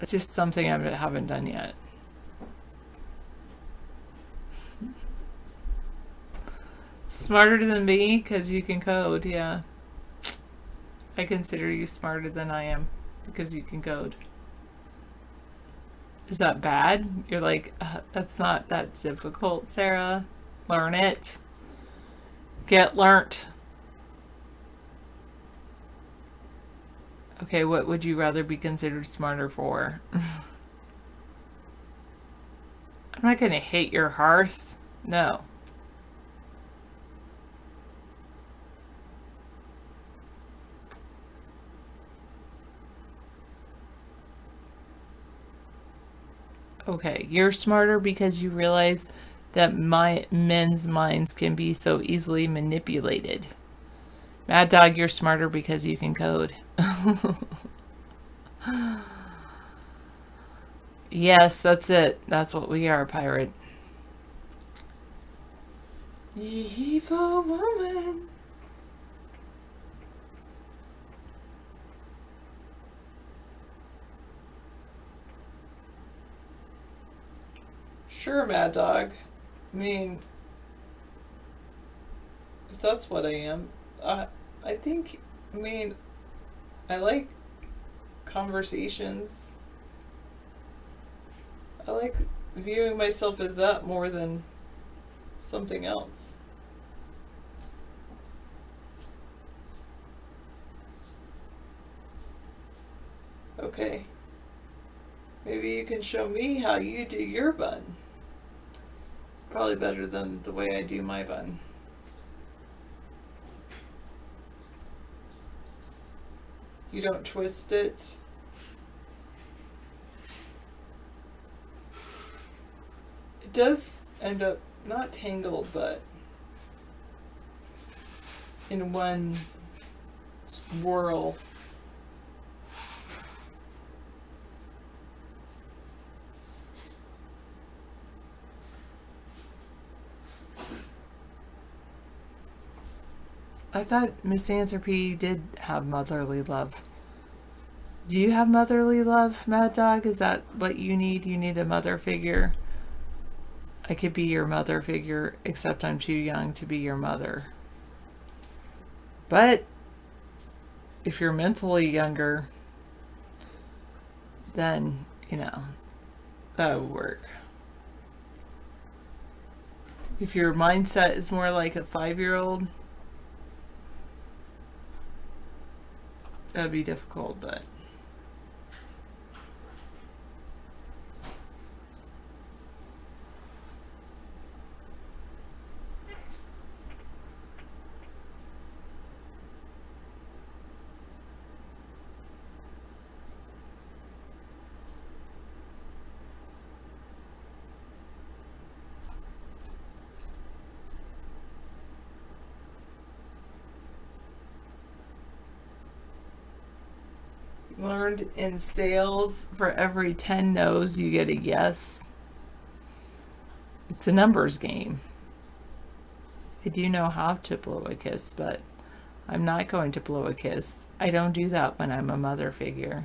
it's just something I haven't done yet. Smarter than me because you can code, yeah. I consider you smarter than I am because you can code. Is that bad? You're like, that's not that difficult, Sarah. Learn it. Get learnt. Okay, what would you rather be considered smarter for? I'm not gonna hit your hearth. No. Okay, you're smarter because you realize that men's minds can be so easily manipulated. Mad Dog, you're smarter because you can code. Yes, that's it. That's what we are, pirate. Evil woman. Sure, Mad Dog. I mean, if that's what I am, I think, I mean, I like conversations. I like viewing myself as that more than something else. Okay. Maybe you can show me how you do your bun. Probably better than the way I do my bun. You don't twist it. It does end up not tangled, but in one swirl. I thought Misanthropy did have motherly love. Do you have motherly love, Mad Dog? Is that what you need? You need a mother figure? I could be your mother figure, except I'm too young to be your mother. But if you're mentally younger, then, you know, that would work. If your mindset is more like a 5-year-old, that would be difficult, but... Learned in sales, for every 10 no's you get a yes. It's a numbers game. I do know how to blow a kiss, but I'm not going to blow a kiss. I don't do that when I'm a mother figure.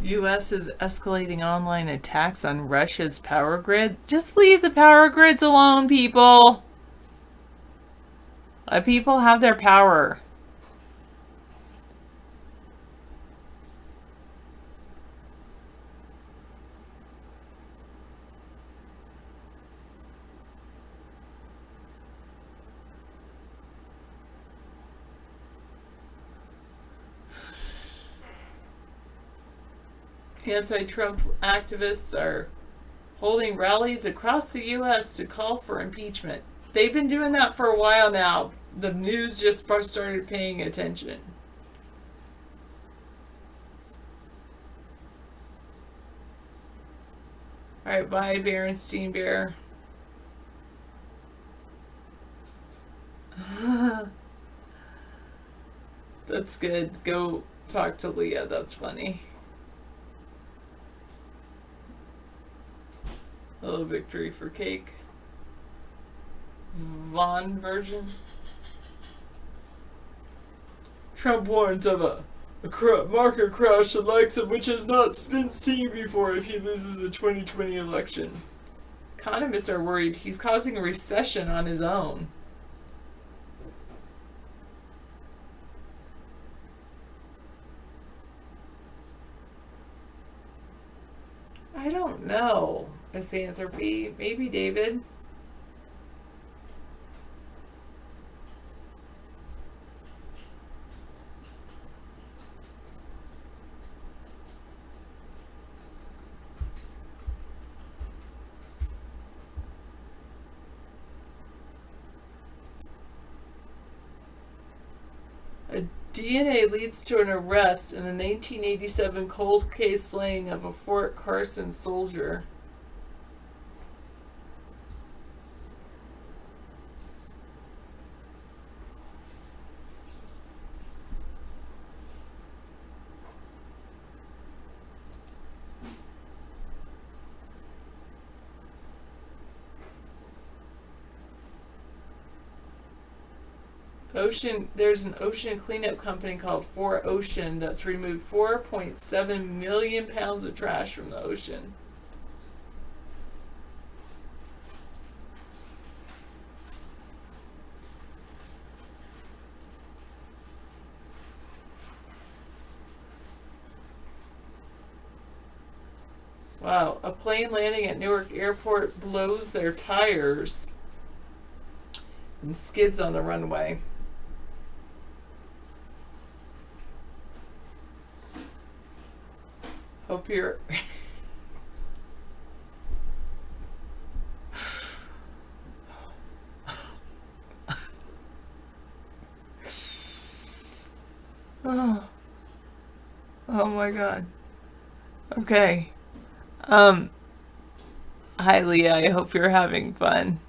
U.S. is escalating online attacks on Russia's power grid. Just leave the power grids alone, people. Let people have their power. Anti-Trump activists are holding rallies across the U.S. to call for impeachment. They've been doing that for a while now. The news just started paying attention. Alright, bye, Berenstein Bear. That's good. Go talk to Leah. That's funny. Hello, victory for cake. Vaughn version. Trump warns of a market crash the likes of which has not been seen before if he loses the 2020 election. Economists are worried he's causing a recession on his own. I don't know. Misanthropy. Maybe David. A DNA leads to an arrest in a 1987 cold case slaying of a Fort Carson soldier. There's an ocean cleanup company called 4Ocean that's removed 4.7 million pounds of trash from the ocean. Wow, a plane landing at Newark Airport blows their tires and skids on the runway. Hope you're... oh my God. Okay. Hi Leah, I hope you're having fun.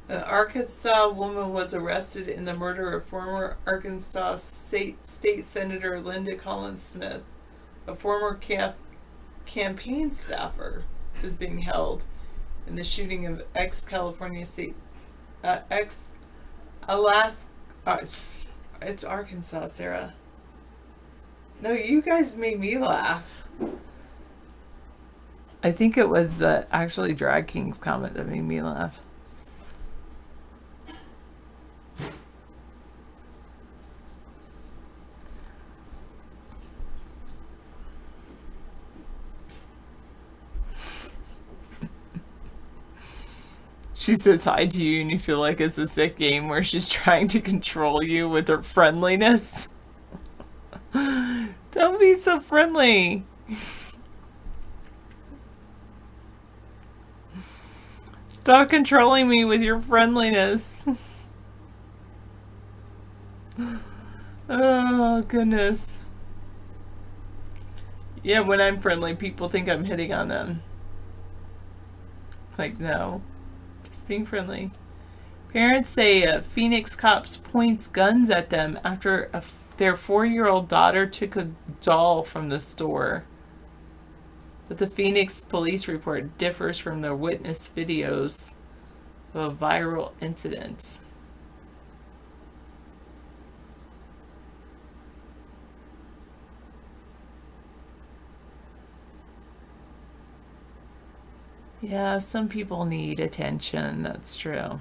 An Arkansas woman was arrested in the murder of former Arkansas State Senator Linda Collins Smith. A former campaign staffer is being held in the shooting of ex-California State, ex-Alaska, it's Arkansas, Sarah. No, you guys made me laugh. I think it was actually Drag King's comment that made me laugh. She says hi to you and you feel like it's a sick game where she's trying to control you with her friendliness. Don't be so friendly. Stop controlling me with your friendliness. Oh, goodness. Yeah, when I'm friendly, people think I'm hitting on them. Like, no. Just being friendly. Parents say Phoenix cops points guns at them after their 4-year-old daughter took a doll from the store. But the Phoenix police report differs from the witness videos of a viral incident. Yeah, some people need attention. That's true.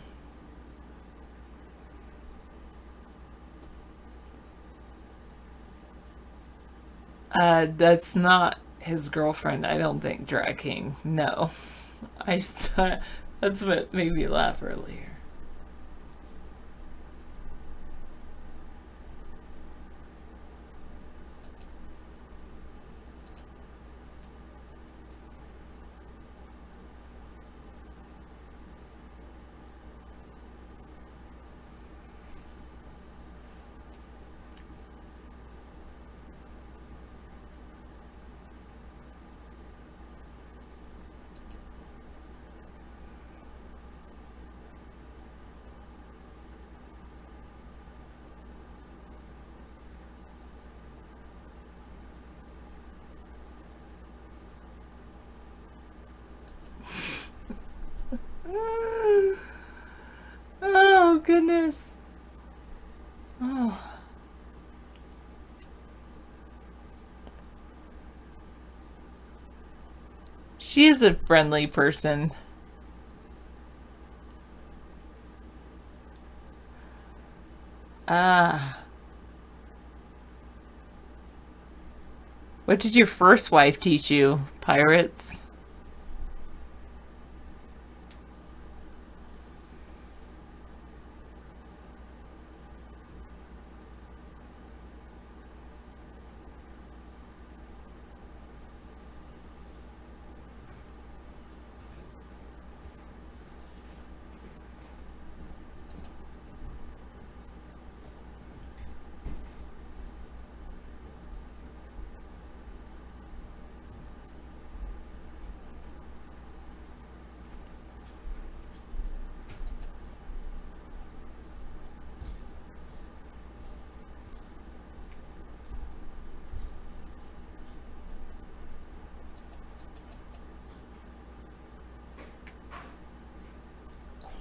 That's not his girlfriend, I don't think, Drag King. No. That's what made me laugh earlier. Oh, goodness. Oh. She is a friendly person. Ah. What did your first wife teach you, pirates?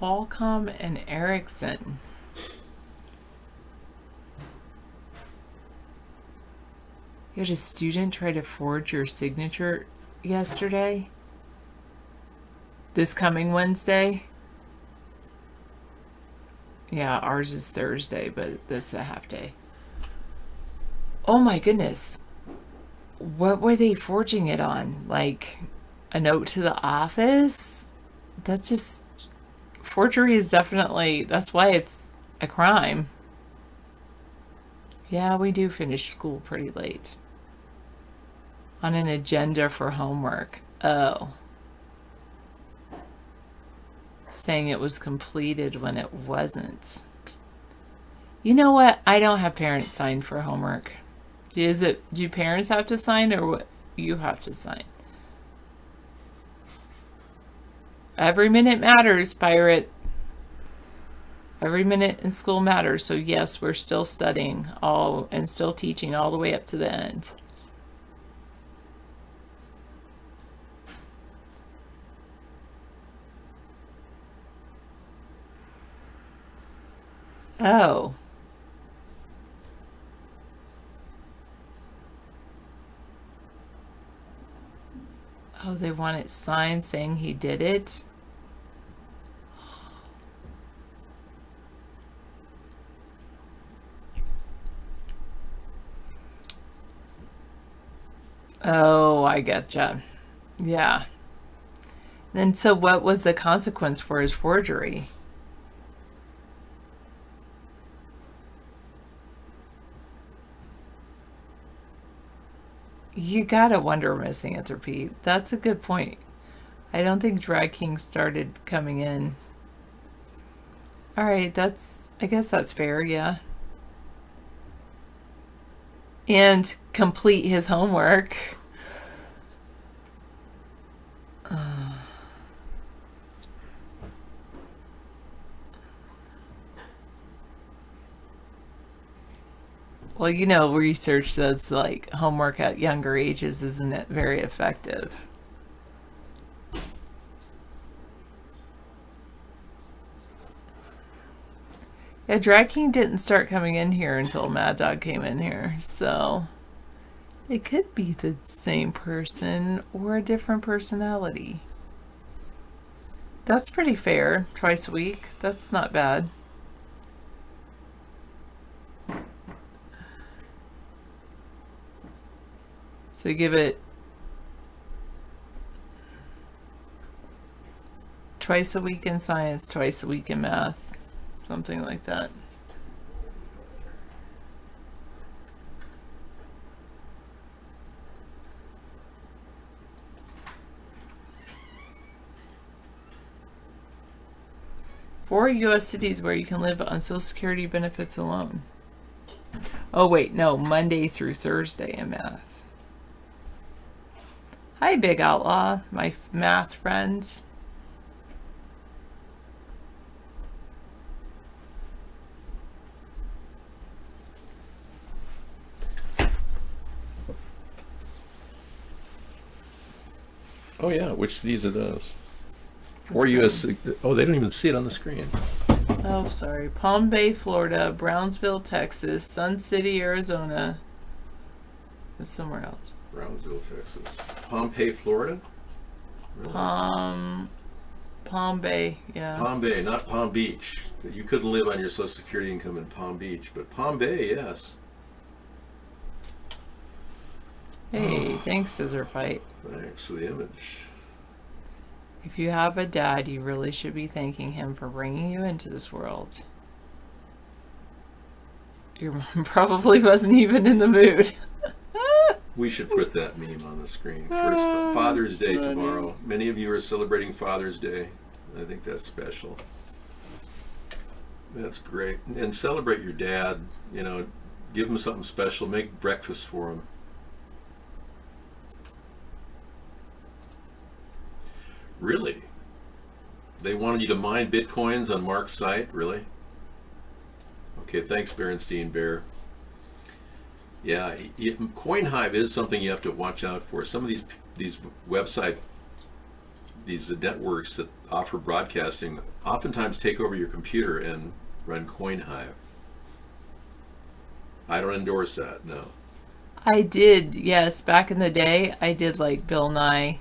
Qualcomm and Ericsson. You had a student try to forge your signature yesterday? This coming Wednesday? Yeah, ours is Thursday, but that's a half day. Oh my goodness. What were they forging it on? Like a note to the office? That's just... Forgery is definitely... That's why it's a crime. Yeah, we do finish school pretty late. On an agenda for homework. Oh. Saying it was completed when it wasn't. You know what? I don't have parents sign for homework. Do parents have to sign, or what? You have to sign? Every minute matters, pirate. Every minute in school matters. So yes, we're still studying and still teaching all the way up to the end. Oh. Oh, they want it signed saying he did it? Oh, I getcha. Yeah. Then so what was the consequence for his forgery? You gotta wonder misanthropy. That's a good point. I don't think Drag King started coming in. Alright, I guess that's fair, yeah. And complete his homework. Well, research that's like homework at younger ages isn't it very effective? Yeah, Drag King didn't start coming in here until Mad Dog came in here, so it could be the same person or a different personality. That's pretty fair. Twice a week. That's not bad. So give it twice a week in science, twice a week in math, something like that. Four U.S. cities where you can live on Social Security benefits alone. Oh wait, no, Monday through Thursday in math. Hi, Big Outlaw, my math friend. Oh yeah, which cities are those? 4 U.S. Oh, they don't even see it on the screen. Oh, sorry. Palm Bay, Florida, Brownsville, Texas, Sun City, Arizona. It's somewhere else. Brownsville, Texas. Pompeii, Florida? Really? Palm Bay, yeah. Palm Bay, not Palm Beach. You couldn't live on your Social Security income in Palm Beach, but Palm Bay, yes. Hey, thanks, Scissor Fight. Thanks for the image. If you have a dad, you really should be thanking him for bringing you into this world. Your mom probably wasn't even in the mood. We should put that meme on the screen. First, Father's Day tomorrow. Many of you are celebrating Father's Day. I think that's special. That's great. And celebrate your dad. Give him something special. Make breakfast for him. Really? They wanted you to mine bitcoins on Mark's site? Really? Okay, thanks, Berenstein Bear. Yeah, CoinHive is something you have to watch out for. Some of these website, these networks that offer broadcasting oftentimes take over your computer and run CoinHive. I don't endorse that, no. I did, yes. Back in the day, I did like Bill Nye.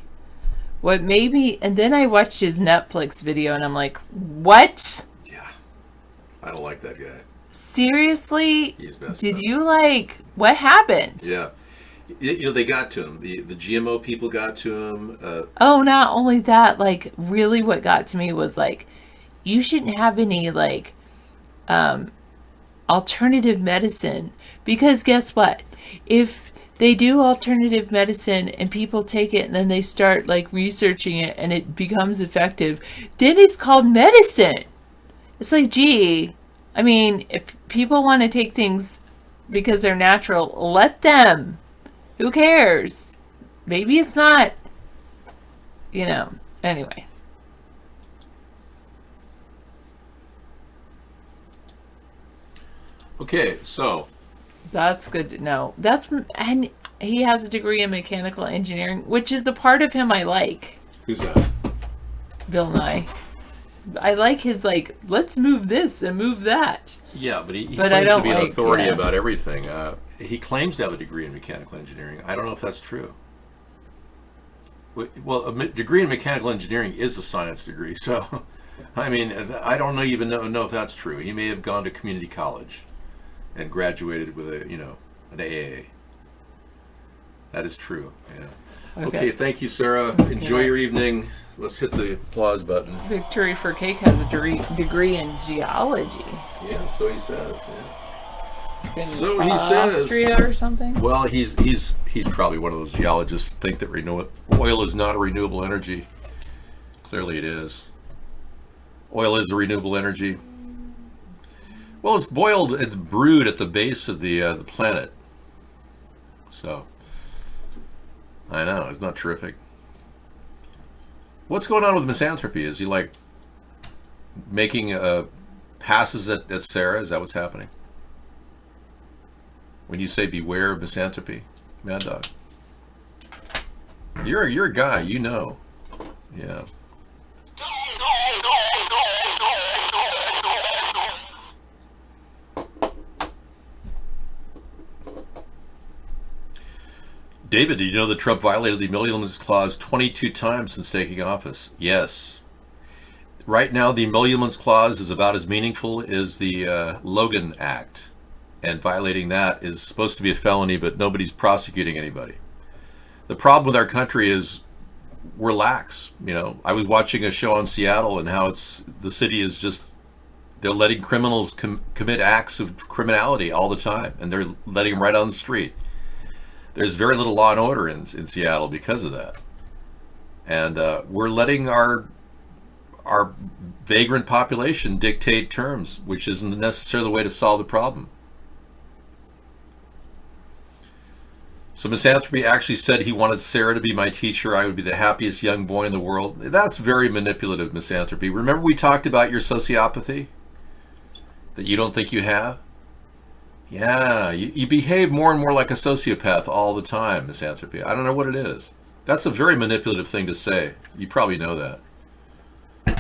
What made me, and then I watched his Netflix video and I'm like, what? Yeah, I don't like that guy. Seriously? He's messed Did up. you what happened? Yeah. They got to him. The GMO people got to him. Oh, not only that, really what got to me was you shouldn't have any alternative medicine, because guess what? If they do alternative medicine and people take it and then they start researching it and it becomes effective, then it's called medicine. It's gee, I mean, if people want to take things because they're natural, let them. Who cares? Maybe it's not, anyway. Okay, so. That's good to know. And he has a degree in mechanical engineering, which is the part of him I like. Who's that? Bill Nye. I like his let's move this and move that. Yeah, but he But claims I don't to be an authority yeah. about everything. He claims to have a degree in mechanical engineering. I don't know if that's true. Well, a degree in mechanical engineering is a science degree, so I mean, I don't even know if that's true. He may have gone to community college and graduated with an AA. That is true. Yeah. Okay, thank you, Sarah. Enjoy your evening. Let's hit the applause button. Victory for Cake has a degree in geology. Yeah, so he says. Yeah. In So he says. Austria or something? Well, he's probably one of those geologists that think that oil is not a renewable energy. Clearly it is. Oil is a renewable energy. Well, it's boiled, it's brewed at the base of the planet. So, I know, it's not terrific. What's going on with misanthropy? Is he making passes at Sarah? Is that what's happening? when you say beware of misanthropy, Mad Dog? You're a guy, you know. Yeah. David, did you know that Trump violated the emoluments clause 22 times since taking office? Yes. Right now, the emoluments clause is about as meaningful as the Logan Act. And violating that is supposed to be a felony, but nobody's prosecuting anybody. The problem with our country is we're lax. You know, I was watching a show on Seattle and how the city is just, they're letting criminals commit acts of criminality all the time, and they're letting them right on the street. There's very little law and order in Seattle because of that. And we're letting our vagrant population dictate terms, which isn't necessarily the way to solve the problem. So Misanthropy actually said he wanted Sarah to be my teacher. I would be the happiest young boy in the world. That's very manipulative, Misanthropy. Remember we talked about your sociopathy that you don't think you have? Yeah, you behave more and more like a sociopath all the time, Misanthropy. I don't know what it is. That's a very manipulative thing to say. You probably know that.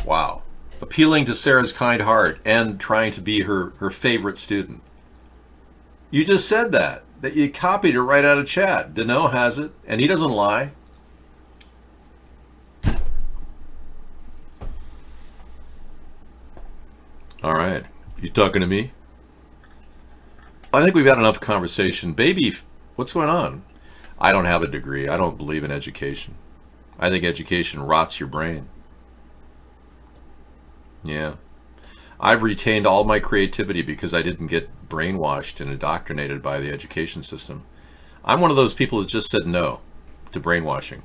Wow. Appealing to Sarah's kind heart and trying to be her favorite student. You just said that you copied it right out of chat. Dano has it, and he doesn't lie. All right. You talking to me? I think we've had enough conversation. Baby, what's going on? I don't have a degree. I don't believe in education. I think education rots your brain. Yeah. I've retained all my creativity because I didn't get brainwashed and indoctrinated by the education system. I'm one of those people that just said no to brainwashing.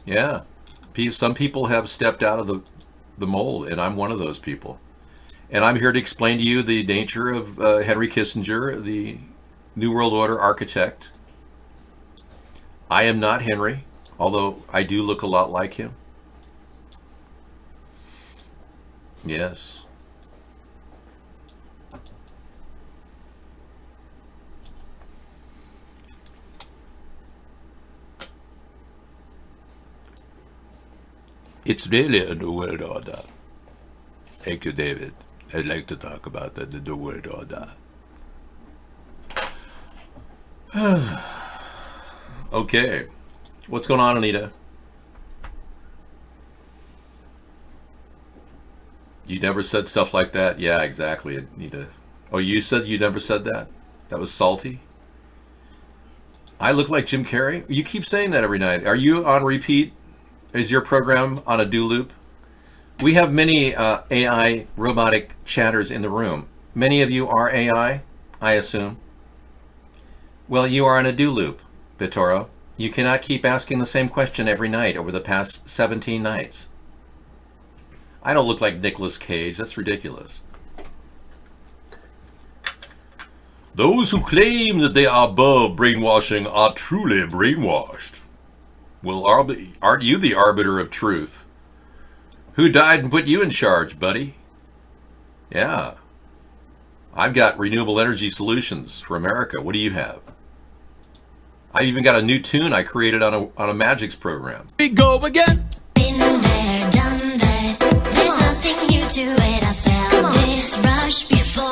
Yeah. Some people have stepped out of the mold, and I'm one of those people. And I'm here to explain to you the nature of Henry Kissinger, the New World Order architect. I am not Henry, although I do look a lot like him. Yes. It's really a New World Order. Thank you, David. I'd like to talk about the New World Order. Okay. What's going on, Anita? You never said stuff like that? Yeah, exactly, Anita. Oh, you said you never said that? That was salty? I look like Jim Carrey? You keep saying that every night. Are you on repeat? Is your program on a do loop? We have many AI robotic chatters in the room. Many of you are AI, I assume. Well, you are on a do loop, Bitoro. You cannot keep asking the same question every night over the past 17 nights. I don't look like Nicolas Cage. That's ridiculous. Those who claim that they are above brainwashing are truly brainwashed. Well, aren't you the arbiter of truth? Who died and put you in charge, buddy? Yeah. I've got renewable energy solutions for America. What do you have? I even got a new tune I created on a Magix program. We go again. Been there, done that. There's nothing new to it. I felt this rush before.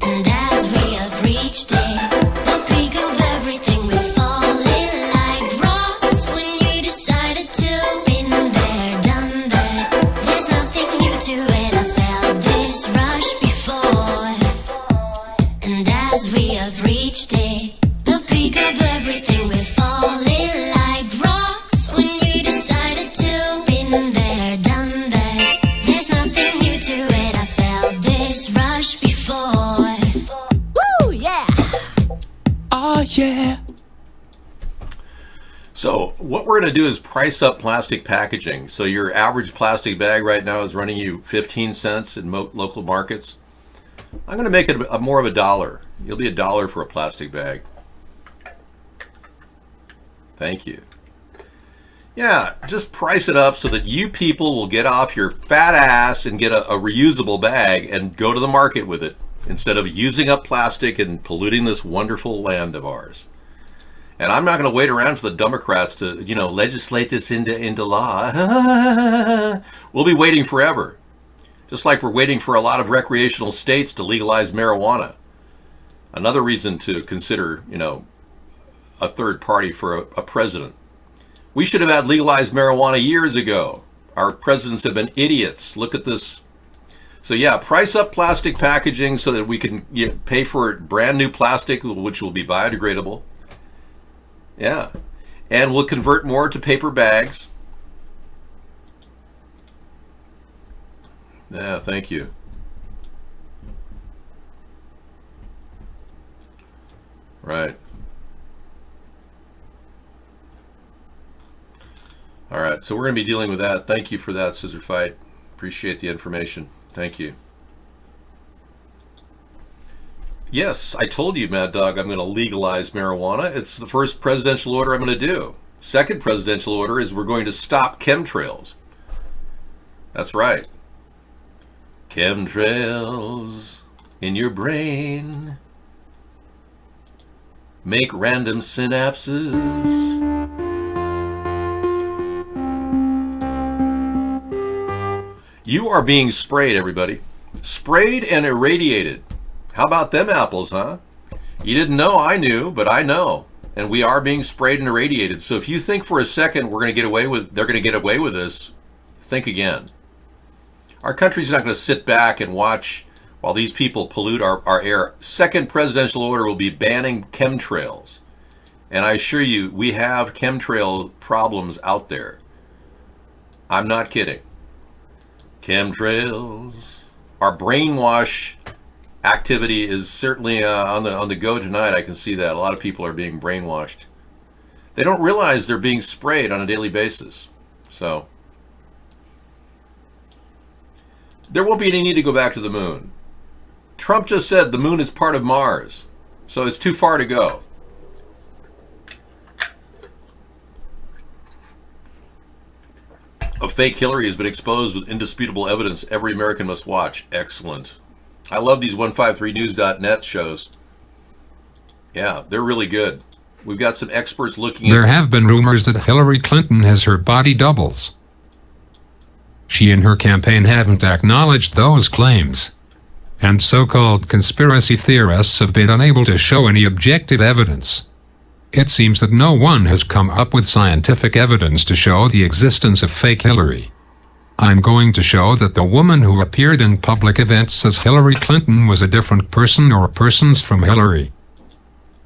And as we have reached it, the peak of everything will fall in like rocks when you decided to. Been there, done that. There's nothing new to it. I felt this rush before. And as we have reached it, the peak of everything will fall in like rocks when you decided to. Been there, done that. There's nothing new to it. I felt this rush before. Woo, yeah. Oh, yeah. So what we're going to do is price up plastic packaging. So your average plastic bag right now is running you 15 cents in local markets. I'm going to make it more of $1. You'll be $1 for a plastic bag. Thank you. Yeah, just price it up so that you people will get off your fat ass and get a reusable bag and go to the market with it instead of using up plastic and polluting this wonderful land of ours. And I'm not going to wait around for the Democrats to, legislate this into law. We'll be waiting forever. Just like we're waiting for a lot of recreational states to legalize marijuana. Another reason to consider, a third party for a president. We should have had legalized marijuana years ago. Our presidents have been idiots. Look at this. So yeah, price up plastic packaging so that we can pay for brand new plastic, which will be biodegradable. Yeah. And we'll convert more to paper bags. Yeah, thank you. Right. All right, so we're going to be dealing with that. Thank you for that, Scissor Fight. Appreciate the information. Thank you. Yes, I told you, Mad Dog, I'm going to legalize marijuana. It's the first presidential order I'm going to do. Second presidential order is we're going to stop chemtrails. That's right. Chemtrails in your brain make random synapses. You are being sprayed, everybody. Sprayed and irradiated. How about them apples, huh? You didn't know, I knew, but I know. And we are being sprayed and irradiated. So if you think for a second they're going to get away with this, think again. Our country's not going to sit back and watch while these people pollute our air. Second presidential order will be banning chemtrails. And I assure you, we have chemtrail problems out there. I'm not kidding. Chemtrails. Our brainwash activity is certainly on the go tonight. I can see that. A lot of people are being brainwashed. They don't realize they're being sprayed on a daily basis. So there won't be any need to go back to the moon. Trump just said the moon is part of Mars, so it's too far to go. A fake Hillary has been exposed with indisputable evidence every American must watch. Excellent. I love these 153news.net shows. Yeah, they're really good. We've got some experts looking at... There have been rumors that Hillary Clinton has her body doubles. She and her campaign haven't acknowledged those claims. And so-called conspiracy theorists have been unable to show any objective evidence. It seems that no one has come up with scientific evidence to show the existence of fake Hillary. I'm going to show that the woman who appeared in public events as Hillary Clinton was a different person or persons from Hillary.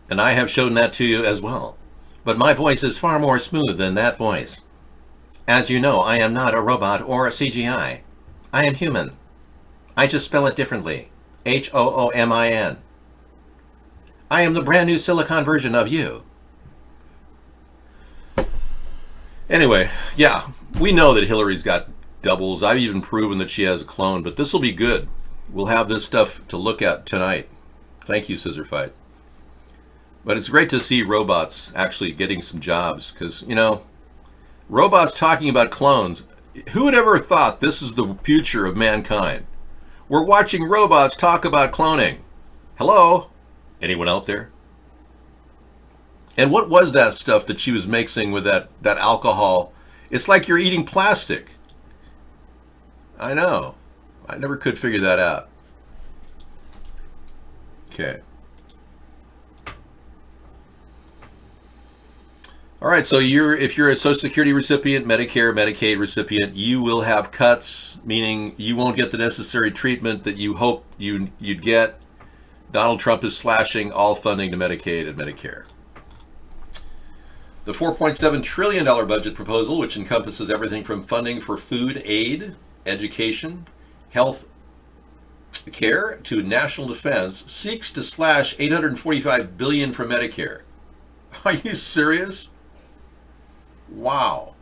And I have shown that to you as well. But my voice is far more smooth than that voice. As you know, I am not a robot or a CGI. I am human. I just spell it differently. H-O-O-M-I-N. I am the brand new silicon version of you. Anyway, yeah, we know that Hillary's got doubles. I've even proven that she has a clone, but this will be good. We'll have this stuff to look at tonight. Thank you, Scissor Fight. But it's great to see robots actually getting some jobs, because, robots talking about clones. Who would ever thought this is the future of mankind? We're watching robots talk about cloning. Hello? Anyone out there? And what was that stuff that she was mixing with that alcohol? It's like you're eating plastic. I know. I never could figure that out. Okay. All right, so if you're a Social Security recipient, Medicare, Medicaid recipient, you will have cuts, meaning you won't get the necessary treatment that you hope you'd get. Donald Trump is slashing all funding to Medicaid and Medicare. The $4.7 trillion budget proposal, which encompasses everything from funding for food aid, education, health care, to national defense, seeks to slash $845 billion from Medicare. Are you serious? Wow.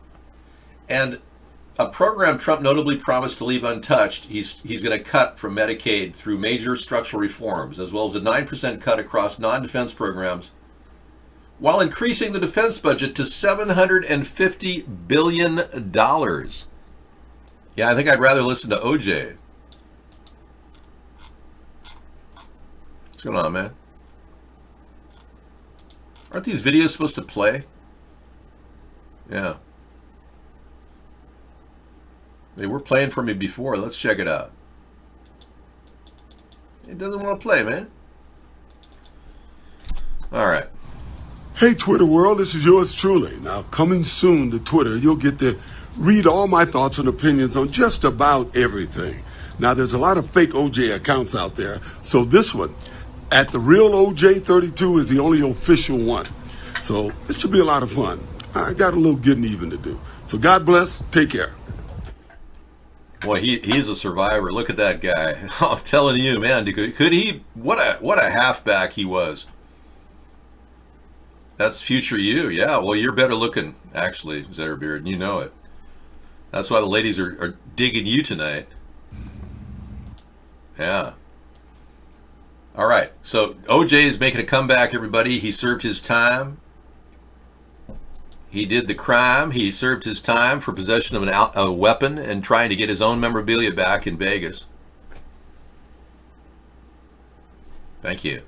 And a program Trump notably promised to leave untouched, he's going to cut from Medicaid through major structural reforms, as well as a 9% cut across non-defense programs, while increasing the defense budget to $750 billion. Yeah, I think I'd rather listen to OJ. What's going on, man? Aren't these videos supposed to play? Yeah. They were playing for me before. Let's check it out. It doesn't want to play, man. All right. Hey, Twitter world, this is yours truly. Now, coming soon to Twitter, you'll get to read all my thoughts and opinions on just about everything. Now, there's a lot of fake OJ accounts out there, so this one, at the real OJ32, is the only official one. So this should be a lot of fun. I got a little getting even to do. So God bless. Take care. Boy, he's a survivor. Look at that guy. I'm telling you, man. Could he? What a halfback he was. That's future you. Yeah. Well, you're better looking, actually, Zetterbeard, and you know it. That's why the ladies are digging you tonight. Yeah. All right. So OJ is making a comeback, everybody. He served his time. He did the crime. He served his time for possession of a weapon and trying to get his own memorabilia back in Vegas. Thank you.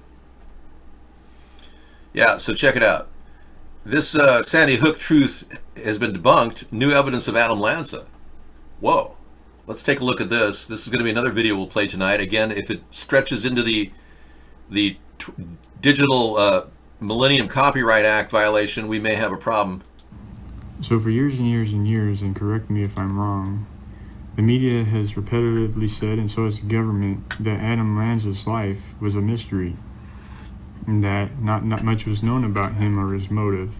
Yeah, so check it out. This Sandy Hook truth has been debunked. New evidence of Adam Lanza. Whoa. Let's take a look at this. This is going to be another video we'll play tonight. Again, if it stretches into the digital Millennium Copyright Act violation, we may have a problem. So for years and years and years, and correct me if I'm wrong, the media has repetitively said, and so has the government, that Adam Lanza's life was a mystery, and that not much was known about him or his motive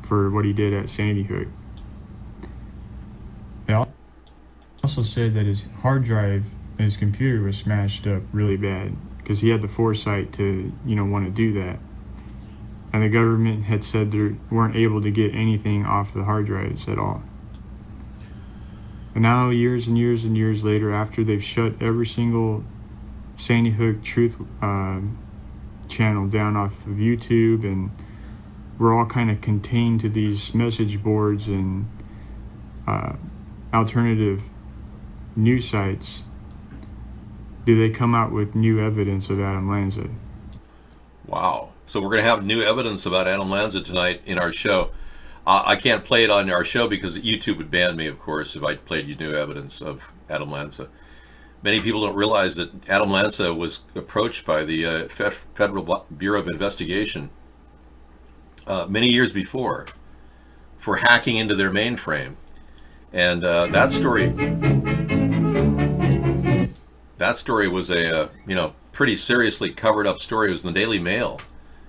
for what he did at Sandy Hook. They also said that his hard drive and his computer was smashed up really bad because he had the foresight to, want to do that. And the government had said they weren't able to get anything off the hard drives at all. And now, years and years and years later, after they've shut every single Sandy Hook truth channel down off of YouTube, and we're all kind of contained to these message boards and alternative news sites, do they come out with new evidence of Adam Lanza? Wow. So we're going to have new evidence about Adam Lanza tonight in our show. I can't play it on our show because YouTube would ban me, of course, if I played you new evidence of Adam Lanza. Many people don't realize that Adam Lanza was approached by the Federal Bureau of Investigation many years before for hacking into their mainframe. And that story was a pretty seriously covered up story. It was in the Daily Mail.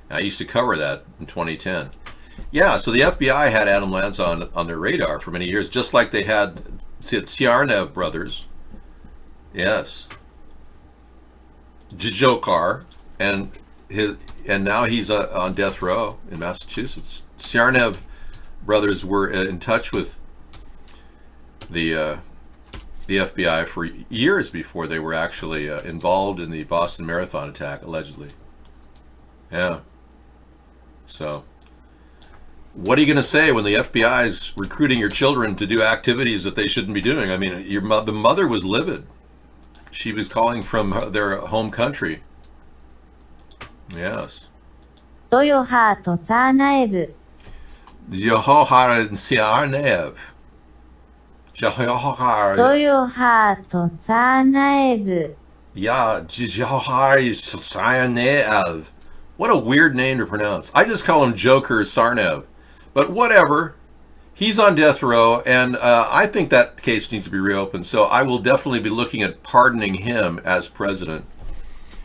I used to cover that in 2010. Yeah, so the FBI had Adam Lanza on their radar for many years, just like they had the Tsarnaev brothers. Yes. Dzhokhar, and now he's on death row in Massachusetts. Tsarnaev brothers were in touch with the FBI for years before they were actually involved in the Boston Marathon attack, allegedly. Yeah. So, what are you going to say when the FBI is recruiting your children to do activities that they shouldn't be doing? I mean, the mother was livid. She was calling from their home country. Yes. Dzhokhar Tsarnaev. Dzhokhar Tsarnaev. Dzhokhar Tsarnaev. Yeah, Dzhokhar Tsarnaev. What a weird name to pronounce. I just call him Joker Tsarnaev. But whatever. He's on death row, and I think that case needs to be reopened. So I will definitely be looking at pardoning him as president.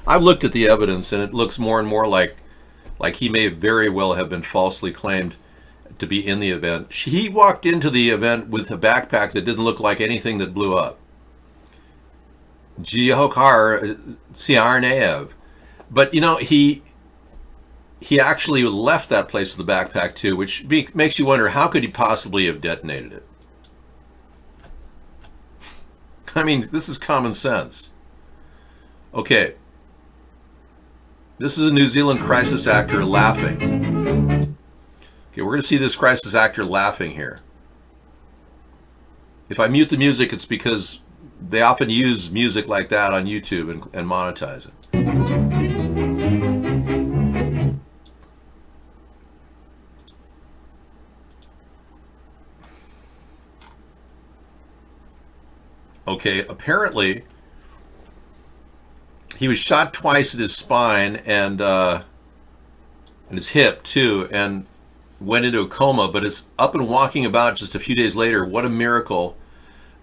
I've looked at the evidence, and it looks more and more like he may very well have been falsely claimed to be in the event. He walked into the event with a backpack that didn't look like anything that blew up. Dzhokhar Tsarnaev. But, he actually left that place with the backpack too, which makes you wonder, how could he possibly have detonated it? I mean, this is common sense. Okay. This is a New Zealand crisis actor laughing. Okay, we're going to see this crisis actor laughing here. If I mute the music, it's because they often use music like that on YouTube and monetize it. Okay, apparently he was shot twice at his spine and his hip too, and went into a coma, but is up and walking about just a few days later. What a miracle.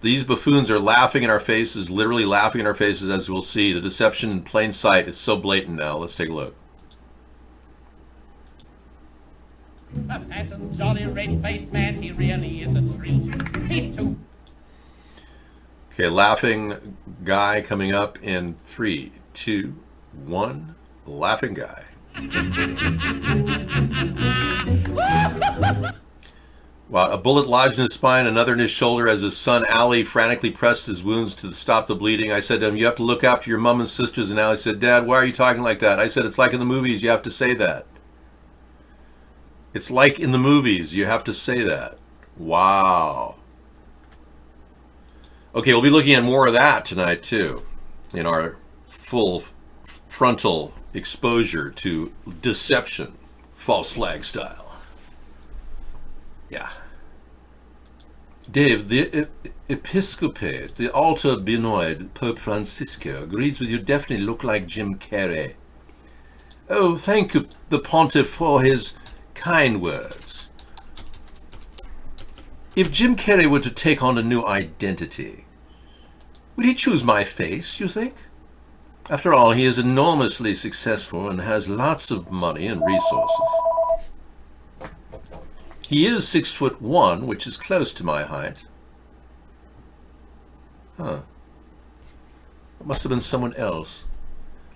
These buffoons are laughing in our faces, literally laughing in our faces, as we'll see. The deception in plain sight is so blatant now. Let's take a look. A fat and jolly red-faced man, he really is a treat. He's too. Okay, laughing guy coming up in 3, 2, 1. Laughing guy. Wow, a bullet lodged in his spine, another in his shoulder as his son Ali frantically pressed his wounds to stop the bleeding. I said to him, you have to look after your mom and sisters. And Ali said, Dad, why are you talking like that? I said, it's like in the movies, you have to say that. It's like in the movies, you have to say that. Wow. Okay, we'll be looking at more of that tonight too, in our full frontal exposure to deception, false flag style. Yeah. Dave, the Episcopate, the altar Benoit, Pope Francisco, agrees with you. Definitely look like Jim Carrey. Oh, thank you, the Pontiff, for his kind words. If Jim Carrey were to take on a new identity, would he choose my face, you think? After all, he is enormously successful and has lots of money and resources. He is 6'1", which is close to my height. Huh. It must have been someone else.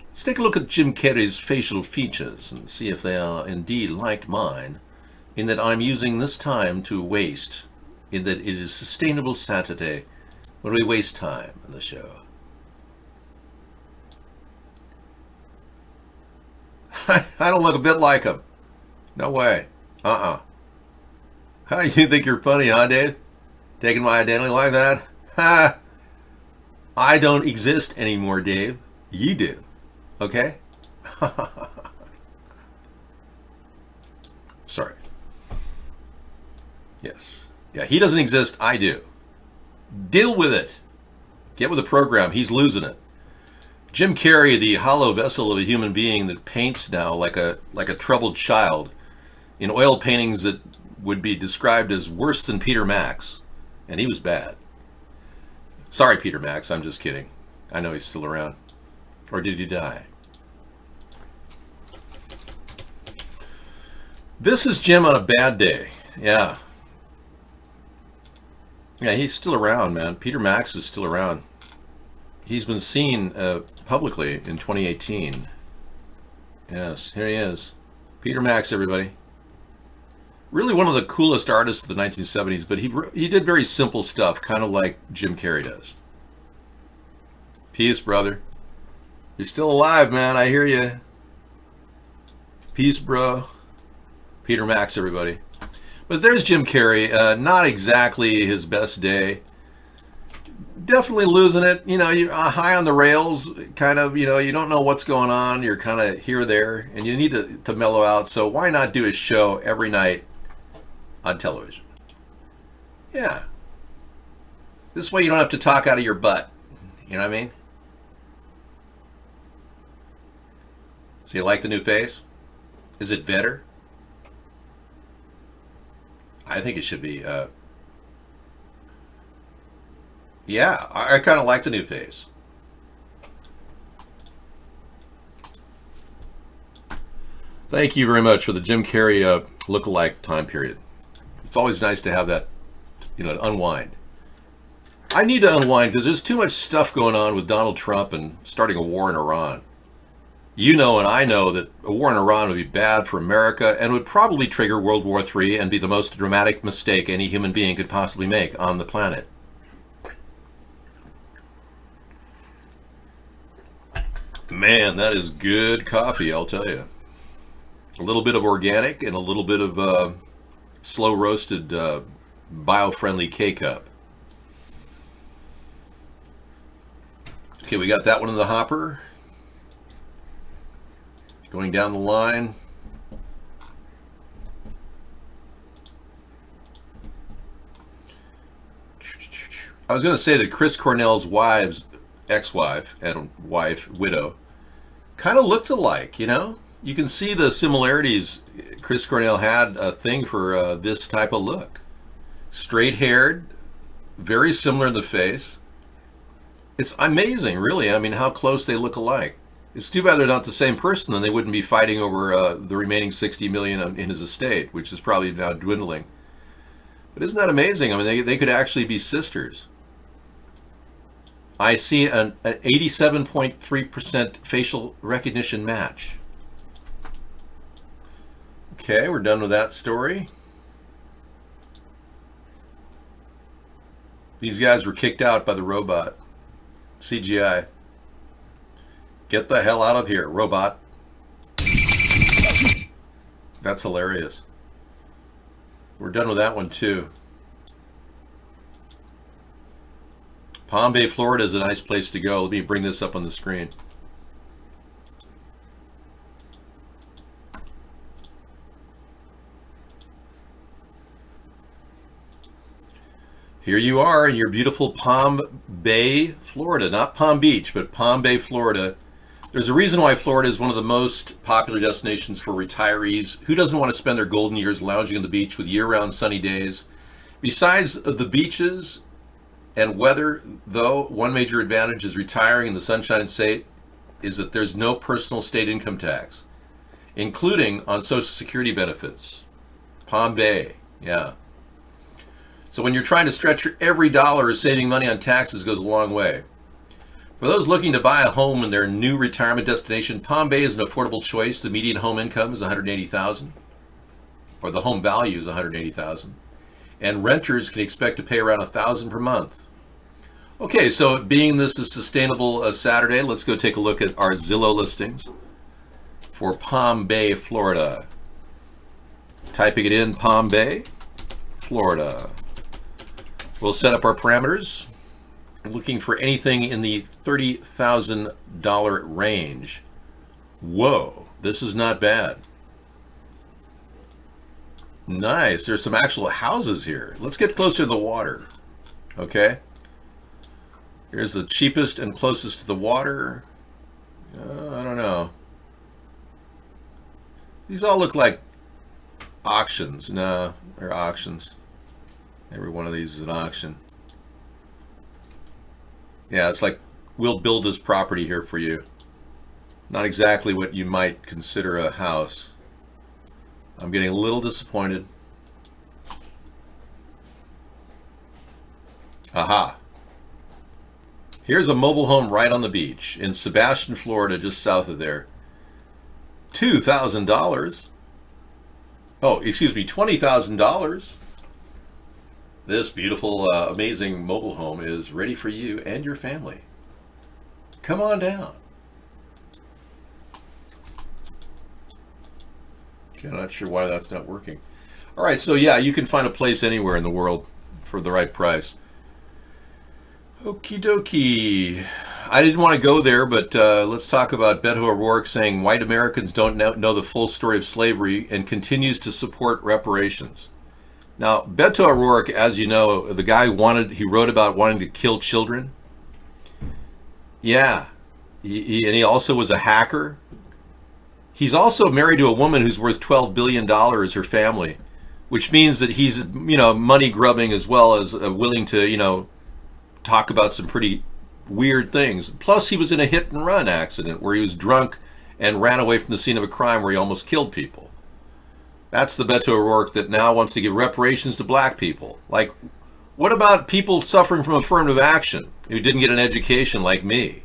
Let's take a look at Jim Carrey's facial features and see if they are indeed like mine, in that I'm using this time to waste, in that it is Sustainable Saturday, where we waste time in the show. I don't look a bit like him. No way. How you think you're funny, huh, Dave? Taking my identity like that? Ha! I don't exist anymore, Dave. You do. Okay? Sorry. Yes. Yeah, he doesn't exist. I do. Deal with it. Get with the program. He's losing it. Jim Carrey, the hollow vessel of a human being that paints now like a troubled child in oil paintings that would be described as worse than Peter Max, and he was bad. Sorry, Peter Max, I'm just kidding. I know he's still around. Or did he die? This is Jim on a bad day. Yeah. Yeah, he's still around, man. Peter Max is still around. He's been seen publicly in 2018. Yes, here he is. Peter Max, everybody. Really one of the coolest artists of the 1970s, but he did very simple stuff, kind of like Jim Carrey does. Peace, brother. You're still alive, man. I hear you. Peace, bro. Peter Max, everybody. But there's Jim Carrey. Not exactly his best day. Definitely losing it. You know, you're high on the rails, kind of, you know, you don't know what's going on. You're kind of here, there, and you need to mellow out. So why not do a show every night on television? Yeah. This way you don't have to talk out of your butt. You know what I mean? So you like the new face? Is it better? I think it should be. Yeah, I kind of like the new face. Thank you very much for the Jim Carrey look-alike time period. It's always nice to have that, you know, to unwind. I need to unwind because there's too much stuff going on with Donald Trump and starting a war in Iran. You know and I know that a war in Iran would be bad for America and would probably trigger World War III and be the most dramatic mistake any human being could possibly make on the planet. Man, that is good coffee, I'll tell you. A little bit of organic and a little bit of slow roasted bio-friendly K-Cup. Okay, we got that one in the hopper. Going down the line. I was going to say that Chris Cornell's ex-wife and widow, kind of looked alike, you know? You can see the similarities. Chris Cornell had a thing for this type of look. Straight-haired, very similar in the face. It's amazing, really. I mean, how close they look alike. It's too bad they're not the same person, then they wouldn't be fighting over the remaining $60 million in his estate, which is probably now dwindling. But isn't that amazing? I mean, they could actually be sisters. I see an 87.3% facial recognition match. Okay, we're done with that story. These guys were kicked out by the robot. CGI. Get the hell out of here, robot. That's hilarious. We're done with that one too. Palm Bay, Florida is a nice place to go. Let me bring this up on the screen. Here you are in your beautiful Palm Bay, Florida. Not Palm Beach, but Palm Bay, Florida. There's a reason why Florida is one of the most popular destinations for retirees. Who doesn't want to spend their golden years lounging on the beach with year-round sunny days? Besides the beaches and weather, though, one major advantage is retiring in the Sunshine State is that there's no personal state income tax, including on Social Security benefits. Palm Bay, yeah. So when you're trying to stretch your every dollar, saving money on taxes goes a long way. For those looking to buy a home in their new retirement destination, Palm Bay is an affordable choice. The median home income is $180,000, or the home value is $180,000, and renters can expect to pay around $1,000 per month. Okay, so being this is sustainable Saturday, let's go take a look at our Zillow listings for Palm Bay, Florida. Typing it in, Palm Bay, Florida. We'll set up our parameters. Looking for anything in the $30,000 range. Whoa, this is not bad. Nice, there's some actual houses here. Let's get closer to the water, okay? Here's the cheapest and closest to the water. I don't know. These all look like auctions. No, they're auctions. Every one of these is an auction. Yeah, it's like, we'll build this property here for you. Not exactly what you might consider a house. I'm getting a little disappointed. Aha. Here's a mobile home right on the beach in Sebastian, Florida, just south of there. $2,000. Oh, excuse me, $20,000. This beautiful, amazing mobile home is ready for you and your family. Come on down. Okay, I'm not sure why that's not working. All right, so yeah, you can find a place anywhere in the world for the right price. Okie dokie. I didn't want to go there, but let's talk about Beto O'Rourke saying white Americans don't know the full story of slavery and continues to support reparations. Now, Beto O'Rourke, as you know, the guy he wrote about wanting to kill children. Yeah, he also was a hacker. He's also married to a woman who's worth $12 billion, her family, which means that he's, money grubbing as well as willing to, talk about some pretty weird things. Plus, he was in a hit and run accident where he was drunk and ran away from the scene of a crime where he almost killed people. That's the Beto O'Rourke that now wants to give reparations to black people. Like, what about people suffering from affirmative action who didn't get an education like me?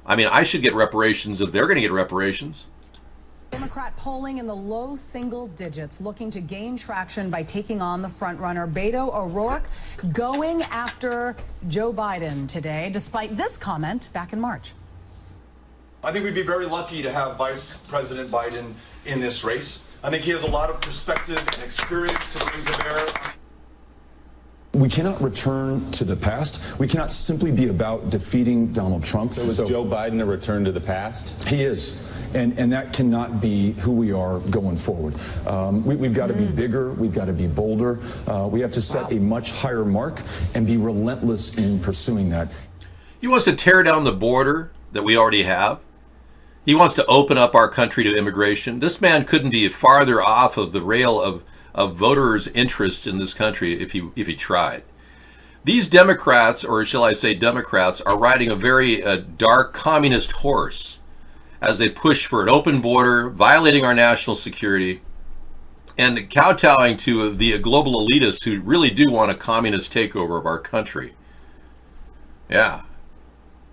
I mean, I should get reparations if they're going to get reparations. Democrat polling in the low single digits, looking to gain traction by taking on the frontrunner Beto O'Rourke, going after Joe Biden today, despite this comment back in March. I think we'd be very lucky to have Vice President Biden in this race. I think he has a lot of perspective and experience to bring to bear. We cannot return to the past. We cannot simply be about defeating Donald Trump. So is Joe Biden a return to the past? He is. And that cannot be who we are going forward. We've got to be bigger. We've got to be bolder. We have to set a much higher mark and be relentless in pursuing that. He wants to tear down the border that we already have. He wants to open up our country to immigration. This man couldn't be farther off of the rail of voters' interest in this country if he tried. These Democrats, or shall I say Democrats, are riding a very dark communist horse as they push for an open border, violating our national security, and kowtowing to the global elitists who really do want a communist takeover of our country. Yeah.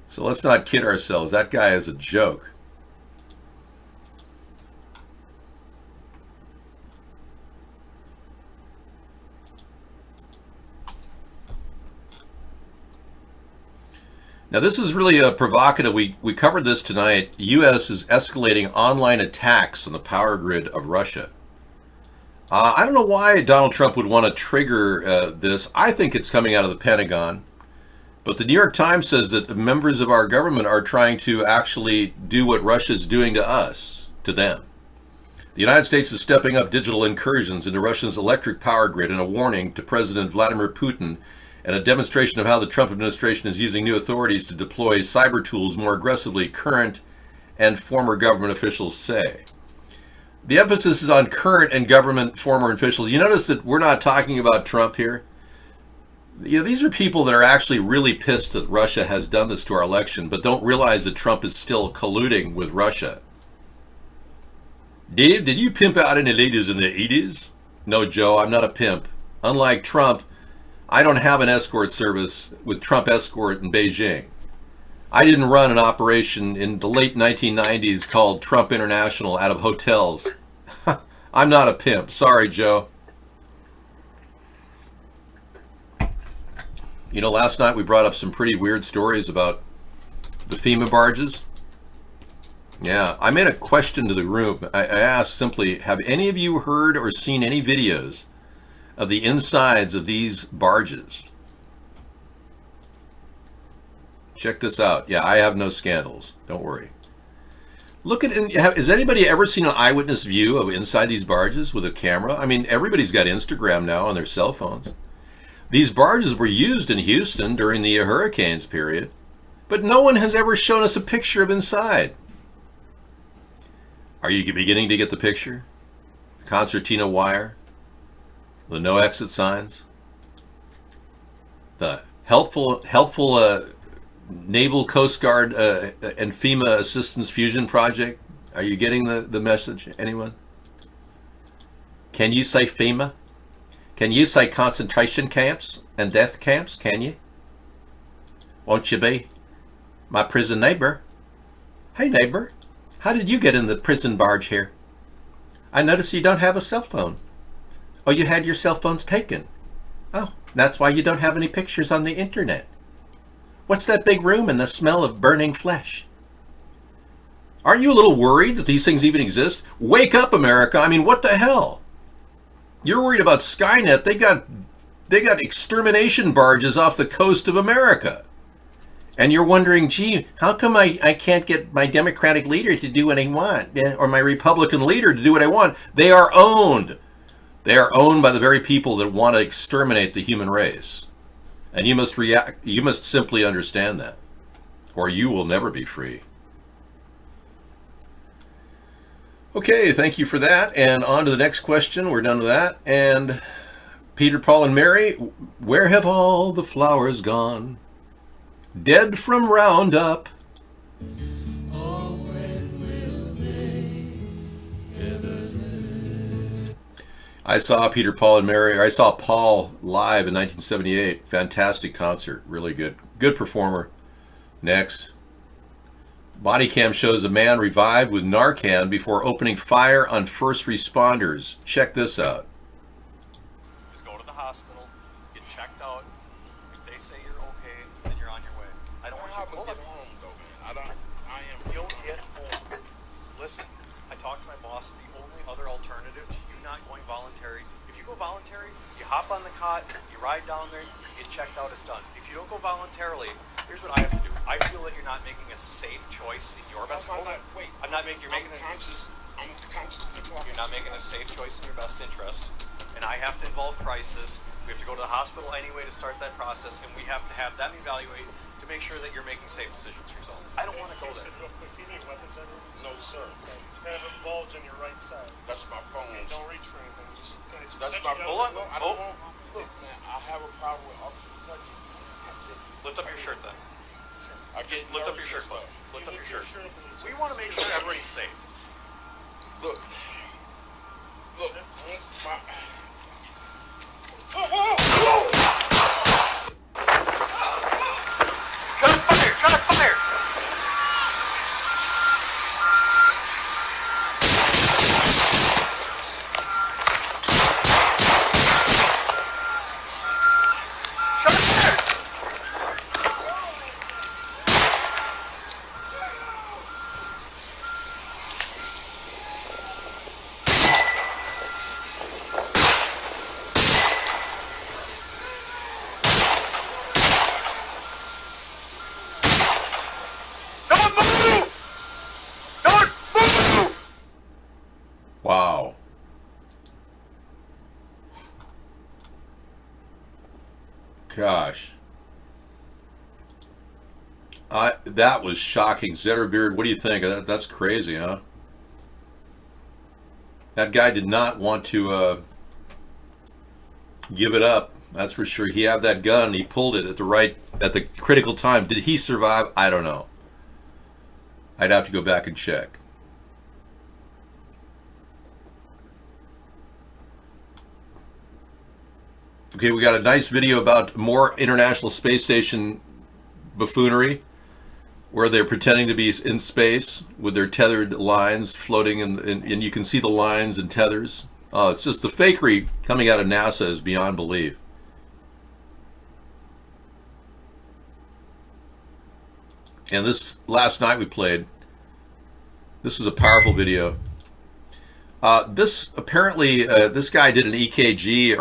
So let's not kid ourselves. That guy is a joke. Now, this is really provocative. We covered this tonight. U.S. is escalating online attacks on the power grid of Russia. I don't know why Donald Trump would want to trigger this. I think it's coming out of the Pentagon. But the New York Times says that members of our government are trying to actually do what Russia's doing to us, to them. The United States is stepping up digital incursions into Russia's electric power grid in a warning to President Vladimir Putin, and a demonstration of how the Trump administration is using new authorities to deploy cyber tools more aggressively, current and former government officials say. The emphasis is on current and government former officials. You notice that we're not talking about Trump here. You know, these are people that are actually really pissed that Russia has done this to our election, but don't realize that Trump is still colluding with Russia. Dave, did you pimp out any ladies in the 80s? No, Joe, I'm not a pimp. Unlike Trump, I don't have an escort service with Trump Escort in Beijing. I didn't run an operation in the late 1990s called Trump International out of hotels. I'm not a pimp. Sorry, Joe. You know, last night we brought up some pretty weird stories about the FEMA barges. Yeah, I made a question to the room. I asked simply, have any of you heard or seen any videos of the insides of these barges? Check this out. Yeah, I have no scandals. Don't worry. Look at it. Has anybody ever seen an eyewitness view of inside these barges with a camera? I mean, everybody's got Instagram now on their cell phones. These barges were used in Houston during the hurricanes period, but no one has ever shown us a picture of inside. Are you beginning to get the picture? Concertina wire, the no exit signs, the helpful Naval Coast Guard and FEMA Assistance Fusion Project. Are you getting the message, anyone? Can you say FEMA? Can you say concentration camps and death camps? Can you? Won't you be my prison neighbor? Hey neighbor, how did you get in the prison barge here? I notice you don't have a cell phone. Oh, you had your cell phones taken. Oh, that's why you don't have any pictures on the internet. What's that big room and the smell of burning flesh? Aren't you a little worried that these things even exist? Wake up, America. I mean, what the hell? You're worried about Skynet. They got extermination barges off the coast of America. And you're wondering, gee, how come I can't get my Democratic leader to do what I want, or my Republican leader to do what I want? They are owned. They are owned by the very people that want to exterminate the human race. And you must simply understand that, or you will never be free. Okay, thank you for that. And on to the next question. We're done with that. And Peter, Paul, and Mary, where have all the flowers gone? Dead from Roundup. I saw Peter, Paul, and Mary. I saw Paul live in 1978. Fantastic concert. Really good. Good performer. Next. Body cam shows a man revived with Narcan before opening fire on first responders. Check this out. Just go to the hospital, get checked out. If they say you're okay, then you're on your way. I don't want you to get home, though, man. You'll get home. Listen, I talked to my boss. The only other alternative to you not going voluntary, if you go voluntary, you hop on the cot, you ride down there, you get checked out, it's done. If you don't go voluntarily, here's what I have to do. I feel that you're not making a safe choice in your best interest. You're not making a safe choice in your best interest, and I have to involve crisis. We have to go to the hospital anyway to start that process, and we have to have them evaluate to make sure that you're making safe decisions for yourself. I don't want to go there. Real quick, do you need weapons ever? No, sir. You have a bulge on your right side. That's my phone. Okay, don't reach for anything. Just That's my phone. Hold on. Look, man, I have a problem with officers touching me. Lift up your shirt then. Just lift up your shirt, bud. Lift up your shirt. We want to make sure everybody's safe. Look. Look. Shots fired! Shots fired! Wow. Gosh. That was shocking. Zetterbeard, what do you think? That's crazy, huh? That guy did not want to give it up. That's for sure. He had that gun. He pulled it at the critical time. Did he survive? I don't know. I'd have to go back and check. Okay, we got a nice video about more International Space Station buffoonery, where they're pretending to be in space with their tethered lines floating, and you can see the lines and tethers. It's just the fakery coming out of NASA is beyond belief. And this last night we played, this was a powerful video. This apparently, this guy did an EKG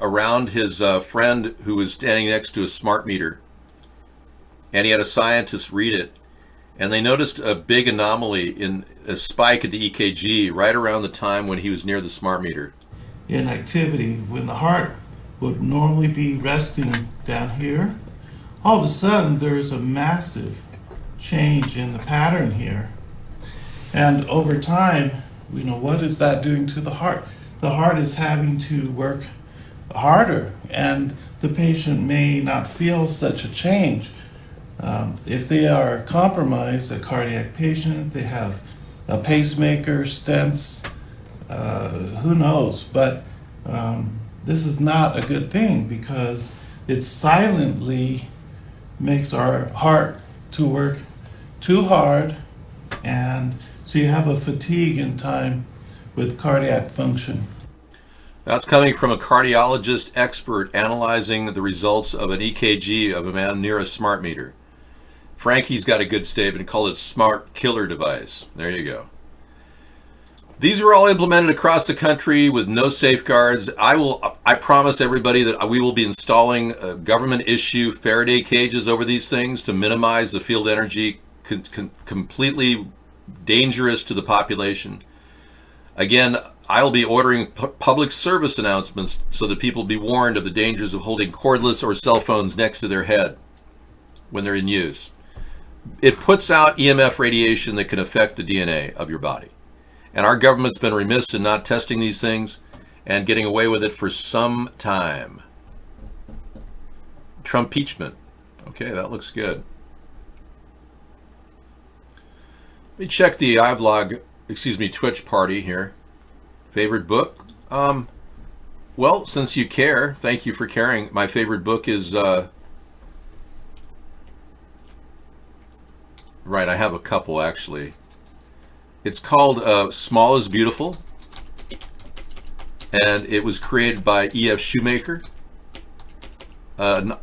around his friend who was standing next to a smart meter, and he had a scientist read it, and they noticed a big anomaly in a spike at the EKG right around the time when he was near the smart meter. In activity, when the heart would normally be resting down here, all of a sudden there's a massive change in the pattern here, and over time, what is that doing to the heart? The heart is having to work harder, and the patient may not feel such a change. If they are compromised, a cardiac patient, they have a pacemaker, stents, who knows, but this is not a good thing because it silently makes our heart to work too hard, and so you have a fatigue in time with cardiac function. That's coming from a cardiologist expert analyzing the results of an EKG of a man near a smart meter. Frankie's got a good statement called it smart killer device. There you go. These are all implemented across the country with no safeguards. I promise everybody that we will be installing government issue Faraday cages over these things to minimize the field energy completely dangerous to the population. Again, I'll be ordering public service announcements so that people be warned of the dangers of holding cordless or cell phones next to their head when they're in use. It puts out EMF radiation that can affect the DNA of your body. And our government's been remiss in not testing these things and getting away with it for some time. Trump-peachment. Okay, that looks good. Let me check the Twitch party here. Favorite book? Well, since you care, thank you for caring. My favorite book is, right, I have a couple actually. It's called Small is Beautiful, and it was created by E.F. Shoemaker, a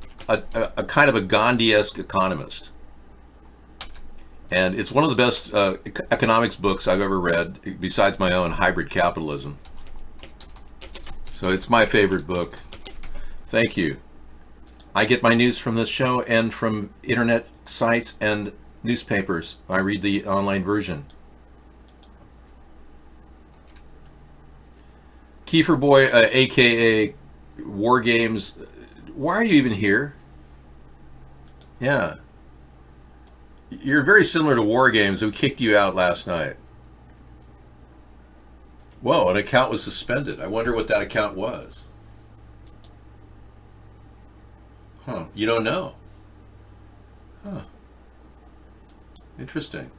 kind of a Gandhi-esque economist. And it's one of the best economics books I've ever read, besides my own Hybrid Capitalism. So it's my favorite book. Thank you. I get my news from this show and from internet sites and newspapers. I read the online version. Kiefer Boy, aka War Games, why are you even here? Yeah. You're very similar to War Games, who kicked you out last night. Whoa, an account was suspended. I wonder what that account was. Huh, you don't know? Huh. Interesting.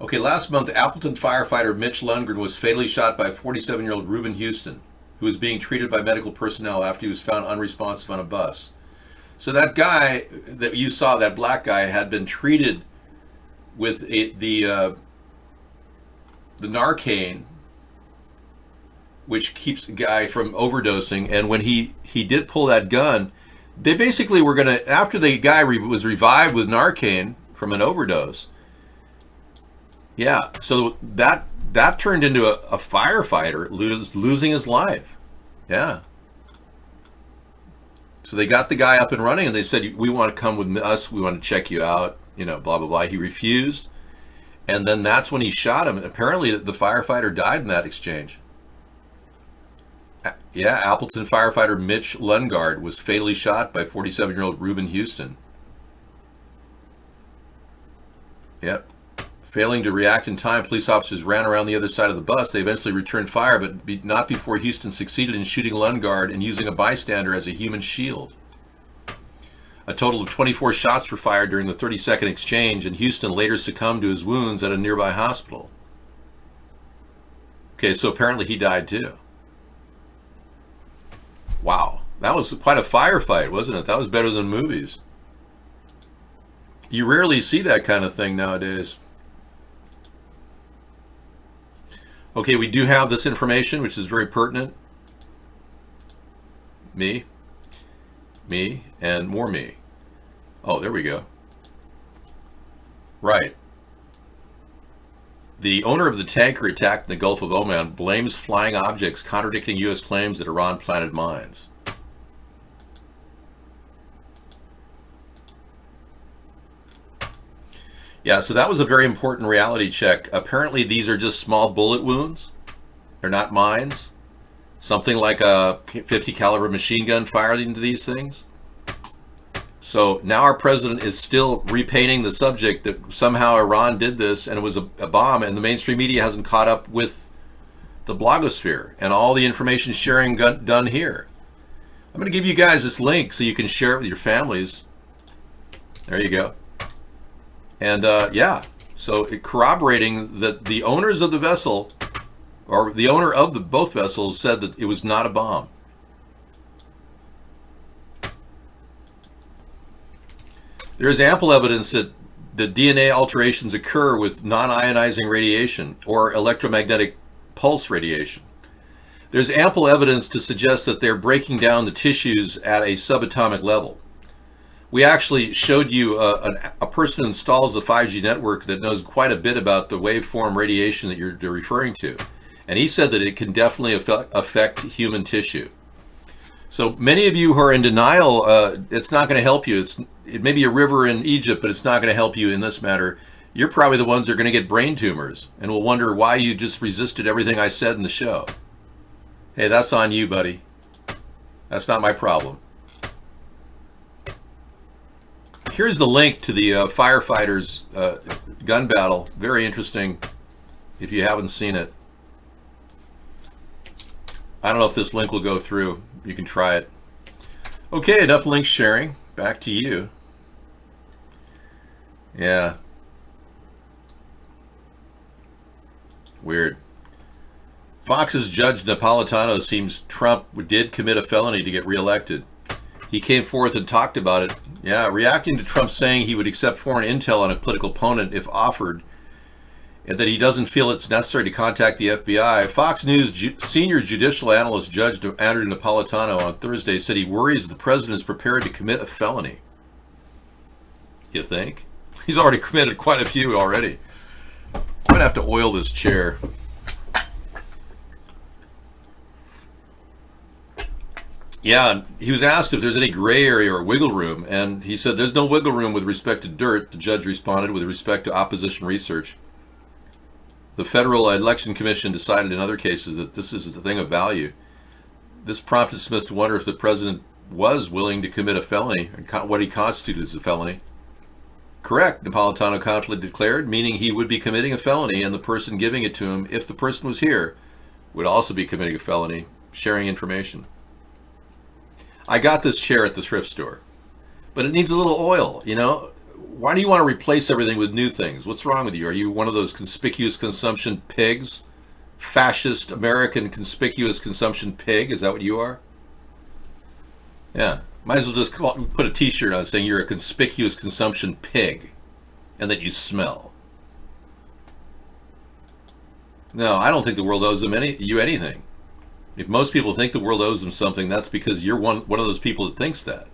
Okay, last month, Appleton firefighter Mitch Lundgren was fatally shot by 47-year-old Reuben Houston, who was being treated by medical personnel after he was found unresponsive on a bus. So that guy that you saw, that black guy, had been treated with the Narcan, which keeps the guy from overdosing. And when he did pull that gun, they basically were going to, after the guy was revived with Narcan from an overdose, yeah, so that turned into a firefighter losing his life. Yeah. So they got the guy up and running, and they said, we want to come with us, we want to check you out, you know, blah, blah, blah. He refused, and then that's when he shot him. Apparently the firefighter died in that exchange. Yeah, Appleton firefighter Mitch Lundgaard was fatally shot by 47-year-old Reuben Houston. Yep. Failing to react in time, police officers ran around the other side of the bus. They eventually returned fire, but not before Houston succeeded in shooting Lundgaard and using a bystander as a human shield. A total of 24 shots were fired during the 30-second exchange, and Houston later succumbed to his wounds at a nearby hospital. Okay, so apparently he died too. Wow, that was quite a firefight, wasn't it? That was better than movies. You rarely see that kind of thing nowadays. Okay, we do have this information, which is very pertinent. Me, and more me. Oh, there we go. Right. The owner of the tanker attacked in the Gulf of Oman blames flying objects contradicting U.S. claims that Iran planted mines. Yeah, so that was a very important reality check. Apparently these are just small bullet wounds. They're not mines. Something like a 50 caliber machine gun fired into these things. So now our president is still repainting the subject that somehow Iran did this and it was a bomb, and the mainstream media hasn't caught up with the blogosphere and all the information sharing done here. I'm going to give you guys this link so you can share it with your families. There you go. And yeah, so corroborating that the owners of the vessel, or the owner of both vessels, said that it was not a bomb. There is ample evidence that the DNA alterations occur with non-ionizing radiation or electromagnetic pulse radiation. There's ample evidence to suggest that they're breaking down the tissues at a subatomic level. We actually showed you a person who installs a 5G network that knows quite a bit about the waveform radiation that you're referring to. And he said that it can definitely affect human tissue. So many of you who are in denial, it's not going to help you. It may be a river in Egypt, but it's not going to help you in this matter. You're probably the ones that are going to get brain tumors and will wonder why you just resisted everything I said in the show. Hey, that's on you, buddy. That's not my problem. Here's the link to the firefighters gun battle. Very interesting if you haven't seen it. I don't know if this link will go through. You can try it. Okay, enough link sharing. Back to you. Yeah. Weird. Fox's Judge Napolitano seems Trump did commit a felony to get reelected. He came forth and talked about it. Yeah, reacting to Trump saying he would accept foreign intel on a political opponent if offered, and that he doesn't feel it's necessary to contact the FBI. Fox News senior judicial analyst Judge Andrew Napolitano on Thursday said he worries the president is prepared to commit a felony. You think? He's already committed quite a few already. I'm going to have to oil this chair. Yeah, he was asked if there's any gray area or wiggle room, and he said there's no wiggle room with respect to dirt. The judge responded with respect to opposition research. The Federal Election Commission decided in other cases that this is a thing of value. This prompted Smith to wonder if the president was willing to commit a felony, and what he constituted as a felony. Correct, Napolitano confidently declared, meaning he would be committing a felony, and the person giving it to him, if the person was here, would also be committing a felony, sharing information. I got this chair at the thrift store, but it needs a little oil, you know? Why do you want to replace everything with new things? What's wrong with you? Are you one of those conspicuous consumption pigs? Fascist American conspicuous consumption pig? Is that what you are? Yeah. Might as well just put a t-shirt on saying you're a conspicuous consumption pig and that you smell. No, I don't think the world owes you anything. If most people think the world owes them something, that's because you're one of those people that thinks that.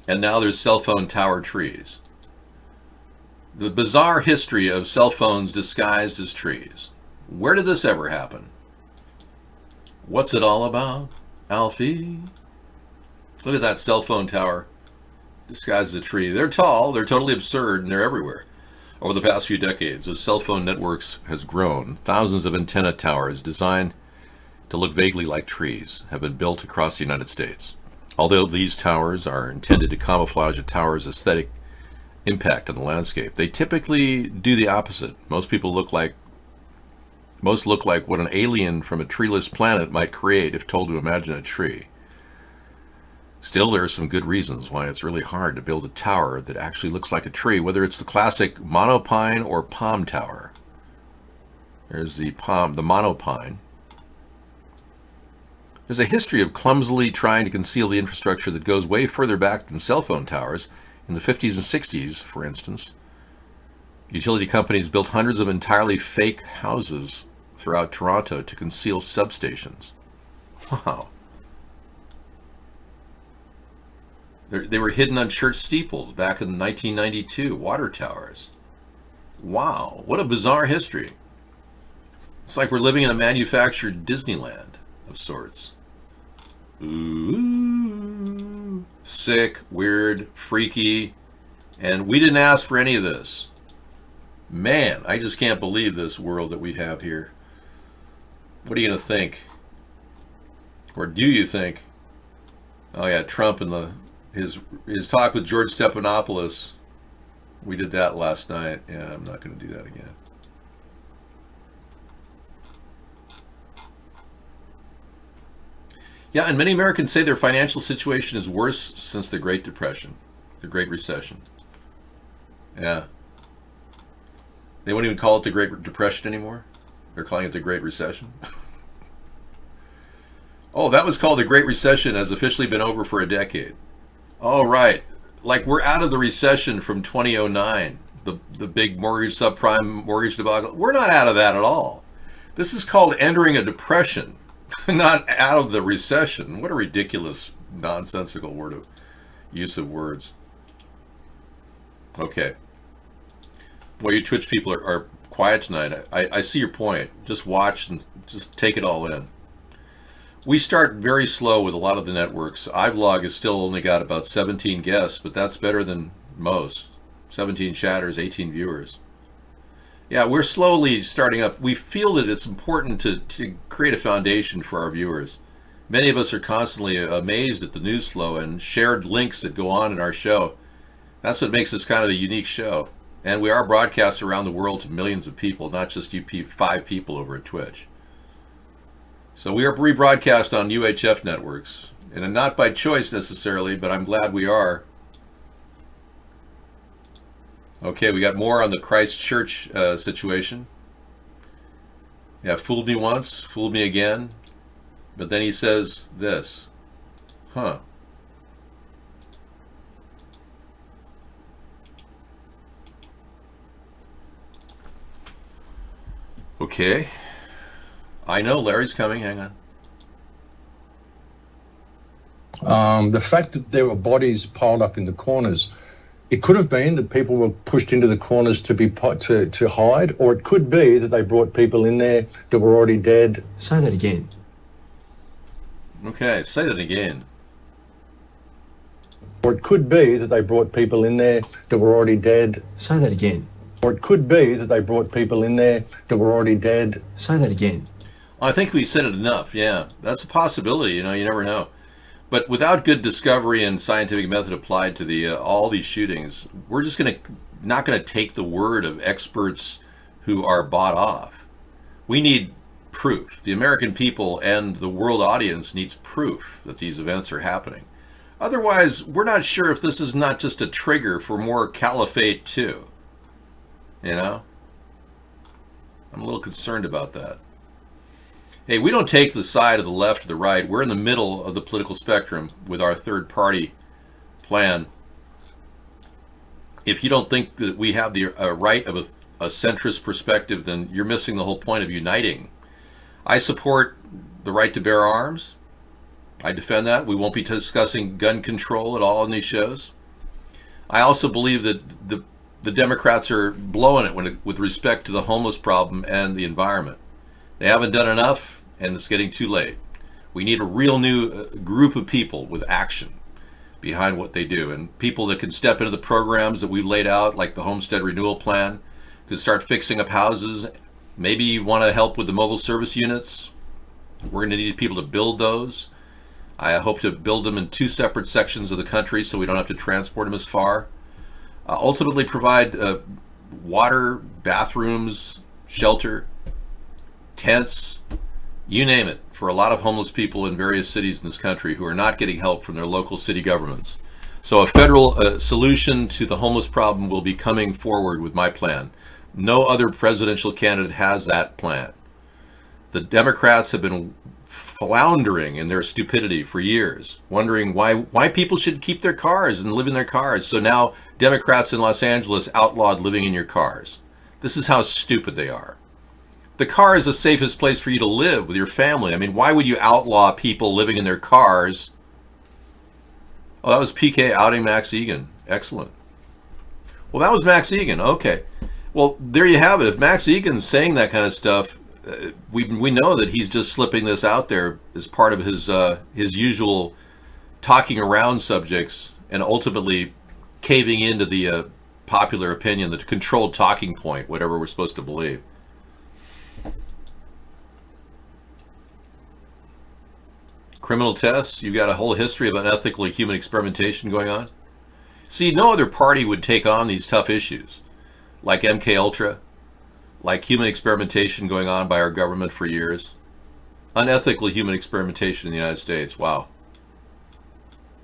And now there's cell phone tower trees. The bizarre history of cell phones disguised as trees. Where did this ever happen? What's it all about, Alfie? Look at that cell phone tower disguised as a tree. They're tall, they're totally absurd, and they're everywhere. Over the past few decades, as cell phone networks has grown, thousands of antenna towers designed to look vaguely like trees have been built across the United States. Although these towers are intended to camouflage a tower's aesthetic impact on the landscape, they typically do the opposite. Most look like what an alien from a treeless planet might create if told to imagine a tree. Still, there are some good reasons why it's really hard to build a tower that actually looks like a tree, whether it's the classic monopine or palm tower. There's the monopine. There's a history of clumsily trying to conceal the infrastructure that goes way further back than cell phone towers. In the 50s and 60s, for instance, utility companies built hundreds of entirely fake houses throughout Toronto to conceal substations. Wow. They were hidden on church steeples back in 1992, water towers. Wow, what a bizarre history. It's like we're living in a manufactured Disneyland of sorts. Ooh, sick, weird, freaky, and we didn't ask for any of this. Man, I just can't believe this world that we have here. What are you going to think? Or do you think? Oh yeah, Trump and his talk with George Stephanopoulos. We did that last night. Yeah, I'm not going to do that again. Yeah, and many Americans say their financial situation is worse since the Great Depression, the Great Recession. Yeah. They won't even call it the Great Depression anymore. They're calling it the Great Recession. Oh, that was called the Great Recession, has officially been over for a decade. Oh, right. Like we're out of the recession from 2009, the big mortgage subprime mortgage debacle. We're not out of that at all. This is called entering a depression, not out of the recession. What a ridiculous, nonsensical use of words. Okay. Well, you Twitch people are quiet tonight. I see your point. Just watch and just take it all in. We start very slow with a lot of the networks. iVlog has still only got about 17 guests, but that's better than most. 17 chatters, 18 viewers. Yeah, we're slowly starting up. We feel that it's important to create a foundation for our viewers. Many of us are constantly amazed at the news flow and shared links that go on in our show. That's what makes this kind of a unique show. And we are broadcast around the world to millions of people, not just you 5 people over at Twitch. So we are rebroadcast on UHF networks, and not by choice necessarily, but I'm glad we are. Okay, we got more on the Christchurch situation. Yeah, fooled me once, fooled me again, but then he says this. Huh. Okay. I know Larry's coming. Hang on. The fact that there were bodies piled up in the corners, it could have been that people were pushed into the corners to hide, or it could be that they brought people in there that were already dead. Say that again. Okay, say that again. Or it could be that they brought people in there that were already dead. Say that again. Or it could be that they brought people in there that were already dead. Say that again. I think we said it enough. Yeah, that's a possibility. You never know. But without good discovery and scientific method applied to the all these shootings, we're just not going to take the word of experts who are bought off. We need proof. The American people and the world audience needs proof that these events are happening. Otherwise, we're not sure if this is not just a trigger for more caliphate too. I'm a little concerned about that. Hey, we don't take the side of the left or the right. We're in the middle of the political spectrum with our third party plan. If you don't think that we have the right of a centrist perspective, then you're missing the whole point of uniting. I support the right to bear arms. I defend that. We won't be discussing gun control at all in these shows. I also believe that the Democrats are blowing it with respect to the homeless problem and the environment. They haven't done enough, and it's getting too late. We need a real new group of people with action behind what they do, and people that can step into the programs that we've laid out, like the Homestead Renewal Plan, can start fixing up houses. Maybe you want to help with the mobile service units. We're going to need people to build those. I hope to build them in 2 separate sections of the country so we don't have to transport them as far. Ultimately provide water, bathrooms, shelter, tents, you name it, for a lot of homeless people in various cities in this country who are not getting help from their local city governments. So a federal solution to the homeless problem will be coming forward with my plan. No other presidential candidate has that plan. The Democrats have been floundering in their stupidity for years, wondering why people should keep their cars and live in their cars. So now Democrats in Los Angeles outlawed living in your cars. This is how stupid they are. The car is the safest place for you to live with your family. I mean, why would you outlaw people living in their cars? Oh, that was PK outing Max Egan. Excellent. Well, that was Max Egan. Okay. Well, there you have it. If Max Egan's saying that kind of stuff, we know that he's just slipping this out there as part of his usual talking around subjects and ultimately caving into the popular opinion, the controlled talking point, whatever we're supposed to believe. Criminal tests, you've got a whole history of unethical human experimentation going on. See, no other party would take on these tough issues, like MK Ultra, like human experimentation going on by our government for years. Unethical human experimentation in the United States. Wow.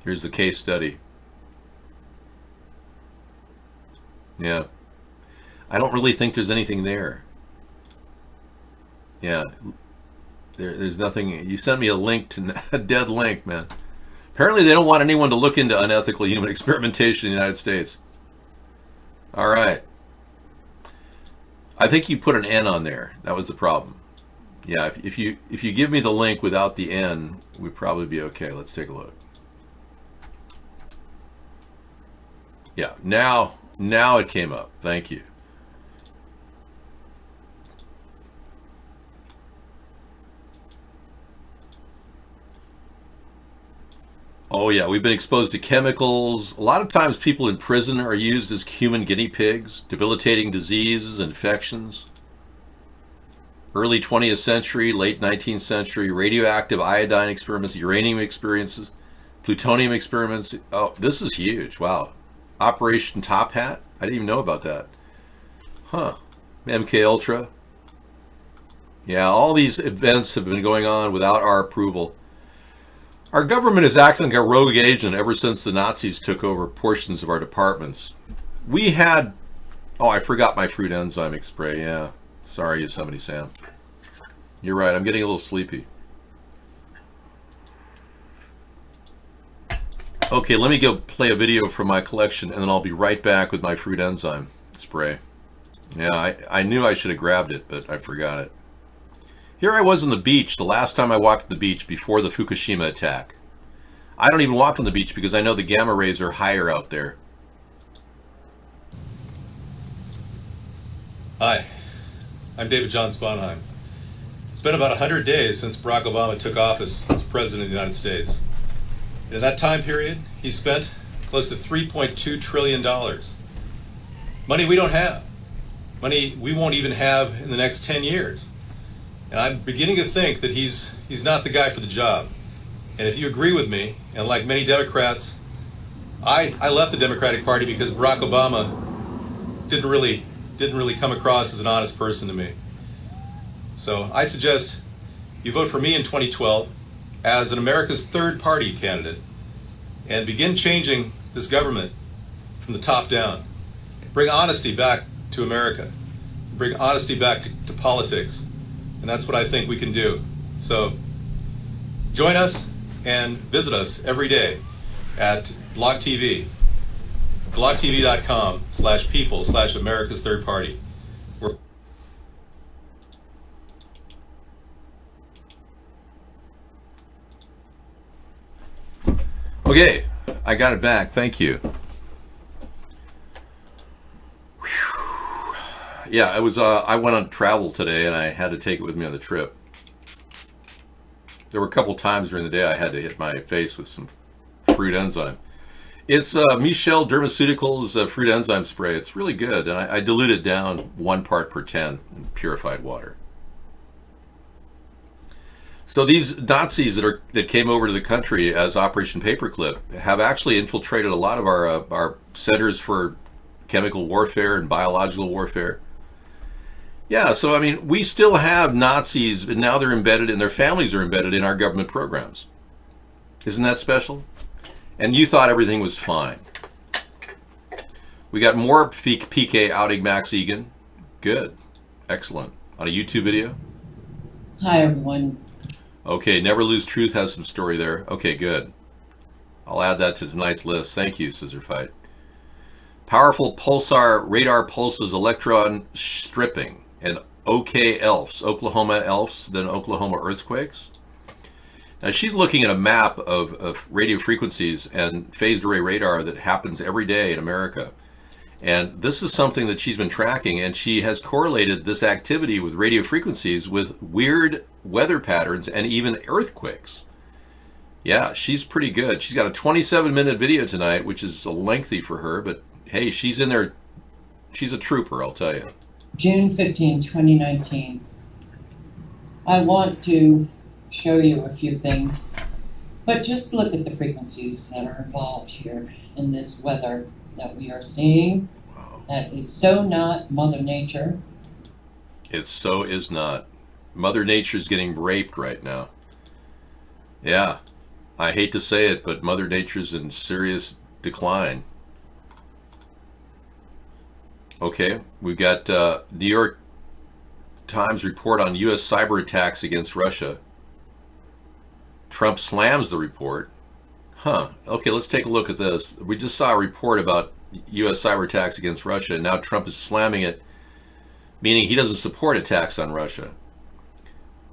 Here's the case study. Yeah. I don't really think there's anything there. Yeah. There's nothing. You sent me a link to a dead link, man. Apparently they don't want anyone to look into unethical human experimentation in the United States. All right. I think you put an N on there. That was the problem. Yeah, if you give me the link without the N, we'd probably be okay. Let's take a look. Yeah, now it came up. Thank you. Oh yeah, we've been exposed to chemicals. A lot of times people in prison are used as human guinea pigs, debilitating diseases, infections. Early 20th century, late 19th century, radioactive iodine experiments, uranium experiences, plutonium experiments. Oh, this is huge. Wow. Operation Top Hat? I didn't even know about that. Huh. MK Ultra. Yeah, all these events have been going on without our approval. Our government is acting like a rogue agent ever since the Nazis took over portions of our departments. We had... Oh, I forgot my fruit enzyme spray. Yeah. Sorry, Yosemite Sam. You're right. I'm getting a little sleepy. Okay, let me go play a video from my collection, and then I'll be right back with my fruit enzyme spray. Yeah, I knew I should have grabbed it, but I forgot it. Here I was on the beach the last time I walked the beach before the Fukushima attack. I don't even walk on the beach because I know the gamma rays are higher out there. Hi, I'm David John Sponheim. It's been about 100 days since Barack Obama took office as President of the United States. In that time period, he spent close to $3.2 trillion. Money we don't have. Money we won't even have in the next 10 years. And I'm beginning to think that he's not the guy for the job. And if you agree with me, and like many Democrats, I left the Democratic Party because Barack Obama didn't really come across as an honest person to me. So I suggest you vote for me in 2012 as an America's third party candidate and begin changing this government from the top down. Bring honesty back to America. Bring honesty back to politics. And that's what I think we can do. So join us and visit us every day at Blog TV, blogtv.com/people/America's Third Party. Okay, I got it back. Thank you. Yeah, it was. I went on travel today, and I had to take it with me on the trip. There were a couple times during the day I had to hit my face with some fruit enzyme. It's Michelle Dermaceuticals fruit enzyme spray. It's really good, and I dilute it down 1 part per 10 in purified water. So these Nazis that came over to the country as Operation Paperclip have actually infiltrated a lot of our centers for chemical warfare and biological warfare. Yeah, so I mean, we still have Nazis, and now they're embedded, and their families are embedded in our government programs. Isn't that special? And you thought everything was fine. We got more PK outing Max Egan. Good. Excellent. On a YouTube video? Hi, everyone. Okay, Never Lose Truth has some story there. Okay, good. I'll add that to tonight's list. Thank you, Scissor Fight. Powerful pulsar radar pulses electron stripping. And OK Elfs, Oklahoma Elfs, then Oklahoma earthquakes. Now she's looking at a map of radio frequencies and phased array radar that happens every day in America. And this is something that she's been tracking, and she has correlated this activity with radio frequencies with weird weather patterns and even earthquakes. Yeah, she's pretty good. She's got a 27-minute video tonight, which is lengthy for her, but hey, she's in there. She's a trooper, I'll tell you. June 15, 2019. I want to show you a few things, but just look at the frequencies that are involved here in this weather that we are seeing. That is so not Mother Nature. It so is not. Mother Nature's getting raped right now. Yeah, I hate to say it, but Mother Nature's in serious decline. Okay, we've got New York Times report on U.S. cyber attacks against Russia. Trump slams the report. Okay, let's take a look at this. We just saw a report about U.S. cyber attacks against Russia, and now Trump is slamming it, meaning he doesn't support attacks on Russia.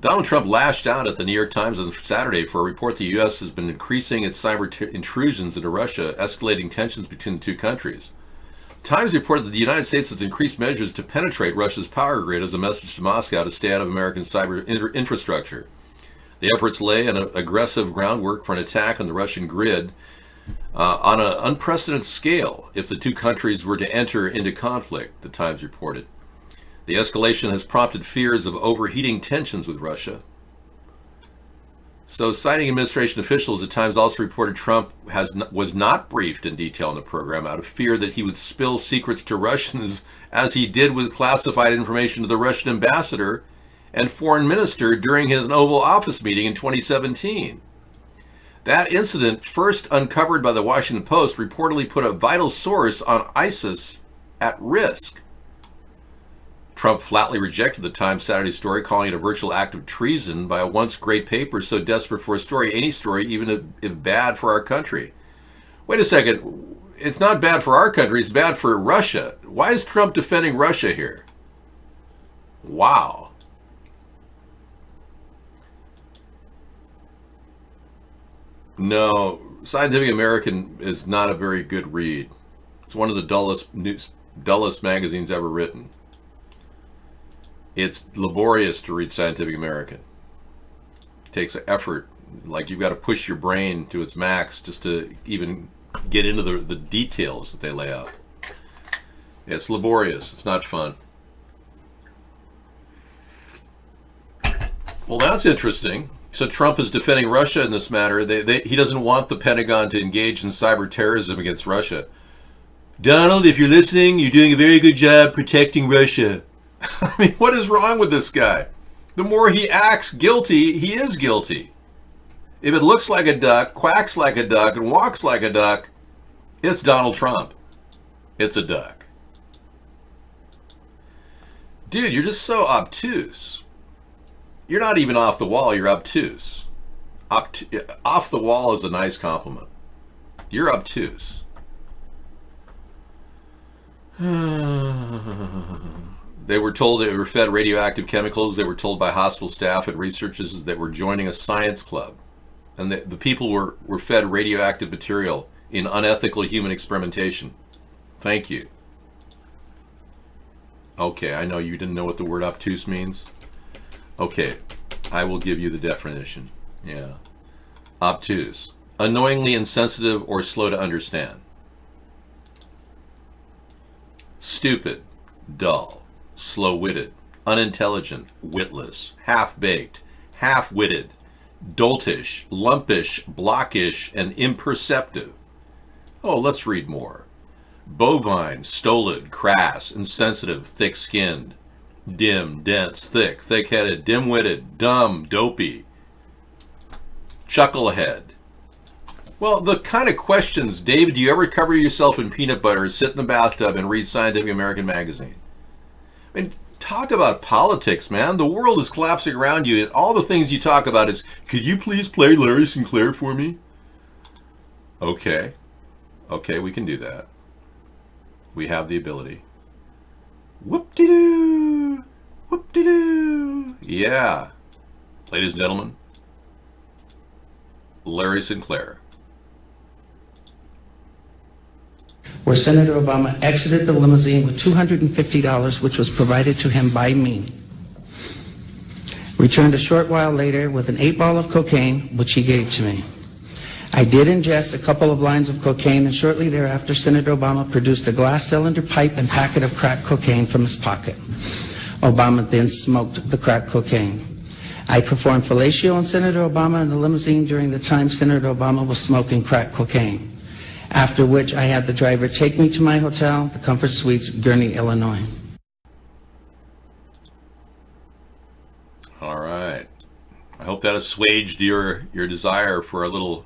Donald Trump lashed out at the New York Times on Saturday for a report the U.S. has been increasing its cyber intrusions into Russia, escalating tensions between the two countries. Times reported that the United States has increased measures to penetrate Russia's power grid as a message to Moscow to stay out of American cyber infrastructure. The efforts lay an aggressive groundwork for an attack on the Russian grid on an unprecedented scale if the two countries were to enter into conflict, the Times reported. The escalation has prompted fears of overheating tensions with Russia. So, citing administration officials, the Times also reported Trump was not briefed in detail on the program out of fear that he would spill secrets to Russians, as he did with classified information to the Russian ambassador and foreign minister during his Oval Office meeting in 2017. That incident, first uncovered by the Washington Post, reportedly put a vital source on ISIS at risk. Trump flatly rejected the Times Saturday story, calling it a virtual act of treason by a once great paper so desperate for a story, any story, even if bad for our country. Wait a second. It's not bad for our country, it's bad for Russia. Why is Trump defending Russia here? Wow. No, Scientific American is not a very good read. It's one of the dullest magazines ever written. It's laborious to read Scientific American. It takes effort. Like you've got to push your brain to its max just to even get into the details that they lay out. It's laborious. It's not fun. Well, that's interesting. So Trump is defending Russia in this matter. He doesn't want the Pentagon to engage in cyber terrorism against Russia. Donald, if you're listening, you're doing a very good job protecting Russia. I mean, what is wrong with this guy? The more he acts guilty, he is guilty. If it looks like a duck, quacks like a duck, and walks like a duck, it's Donald Trump. It's a duck. Dude, you're just so obtuse. You're not even off the wall, you're obtuse. Off the wall is a nice compliment. You're obtuse. They were told they were fed radioactive chemicals. They were told by hospital staff and researchers that were joining a science club. And the people were fed radioactive material in unethical human experimentation. Thank you. Okay, I know you didn't know what the word obtuse means. Okay, I will give you the definition. Yeah. Obtuse. Annoyingly insensitive or slow to understand. Stupid. Dull. Slow-witted. Unintelligent. Witless. Half-baked. Half-witted. Doltish. Lumpish. Blockish. And imperceptive. Oh, let's read more. Bovine. Stolid. Crass. Insensitive. Thick-skinned. Dim, dense, thick, thick-headed, dim-witted, dumb, dopey, chucklehead. Well, the kind of questions, David, do you ever cover yourself in peanut butter, sit in the bathtub, and read Scientific American magazine? I mean, talk about politics, man. The world is collapsing around you, and all the things you talk about is, could you please play Larry Sinclair for me? Okay. Okay, we can do that. We have the ability. Whoop-de-doo! Whoop-de-doo! Yeah. Ladies and gentlemen, Larry Sinclair. Where Senator Obama exited the limousine with $250, which was provided to him by me. Returned a short while later with an 8-ball of cocaine, which he gave to me. I did ingest a couple of lines of cocaine, and shortly thereafter, Senator Obama produced a glass cylinder pipe and packet of crack cocaine from his pocket. Obama then smoked the crack cocaine. I performed fellatio on Senator Obama in the limousine during the time Senator Obama was smoking crack cocaine, after which I had the driver take me to my hotel, the Comfort Suites, Gurnee, Illinois. All right. I hope that assuaged your desire for a little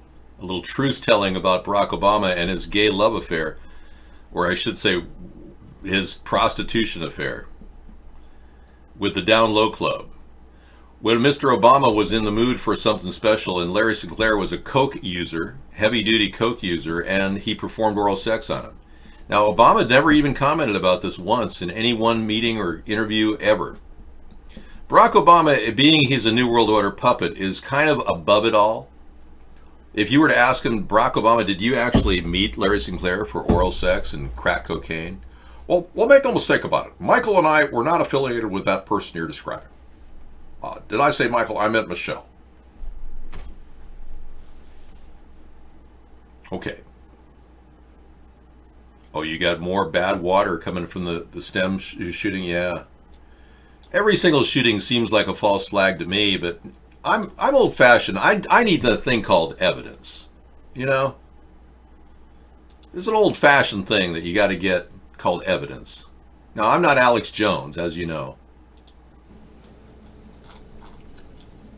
truth-telling about Barack Obama and his gay love affair, or I should say his prostitution affair with the Down Low Club. When Mr. Obama was in the mood for something special, and Larry Sinclair was a coke user, heavy-duty coke user, and he performed oral sex on him. Now, Obama never even commented about this once in any one meeting or interview ever. Barack Obama, being he's a New World Order puppet, is kind of above it all. If you were to ask him, Barack Obama, did you actually meet Larry Sinclair for oral sex and crack cocaine? Well, make no mistake about it. Michael and I were not affiliated with that person you're describing. Did I say Michael? I meant Michelle. Okay. Oh, you got more bad water coming from the STEM shooting? Yeah. Every single shooting seems like a false flag to me, but I'm old-fashioned. I need a thing called evidence. You know? It's an old-fashioned thing that you got to get called evidence. Now, I'm not Alex Jones, as you know.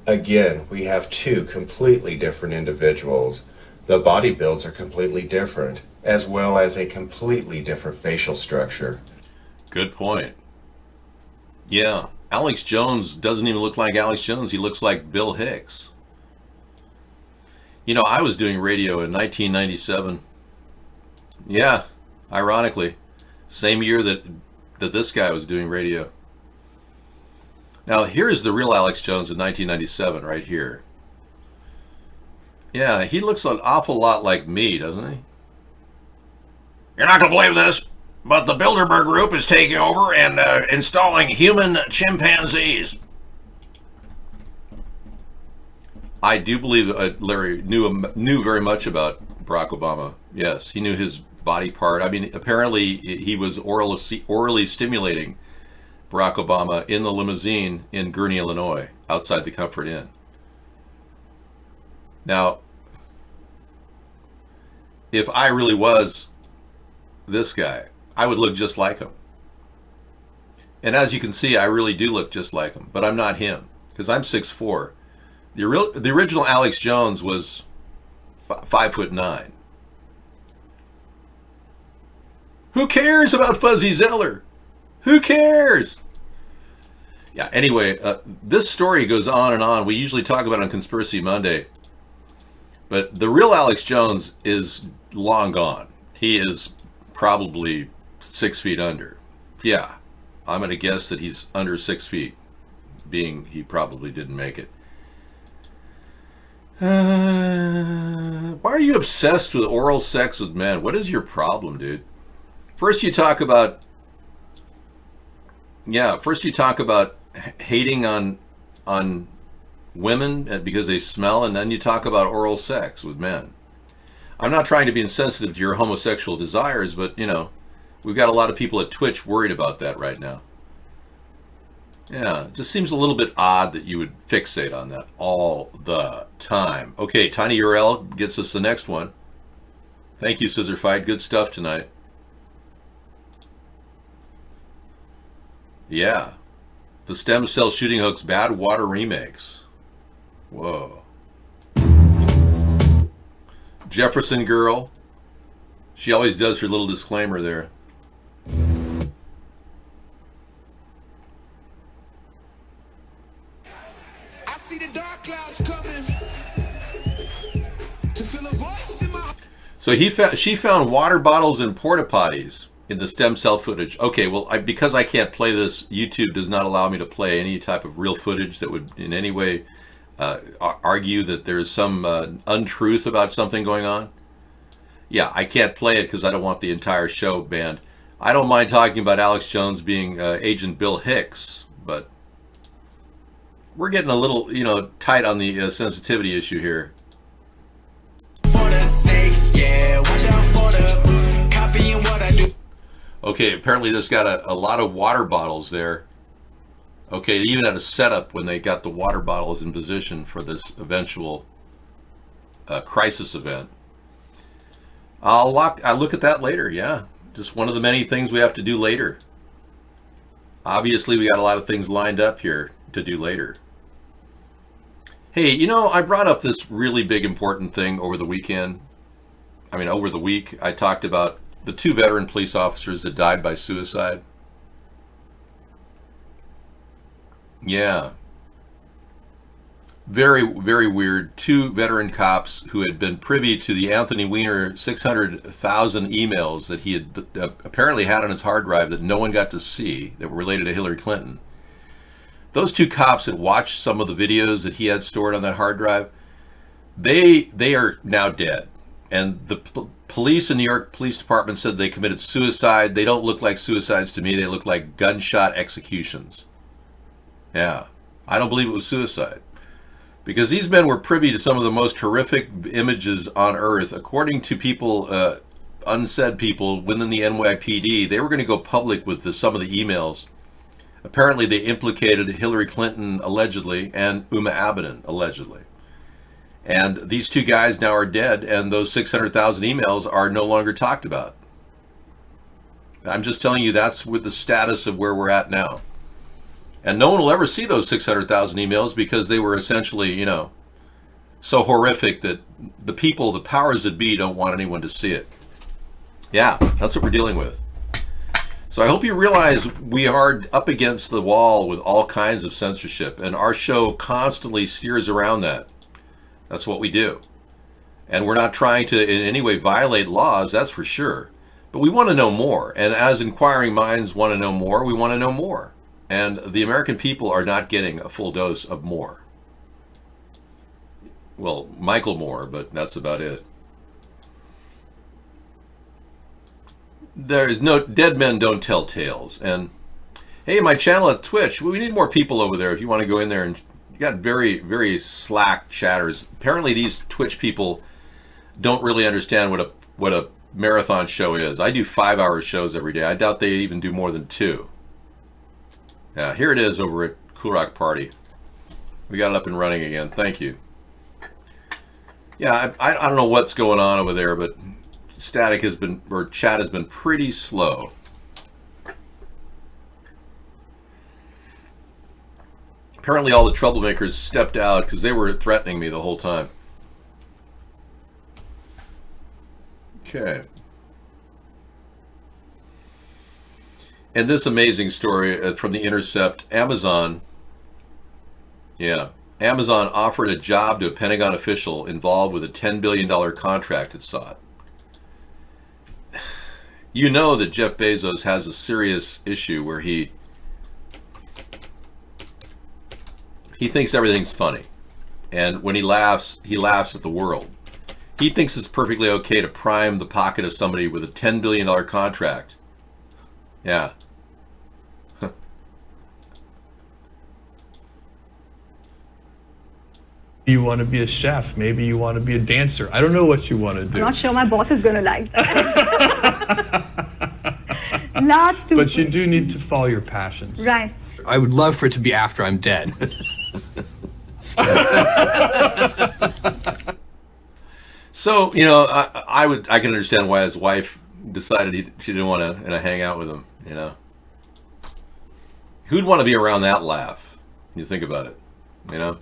Again, we have two completely different individuals. The body builds are completely different, as well as a completely different facial structure. Good point. Yeah, Alex Jones doesn't even look like Alex Jones. He looks like Bill Hicks. You know, I was doing radio in 1997. Yeah, ironically, same year that this guy was doing radio. Now, here's the real Alex Jones in 1997, right here. Yeah, he looks an awful lot like me, doesn't he? You're not going to believe this. But the Bilderberg Group is taking over and installing human chimpanzees. I do believe Larry knew very much about Barack Obama. Yes, he knew his body part. I mean, apparently he was orally stimulating Barack Obama in the limousine in Gurnee, Illinois, outside the Comfort Inn. Now, if I really was this guy, I would look just like him. And as you can see, I really do look just like him, but I'm not him because I'm 6'4". The original Alex Jones was 5'9". Who cares about Fuzzy Zeller? Who cares? Yeah, anyway, this story goes on and on. We usually talk about it on Conspiracy Monday. But the real Alex Jones is long gone. He is probably 6 feet under. Yeah, I'm going to guess that he's under 6 feet, being he probably didn't make it. Why are you obsessed with oral sex with men? What is your problem, dude? First you talk about hating on women because they smell, and then you talk about oral sex with men. I'm not trying to be insensitive to your homosexual desires, but you know, we've got a lot of people at Twitch worried about that right now. Yeah, it just seems a little bit odd that you would fixate on that all the time. Okay, Tiny URL gets us the next one. Thank you, Scissor Fight. Good stuff tonight. Yeah. The Stem Cell Shooting Hook's Bad Water remakes. Whoa. Jefferson Girl. She always does her little disclaimer there. I see the dark clouds coming to feel a voice in my... So she found water bottles and porta potties in the stem cell footage. Okay, well, because I can't play this, YouTube does not allow me to play any type of real footage that would in any way argue that there's some untruth about something going on. Yeah, I can't play it because I don't want the entire show banned. I don't mind talking about Alex Jones being Agent Bill Hicks, but we're getting a little, tight on the sensitivity issue here. For the snakes, yeah, watch out for the copying what I do. Okay, apparently this got a lot of water bottles there. Okay, they even had a setup when they got the water bottles in position for this eventual crisis event. I'll look at that later, yeah. Just one of the many things we have to do later. Obviously, we got a lot of things lined up here to do later. Hey, I brought up this really big important thing over the weekend. Over the week, I talked about the 2 veteran police officers that died by suicide. Yeah. Very, very weird. 2 veteran cops who had been privy to the Anthony Weiner 600,000 emails that he had apparently had on his hard drive that no one got to see that were related to Hillary Clinton. Those 2 cops had watched some of the videos that he had stored on that hard drive. They are now dead. And the police in New York Police Department said they committed suicide. They don't look like suicides to me. They look like gunshot executions. Yeah, I don't believe it was suicide. Because these men were privy to some of the most horrific images on earth. According to people, unsaid people within the NYPD, they were going to go public with some of the emails. Apparently they implicated Hillary Clinton allegedly and Uma Abedin allegedly. And these 2 guys now are dead, and those 600,000 emails are no longer talked about. I'm just telling you that's with the status of where we're at now. And no one will ever see those 600,000 emails because they were essentially, so horrific that the people, the powers that be, don't want anyone to see it. Yeah, that's what we're dealing with. So I hope you realize we are up against the wall with all kinds of censorship, and our show constantly steers around that. That's what we do. And we're not trying to in any way violate laws, that's for sure. But we want to know more. And as inquiring minds want to know more, we want to know more. And the American people are not getting a full dose of more. Well, Michael Moore, but that's about it. there's no dead men don't tell tales. And hey, my channel at Twitch, we need more people over there if you want to go in there. And you got very, very slack chatters. Apparently these Twitch people don't really understand what a marathon show is. I do 5-hour shows every day. I doubt they even do more than 2. Yeah, here it is over at Cool Rock Party. We got it up and running again. Thank you. Yeah, I don't know what's going on over there, but chat has been pretty slow. Apparently all the troublemakers stepped out because they were threatening me the whole time. Okay. And this amazing story from The Intercept, Amazon. Yeah. Amazon offered a job to a Pentagon official involved with a $10 billion contract it sought. You know that Jeff Bezos has a serious issue where he thinks everything's funny. And when he laughs at the world. He thinks it's perfectly okay to prime the pocket of somebody with a $10 billion contract. Yeah. You want to be a chef. Maybe you want to be a dancer. I don't know what you want to do. I'm not sure my boss is going to like that. Not too. But you do need to follow your passions. Right. I would love for it to be after I'm dead. So, you know, I can understand why his wife decided she didn't want to hang out with him, you know. Who'd want to be around that laugh? You think about it, you know.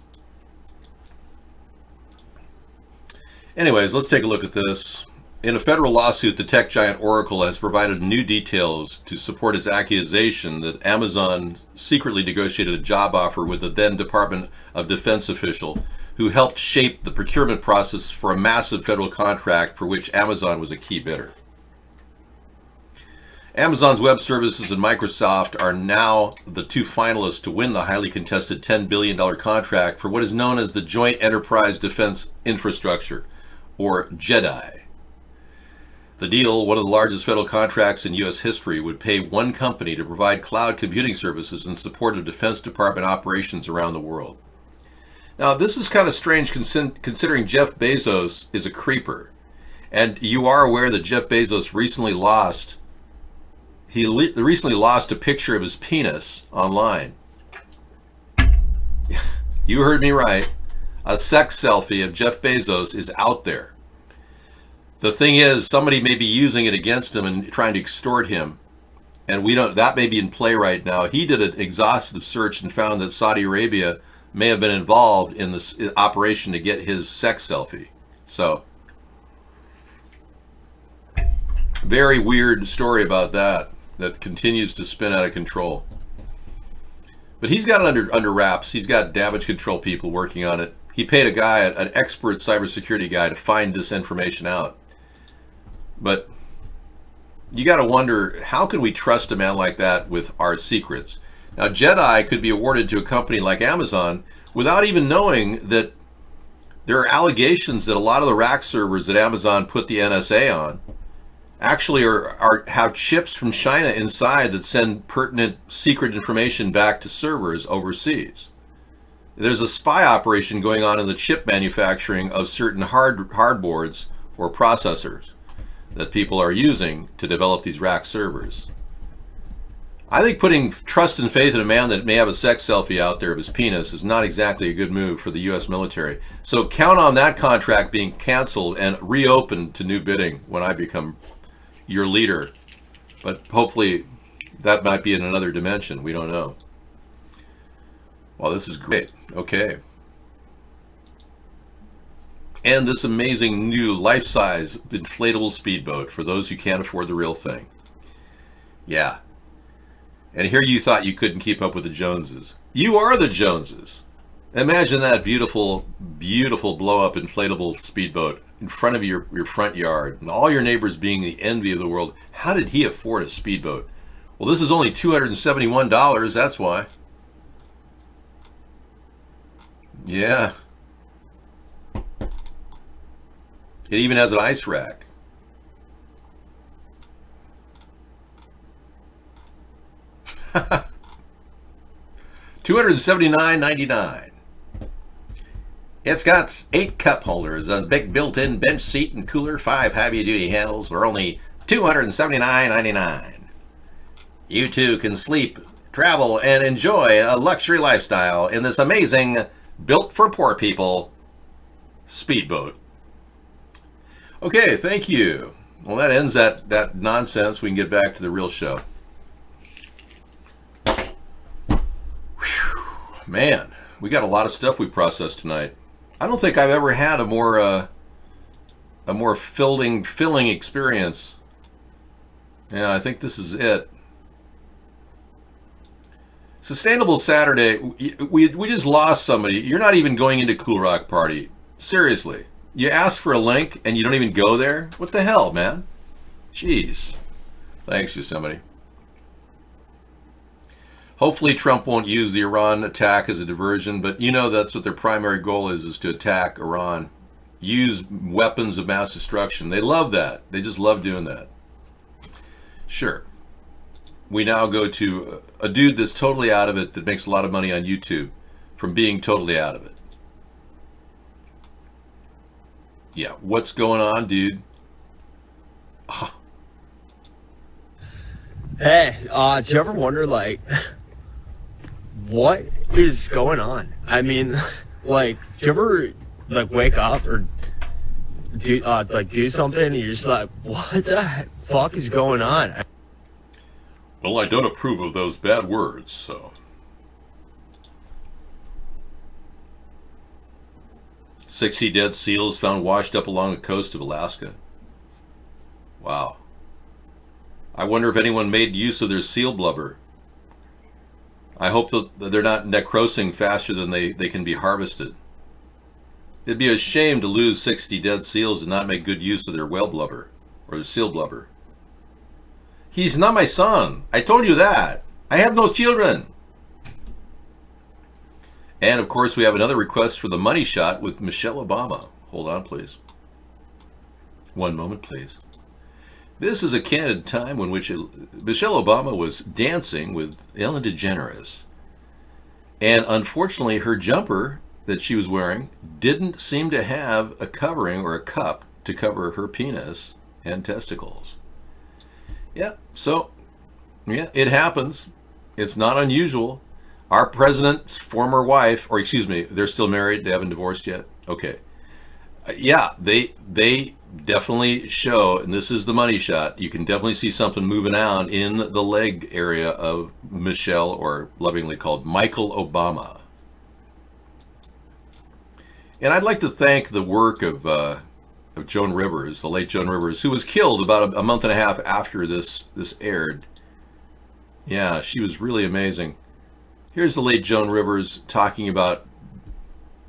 Anyways, let's take a look at this. In a federal lawsuit, the tech giant Oracle has provided new details to support its accusation that Amazon secretly negotiated a job offer with the then Department of Defense official who helped shape the procurement process for a massive federal contract for which Amazon was a key bidder. Amazon's Web Services and Microsoft are now the 2 finalists to win the highly contested $10 billion contract for what is known as the Joint Enterprise Defense Infrastructure, or JEDI. The deal, one of the largest federal contracts in U.S. history, would pay one company to provide cloud computing services in support of Defense Department operations around the world. Now, this is kind of strange considering Jeff Bezos is a creeper. And you are aware that Jeff Bezos recently lost a picture of his penis online. You heard me right. A sex selfie of Jeff Bezos is out there. The thing is, somebody may be using it against him and trying to extort him. And that may be in play right now. He did an exhaustive search and found that Saudi Arabia may have been involved in this operation to get his sex selfie. So, very weird story about that continues to spin out of control. But he's got it under wraps. He's got damage control people working on it. He paid a guy, an expert cybersecurity guy, to find this information out. But you got to wonder, how can we trust a man like that with our secrets? Now, JEDI could be awarded to a company like Amazon without even knowing that there are allegations that a lot of the rack servers that Amazon put the NSA on actually have chips from China inside that send pertinent secret information back to servers overseas. There's a spy operation going on in the chip manufacturing of certain hardboards or processors that people are using to develop these rack servers. I think putting trust and faith in a man that may have a sex selfie out there of his penis is not exactly a good move for the U.S. military. So count on that contract being canceled and reopened to new bidding when I become your leader. But hopefully that might be in another dimension. We don't know. Well, this is great. Okay. And this amazing new life-size inflatable speedboat for those who can't afford the real thing. Yeah. And here you thought you couldn't keep up with the Joneses. You are the Joneses. Imagine that beautiful, beautiful blow-up inflatable speedboat in front of your front yard and all your neighbors being the envy of the world. How did he afford a speedboat? Well, this is only $271, that's why. Yeah. It even has an ice rack. $279.99. It's got 8 cup holders, a big built-in bench seat and cooler, 5 heavy-duty handles for only $279.99. You too can sleep, travel, and enjoy a luxury lifestyle in this amazing, built-for-poor-people speedboat. Okay, thank you. Well, that ends that nonsense. We can get back to the real show. Whew, man, we got a lot of stuff we processed tonight. I don't think I've ever had a more filling experience. Yeah, I think this is it. Sustainable Saturday. We just lost somebody. You're not even going into Cool Rock Party. Seriously. You ask for a link and you don't even go there? What the hell, man? Jeez. Thanks, Yosemite. Hopefully Trump won't use the Iran attack as a diversion, but you know that's what their primary goal is to attack Iran. Use weapons of mass destruction. They love that. They just love doing that. Sure. We now go to a dude that's totally out of it, that makes a lot of money on YouTube from being totally out of it. Yeah, what's going on, dude? Hey, do you ever wonder, like, what is going on? I mean, like, do you ever, like, wake up or do something and you're just like, what the fuck is going on? Well, I don't approve of those bad words, so. 60 dead seals found washed up along the coast of Alaska. Wow. I wonder if anyone made use of their seal blubber. I hope that they're not necrosing faster than they can be harvested. It'd be a shame to lose 60 dead seals and not make good use of their whale blubber, or their seal blubber. He's not my son. I told you that. I have no children. And of course, we have another request for the money shot with Michelle Obama. Hold on, please. One moment, please. This is a candid time in which Michelle Obama was dancing with Ellen DeGeneres. And unfortunately, her jumper that she was wearing didn't seem to have a covering or a cup to cover her penis and testicles. Yeah, so, yeah, it happens. It's not unusual. Our president's former wife, or excuse me, they're still married, they haven't divorced yet? Okay. Yeah, they definitely show, and this is the money shot, you can definitely see something moving out in the leg area of Michelle, or lovingly called Michael Obama. And I'd like to thank the work of Joan Rivers, the late Joan Rivers, who was killed about a month and a half after this aired. Yeah, she was really amazing. Here's the late Joan Rivers talking about,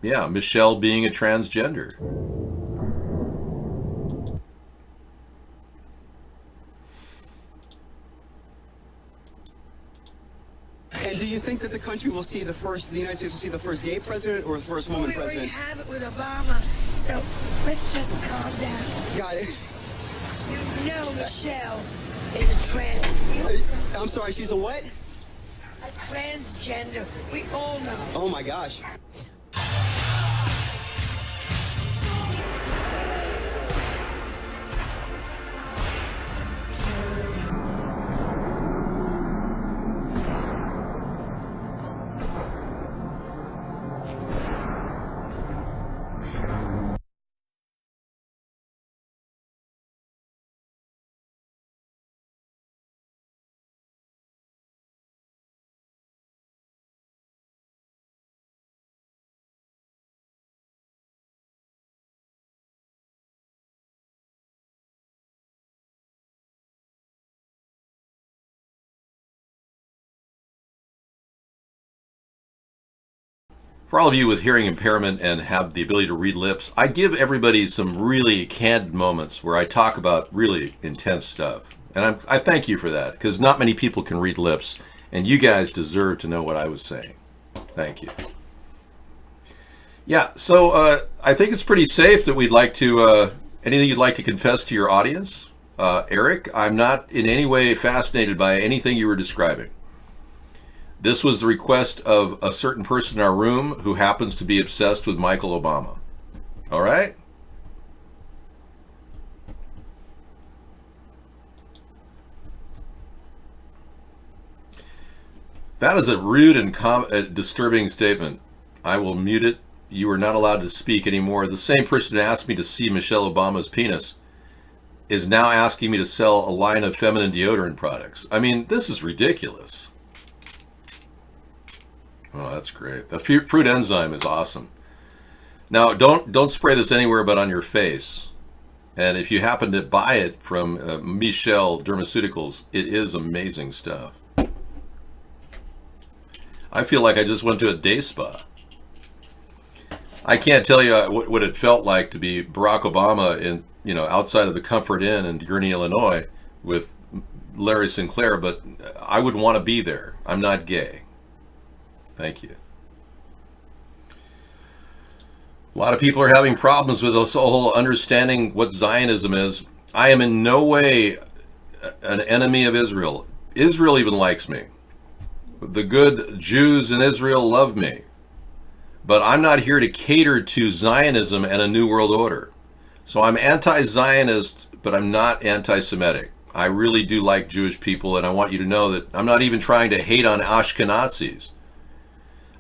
yeah, Michelle being a transgender. And do you think that the country will see the United States will see the first gay president or the first woman president? We have it with Obama, so let's just calm down. Got it. You know Michelle is a trans. I'm sorry, she's a what? A transgender. We all know. Oh my gosh. For all of you with hearing impairment and have the ability to read lips, I give everybody some really candid moments where I talk about really intense stuff. And I thank you for that, because not many people can read lips, and you guys deserve to know what I was saying. Thank you. Yeah, so I think it's pretty safe that we'd like to, anything you'd like to confess to your audience? Eric, I'm not in any way fascinated by anything you were describing. This was the request of a certain person in our room who happens to be obsessed with Michael Obama. All right? That is a rude and disturbing statement. I will mute it. You are not allowed to speak anymore. The same person who asked me to see Michelle Obama's penis is now asking me to sell a line of feminine deodorant products. I mean, this is ridiculous. Oh, that's great. The fruit enzyme is awesome. Now, don't spray this anywhere but on your face. And if you happen to buy it from Michelle Dermaceuticals, it is amazing stuff. I feel like I just went to a day spa. I can't tell you what it felt like to be Barack Obama in, outside of the Comfort Inn in Gurnee, Illinois with Larry Sinclair, but I would want to be there. I'm not gay. Thank you. A lot of people are having problems with this whole understanding what Zionism is. I am in no way an enemy of Israel. Israel even likes me. The good Jews in Israel love me. But I'm not here to cater to Zionism and a New World Order. So I'm anti-Zionist, but I'm not anti-Semitic. I really do like Jewish people, and I want you to know that I'm not even trying to hate on Ashkenazis.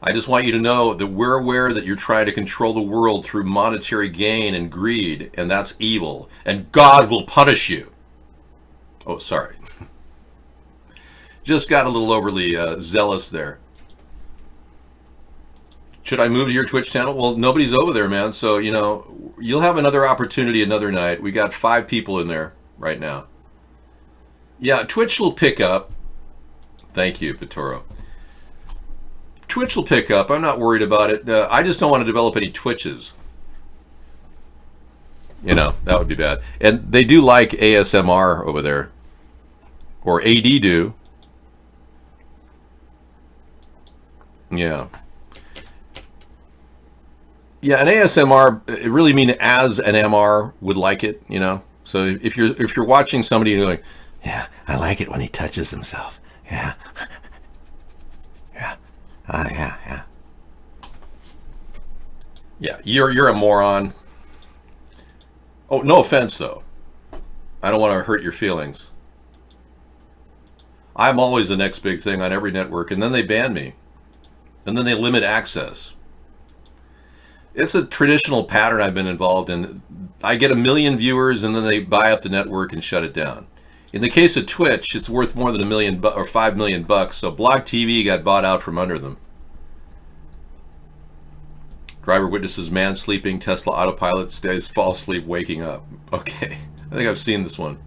I just want you to know that we're aware that you're trying to control the world through monetary gain and greed, and that's evil, and God will punish you. Oh, sorry. Just got a little overly zealous there. Should I move to your Twitch channel? Well, nobody's over there, man. So, you'll have another opportunity another night. We got 5 people in there right now. Yeah, Twitch will pick up. Thank you, Petoro. Twitch will pick up. I'm not worried about it. I just don't want to develop any Twitches. That would be bad. And they do like ASMR over there. Or AD do. Yeah. Yeah, an ASMR, it really mean as an MR would like it, So if you're watching somebody and you're like, yeah, I like it when he touches himself. Yeah. Yeah. Yeah. Yeah, you're a moron. Oh, no offense though. I don't want to hurt your feelings. I'm always the next big thing on every network, and then they ban me. And then they limit access. It's a traditional pattern I've been involved in. I get 1 million viewers and then they buy up the network and shut it down. In the case of Twitch, it's worth more than $1 million or $5 million bucks. So Blog TV got bought out from under them. Driver witnesses man sleeping, Tesla autopilot stays falls asleep, waking up. Okay, I think I've seen this one.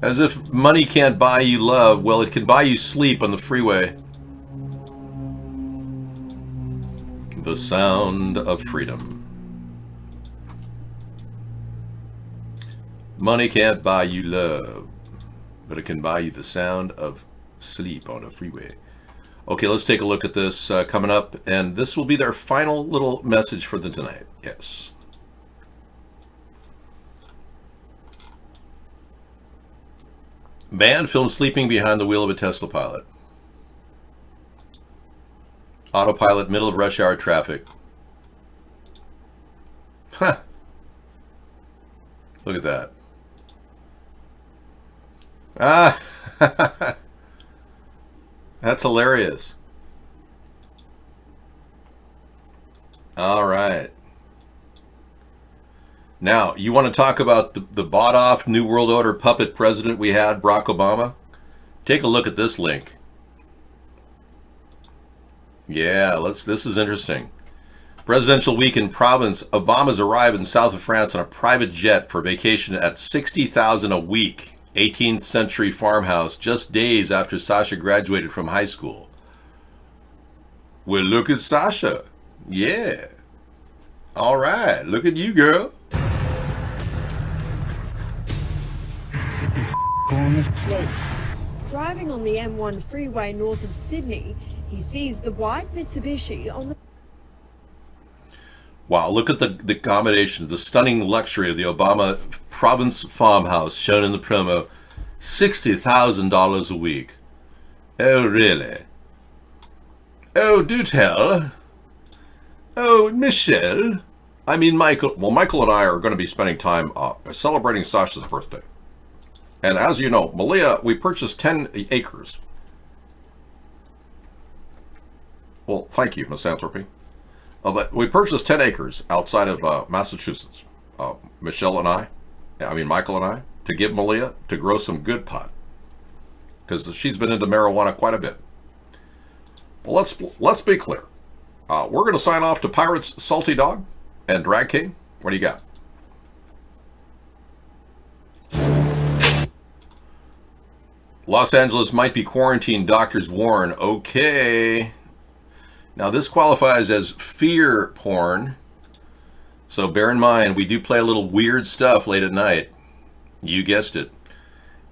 As if money can't buy you love. Well, it can buy you sleep on the freeway. The sound of freedom. Money can't buy you love, but it can buy you the sound of sleep on a freeway. Okay, let's take a look at this coming up, and this will be their final little message for the tonight. Yes. Man filmed sleeping behind the wheel of a Tesla pilot. Autopilot, middle of rush hour traffic. Huh. Look at that. Ah. That's hilarious. All right. Now, you want to talk about the bought-off New World Order puppet president we had, Barack Obama? Take a look at this link. Yeah, this is interesting. Presidential week in province. Obama's arrived in south of France on a private jet for vacation at $60,000 a week. 18th century farmhouse just days after Sasha graduated from high school. Well, look at Sasha. Yeah. All right. Look at you, girl. Driving on the M1 freeway north of Sydney, he sees the white Mitsubishi on the... Wow, look at the accommodations, the stunning luxury of the Obama province farmhouse shown in the promo. $60,000 a week. Oh, really? Oh, do tell. Oh, Michelle. I mean, Michael. Well, Michael and I are going to be spending time celebrating Sasha's birthday. And as you know, Malia, we purchased 10 acres. Well, thank you, Misanthropy. We purchased 10 acres outside of Massachusetts. Michelle and Michael and I, to give Malia to grow some good pot. Because she's been into marijuana quite a bit. Well, let's be clear. We're going to sign off to Pirates Salty Dog and Drag King. What do you got? Los Angeles might be quarantined, doctors warn. Okay. Now this qualifies as fear porn. So bear in mind, we do play a little weird stuff late at night. You guessed it.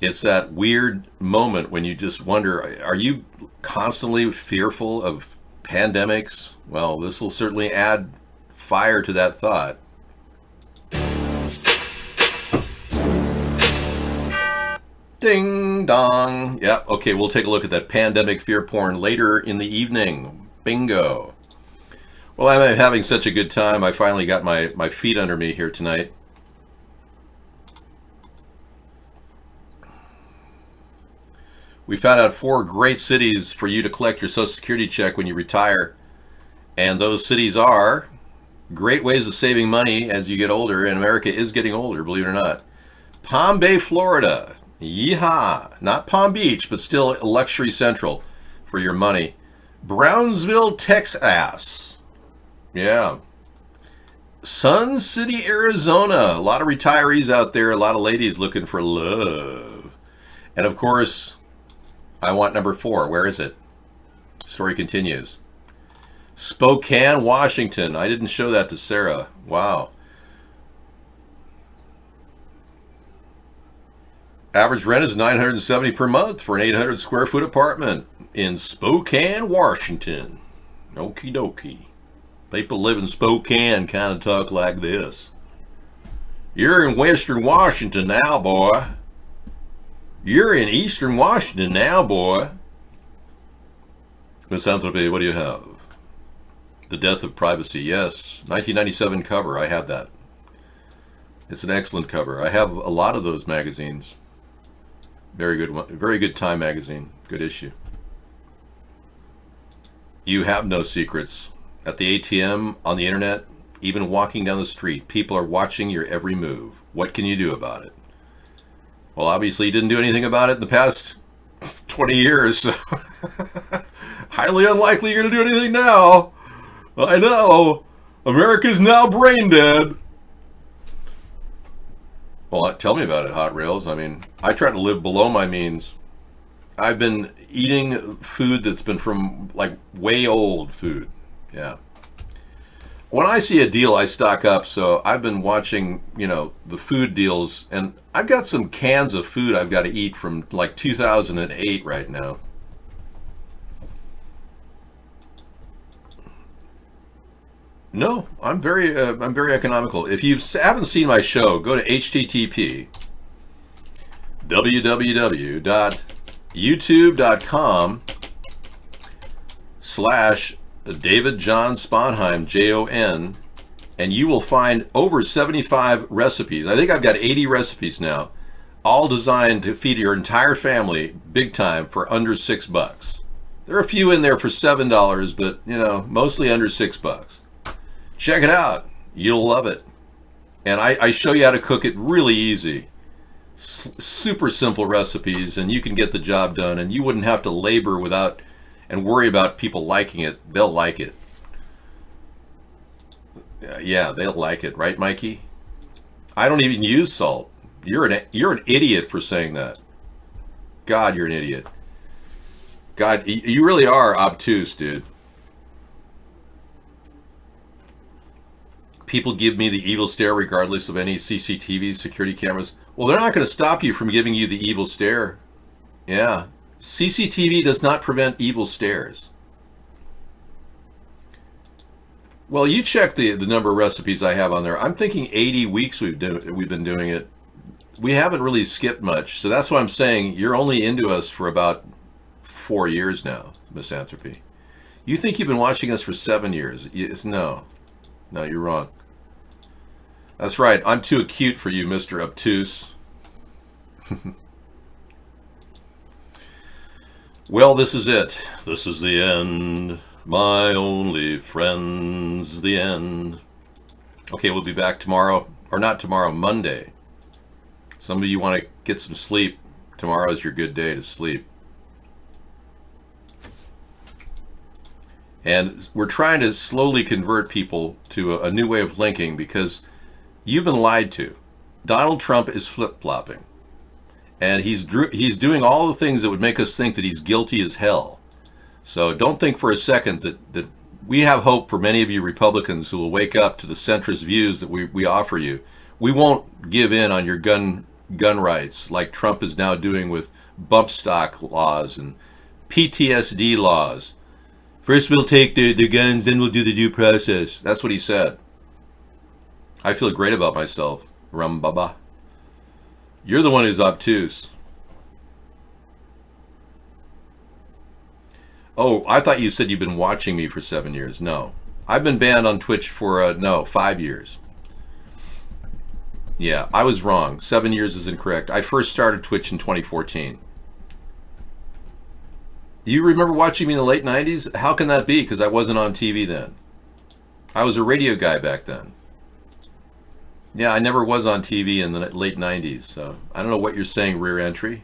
It's that weird moment when you just wonder, are you constantly fearful of pandemics? Well, this will certainly add fire to that thought. Ding dong. Yeah, okay, we'll take a look at that pandemic fear porn later in the evening. Bingo. Well, I'm having such a good time. I finally got my feet under me here tonight. We found out 4 great cities for you to collect your Social Security check when you retire. And those cities are great ways of saving money as you get older. And America is getting older, believe it or not. Palm Bay, Florida. Yeehaw. Not Palm Beach, but still luxury central for your money. Brownsville, Texas. Yeah. Sun City, Arizona. A lot of retirees out there. A lot of ladies looking for love. And of course, I want number 4. Where is it? Story continues. Spokane, Washington. I didn't show that to Sarah. Wow. Average rent is $970 per month for an 800 square foot apartment in Spokane, Washington. Okie dokie. People live in Spokane kind of talk like this. You're in Western Washington now, boy. You're in Eastern Washington now, boy. Misanthropy, what do you have? The Death of Privacy, yes. 1997 cover, I had that. It's an excellent cover. I have a lot of those magazines. Very good one. Very good Time magazine. Good issue. You have no secrets. At the ATM, on the internet, even walking down the street, people are watching your every move. What can you do about it? Well, obviously you didn't do anything about it in the past 20 years, so highly unlikely you're going to do anything now. I know. America's now brain dead. Well, tell me about it, Hot Rails. I mean, I try to live below my means. I've been eating food that's been from, like, way old food. Yeah. When I see a deal, I stock up, so I've been watching, you know, the food deals, and I've got some cans of food I've got to eat from, like, 2008 right now. No, I'm very economical. If you haven't seen my show, go to http://youtube.com/David John Sponheim, Jon, and you will find over 75 recipes. I think I've got 80 recipes now, all designed to feed your entire family big time for under $6. There are a few in there for $7, but you know, mostly under $6. Check it out. You'll love it. And I show you how to cook it really easy. Super simple recipes, and you can get the job done, and you wouldn't have to labor without and worry about people liking it. They'll like it. Yeah, they'll like it, right, Mikey? I don't even use salt. You're an idiot for saying that. God, you're an idiot. God, you really are obtuse, dude. People give me the evil stare regardless of any CCTV security cameras. Well, they're not going to stop you from giving you the evil stare. Yeah. CCTV does not prevent evil stares. Well, you check the number of recipes I have on there. I'm thinking 80 weeks we've been doing it. We haven't really skipped much. So that's why I'm saying you're only into us for about 4 years now, Misanthropy. You think you've been watching us for 7 years. No, you're wrong. That's right. I'm too acute for you, Mr. Obtuse. Well, this is it. This is the end. My only friends, the end. Okay, we'll be back tomorrow. Or not tomorrow, Monday. Some of you want to get some sleep. Tomorrow is your good day to sleep. And we're trying to slowly convert people to a new way of thinking because you've been lied to. Donald Trump is flip-flopping. And he's doing all the things that would make us think that he's guilty as hell. So don't think for a second that we have hope for many of you Republicans who will wake up to the centrist views that we offer you. We won't give in on your gun rights like Trump is now doing with bump stock laws and PTSD laws. First we'll take the guns, then we'll do the due process. That's what he said. I feel great about myself, Rambaba. You're the one who's obtuse. Oh, I thought you said you've been watching me for 7 years. No. I've been banned on Twitch for, 5 years. Yeah, I was wrong. 7 years is incorrect. I first started Twitch in 2014. You remember watching me in the late 90s? How can that be? Because I wasn't on TV then. I was a radio guy back then. Yeah, I never was on TV in the late 90s, so I don't know what you're saying, rear entry.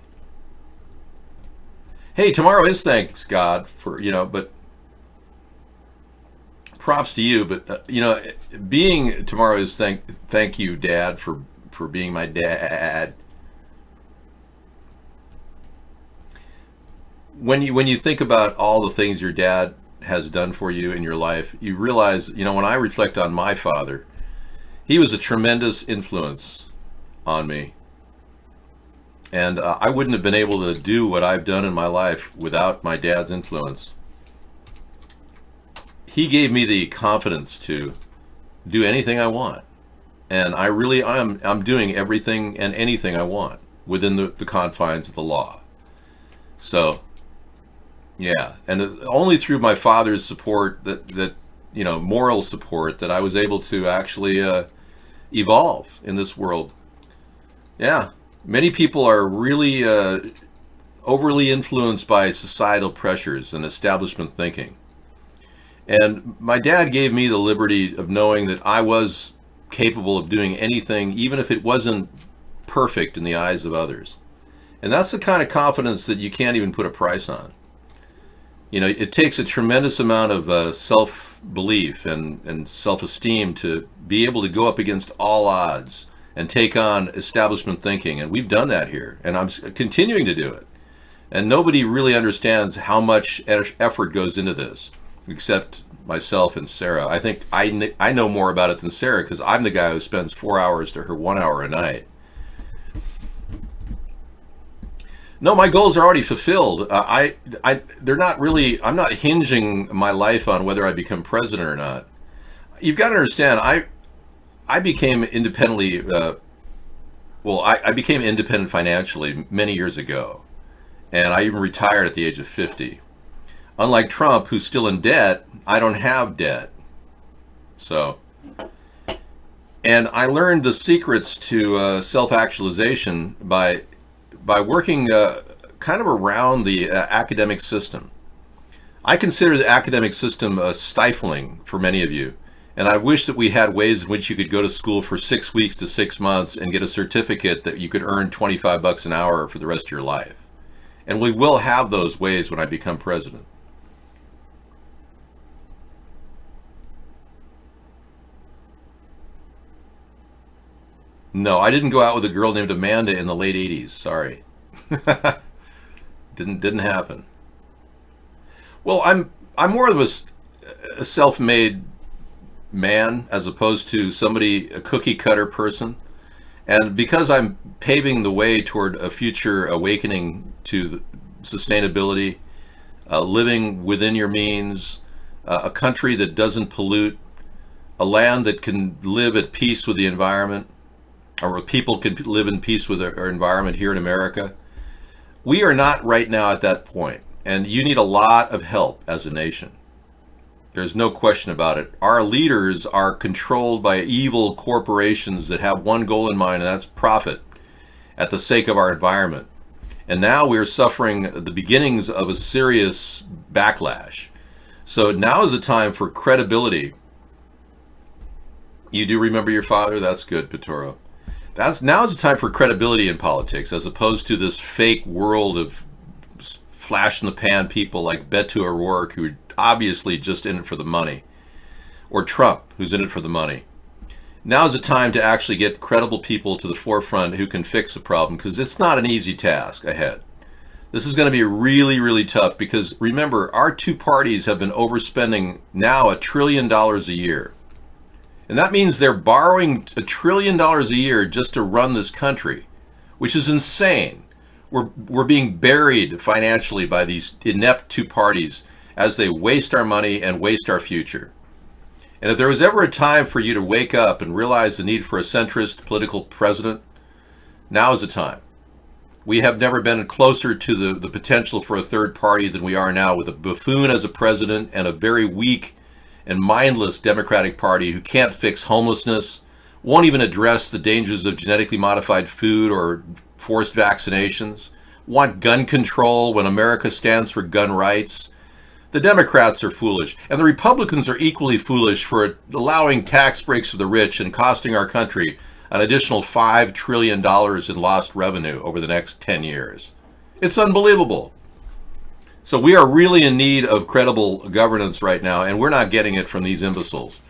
Hey, tomorrow is thanks God for, but props to you, but, being tomorrow is thank you, Dad, for being my dad. When you think about all the things your dad has done for you in your life, you realize, when I reflect on my father, he was a tremendous influence on me. And I wouldn't have been able to do what I've done in my life without my dad's influence. He gave me the confidence to do anything I want. And I'm doing everything and anything I want within the confines of the law. So, yeah. And only through my father's support, that moral support, that I was able to actually evolve in this world. Yeah. Many people are really overly influenced by societal pressures and establishment thinking. And my dad gave me the liberty of knowing that I was capable of doing anything, even if it wasn't perfect in the eyes of others. And that's the kind of confidence that you can't even put a price on. It takes a tremendous amount of self-belief and self-esteem to be able to go up against all odds and take on establishment thinking. And we've done that here, and I'm continuing to do it. And nobody really understands how much effort goes into this, except myself and Sarah. I think I know more about it than Sarah, because I'm the guy who spends 4 hours to her 1 hour a night. No, my goals are already fulfilled. They're not really, I'm not hinging my life on whether I become president or not. You've got to understand, I became independently, I became independent financially many years ago. And I even retired at the age of 50. Unlike Trump, who's still in debt, I don't have debt. So, and I learned the secrets to self-actualization by working kind of around the academic system. I consider the academic system stifling for many of you. And I wish that we had ways in which you could go to school for 6 weeks to 6 months and get a certificate that you could earn $25 an hour for the rest of your life. And we will have those ways when I become president. No, I didn't go out with a girl named Amanda in the late 80s. Sorry. Didn't happen. Well, I'm more of a self-made man as opposed to a cookie cutter person. And because I'm paving the way toward a future awakening to sustainability, living within your means, a country that doesn't pollute, a land that can live at peace with the environment, or people can live in peace with our environment here in America. We are not right now at that point. And you need a lot of help as a nation. There's no question about it. Our leaders are controlled by evil corporations that have one goal in mind, and that's profit at the sake of our environment. And now we're suffering the beginnings of a serious backlash. So now is the time for credibility. You do remember your father? That's good, Pitoro. Now is the time for credibility in politics, as opposed to this fake world of flash in the pan people like Beto O'Rourke, who are obviously just in it for the money, or Trump, who's in it for the money. Now is the time to actually get credible people to the forefront who can fix the problem, because it's not an easy task ahead. This is going to be really, really tough, because remember, our two parties have been overspending now $1 trillion a year. And that means they're borrowing $1 trillion a year just to run this country, which is insane. We're being buried financially by these inept two parties as they waste our money and waste our future. And if there was ever a time for you to wake up and realize the need for a centrist political president, now is the time. We have never been closer to the potential for a third party than we are now, with a buffoon as a president and a very weak and mindless Democratic Party who can't fix homelessness, won't even address the dangers of genetically modified food or forced vaccinations, want gun control when America stands for gun rights. The Democrats are foolish, and the Republicans are equally foolish for allowing tax breaks for the rich and costing our country an additional $5 trillion in lost revenue over the next 10 years. It's unbelievable. So we are really in need of credible governance right now, and we're not getting it from these imbeciles.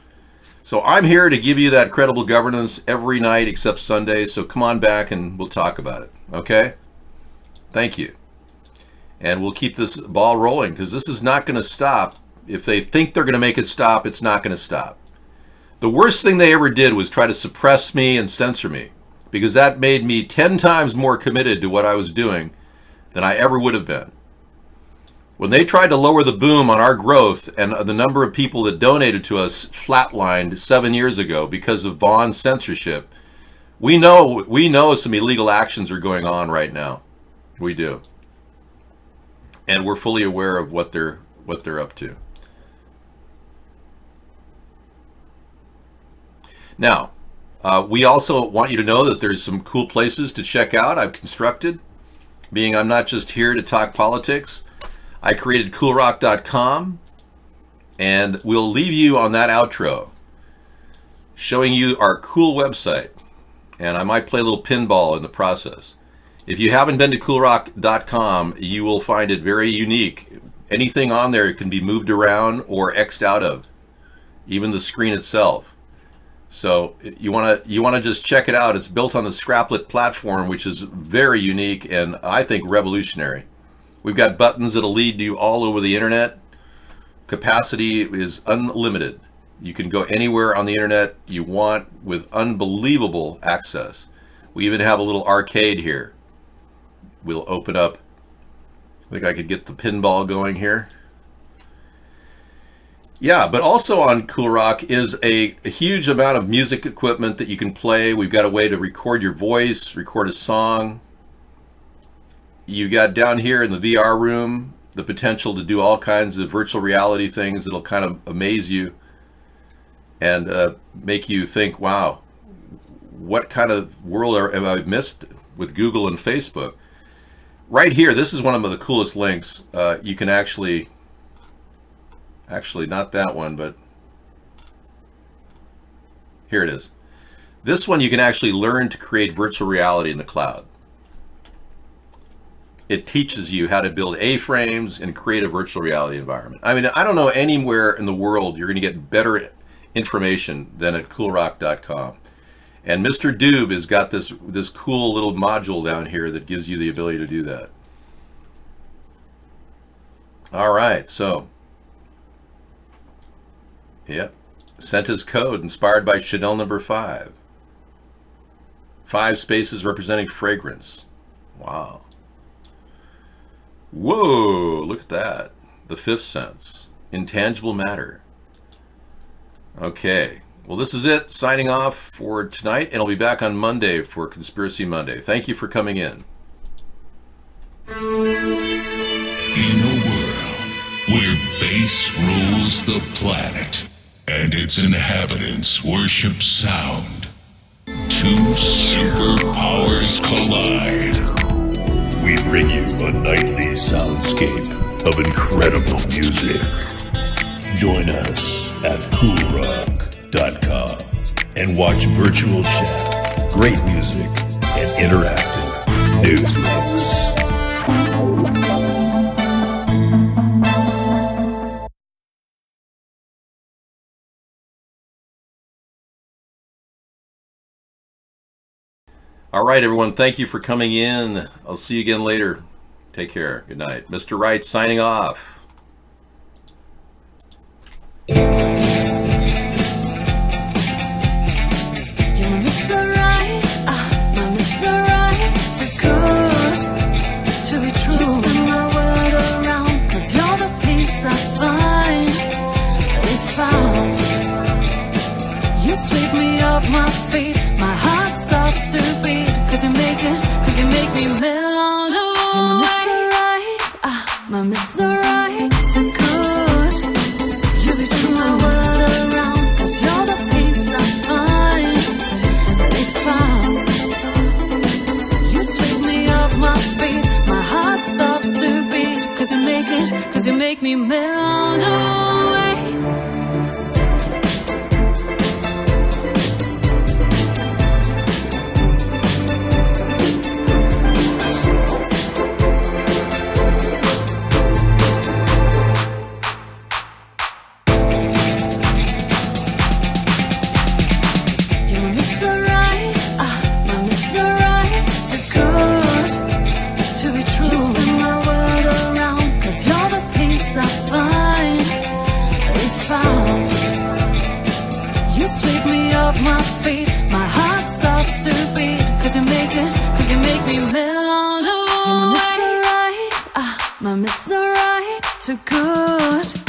So I'm here to give you that credible governance every night except Sunday, so come on back and we'll talk about it, okay? Thank you. And we'll keep this ball rolling, because this is not going to stop. If they think they're going to make it stop, it's not going to stop. The worst thing they ever did was try to suppress me and censor me, because that made me 10 times more committed to what I was doing than I ever would have been. When they tried to lower the boom on our growth, and the number of people that donated to us flatlined 7 years ago because of Vaughn's censorship, we know some illegal actions are going on right now. We do. And we're fully aware of what they're up to. Now, we also want you to know that there's some cool places to check out I've constructed. Being I'm not just here to talk politics, I created coolrock.com, and we'll leave you on that outro showing you our cool website, and I might play a little pinball in the process. If you haven't been to coolrock.com, you will find it very unique. Anything on there can be moved around or X'd out of, even the screen itself. So you want to just check it out. It's built on the Scraplet platform, which is very unique and I think revolutionary. We've got buttons that'll lead you all over the internet. Capacity is unlimited. You can go anywhere on the internet you want with unbelievable access. We even have a little arcade here. We'll open up. I think I could get the pinball going here. Yeah, but also on Cool Rock is a huge amount of music equipment that you can play. We've got a way to record your voice, record a song. You got down here in the VR room the potential to do all kinds of virtual reality things that'll kind of amaze you and make you think, wow, what kind of world have I missed with Google and Facebook? Right here, this is one of the coolest links. You can actually not that one, but here it is. This one you can actually learn to create virtual reality in the cloud. It teaches you how to build A-frames and create a virtual reality environment. I mean, I don't know anywhere in the world you're going to get better information than at coolrock.com. And Mr. Doob has got this cool little module down here that gives you the ability to do that. All right, so yep, sent his code inspired by Chanel No. 5. 5 spaces representing fragrance. Wow. Whoa, look at that. The fifth sense. Intangible matter. Okay. Well, this is it. Signing off for tonight, and I'll be back on Monday for Conspiracy Monday. Thank you for coming in. In a world rules the planet, and its inhabitants worship sound. Two superpowers collide. We bring you a nightly soundscape of incredible music. Join us at coolrock.com and watch virtual chat, great music, and interactive news links. All right, everyone. Thank you for coming in. I'll see you again later. Take care. Good night. Mr. Wright signing off. You're my Mr. Right, my Mr. Right, too good to be true. You spin my world around, 'cause you're the peace I find. Found. You sweep me off my feet, my heart stops to beat, 'cause you make me melt away. You're my Mr. Right, too good. Just turn my world around, 'cause you're the peace I find. Found. You sweep me off my feet, my heart stops to beat, 'cause you make me melt away. My feet, my heart stops to beat, 'cause you make me melt away. You're my Mr. Right, my Mr. Right, too good.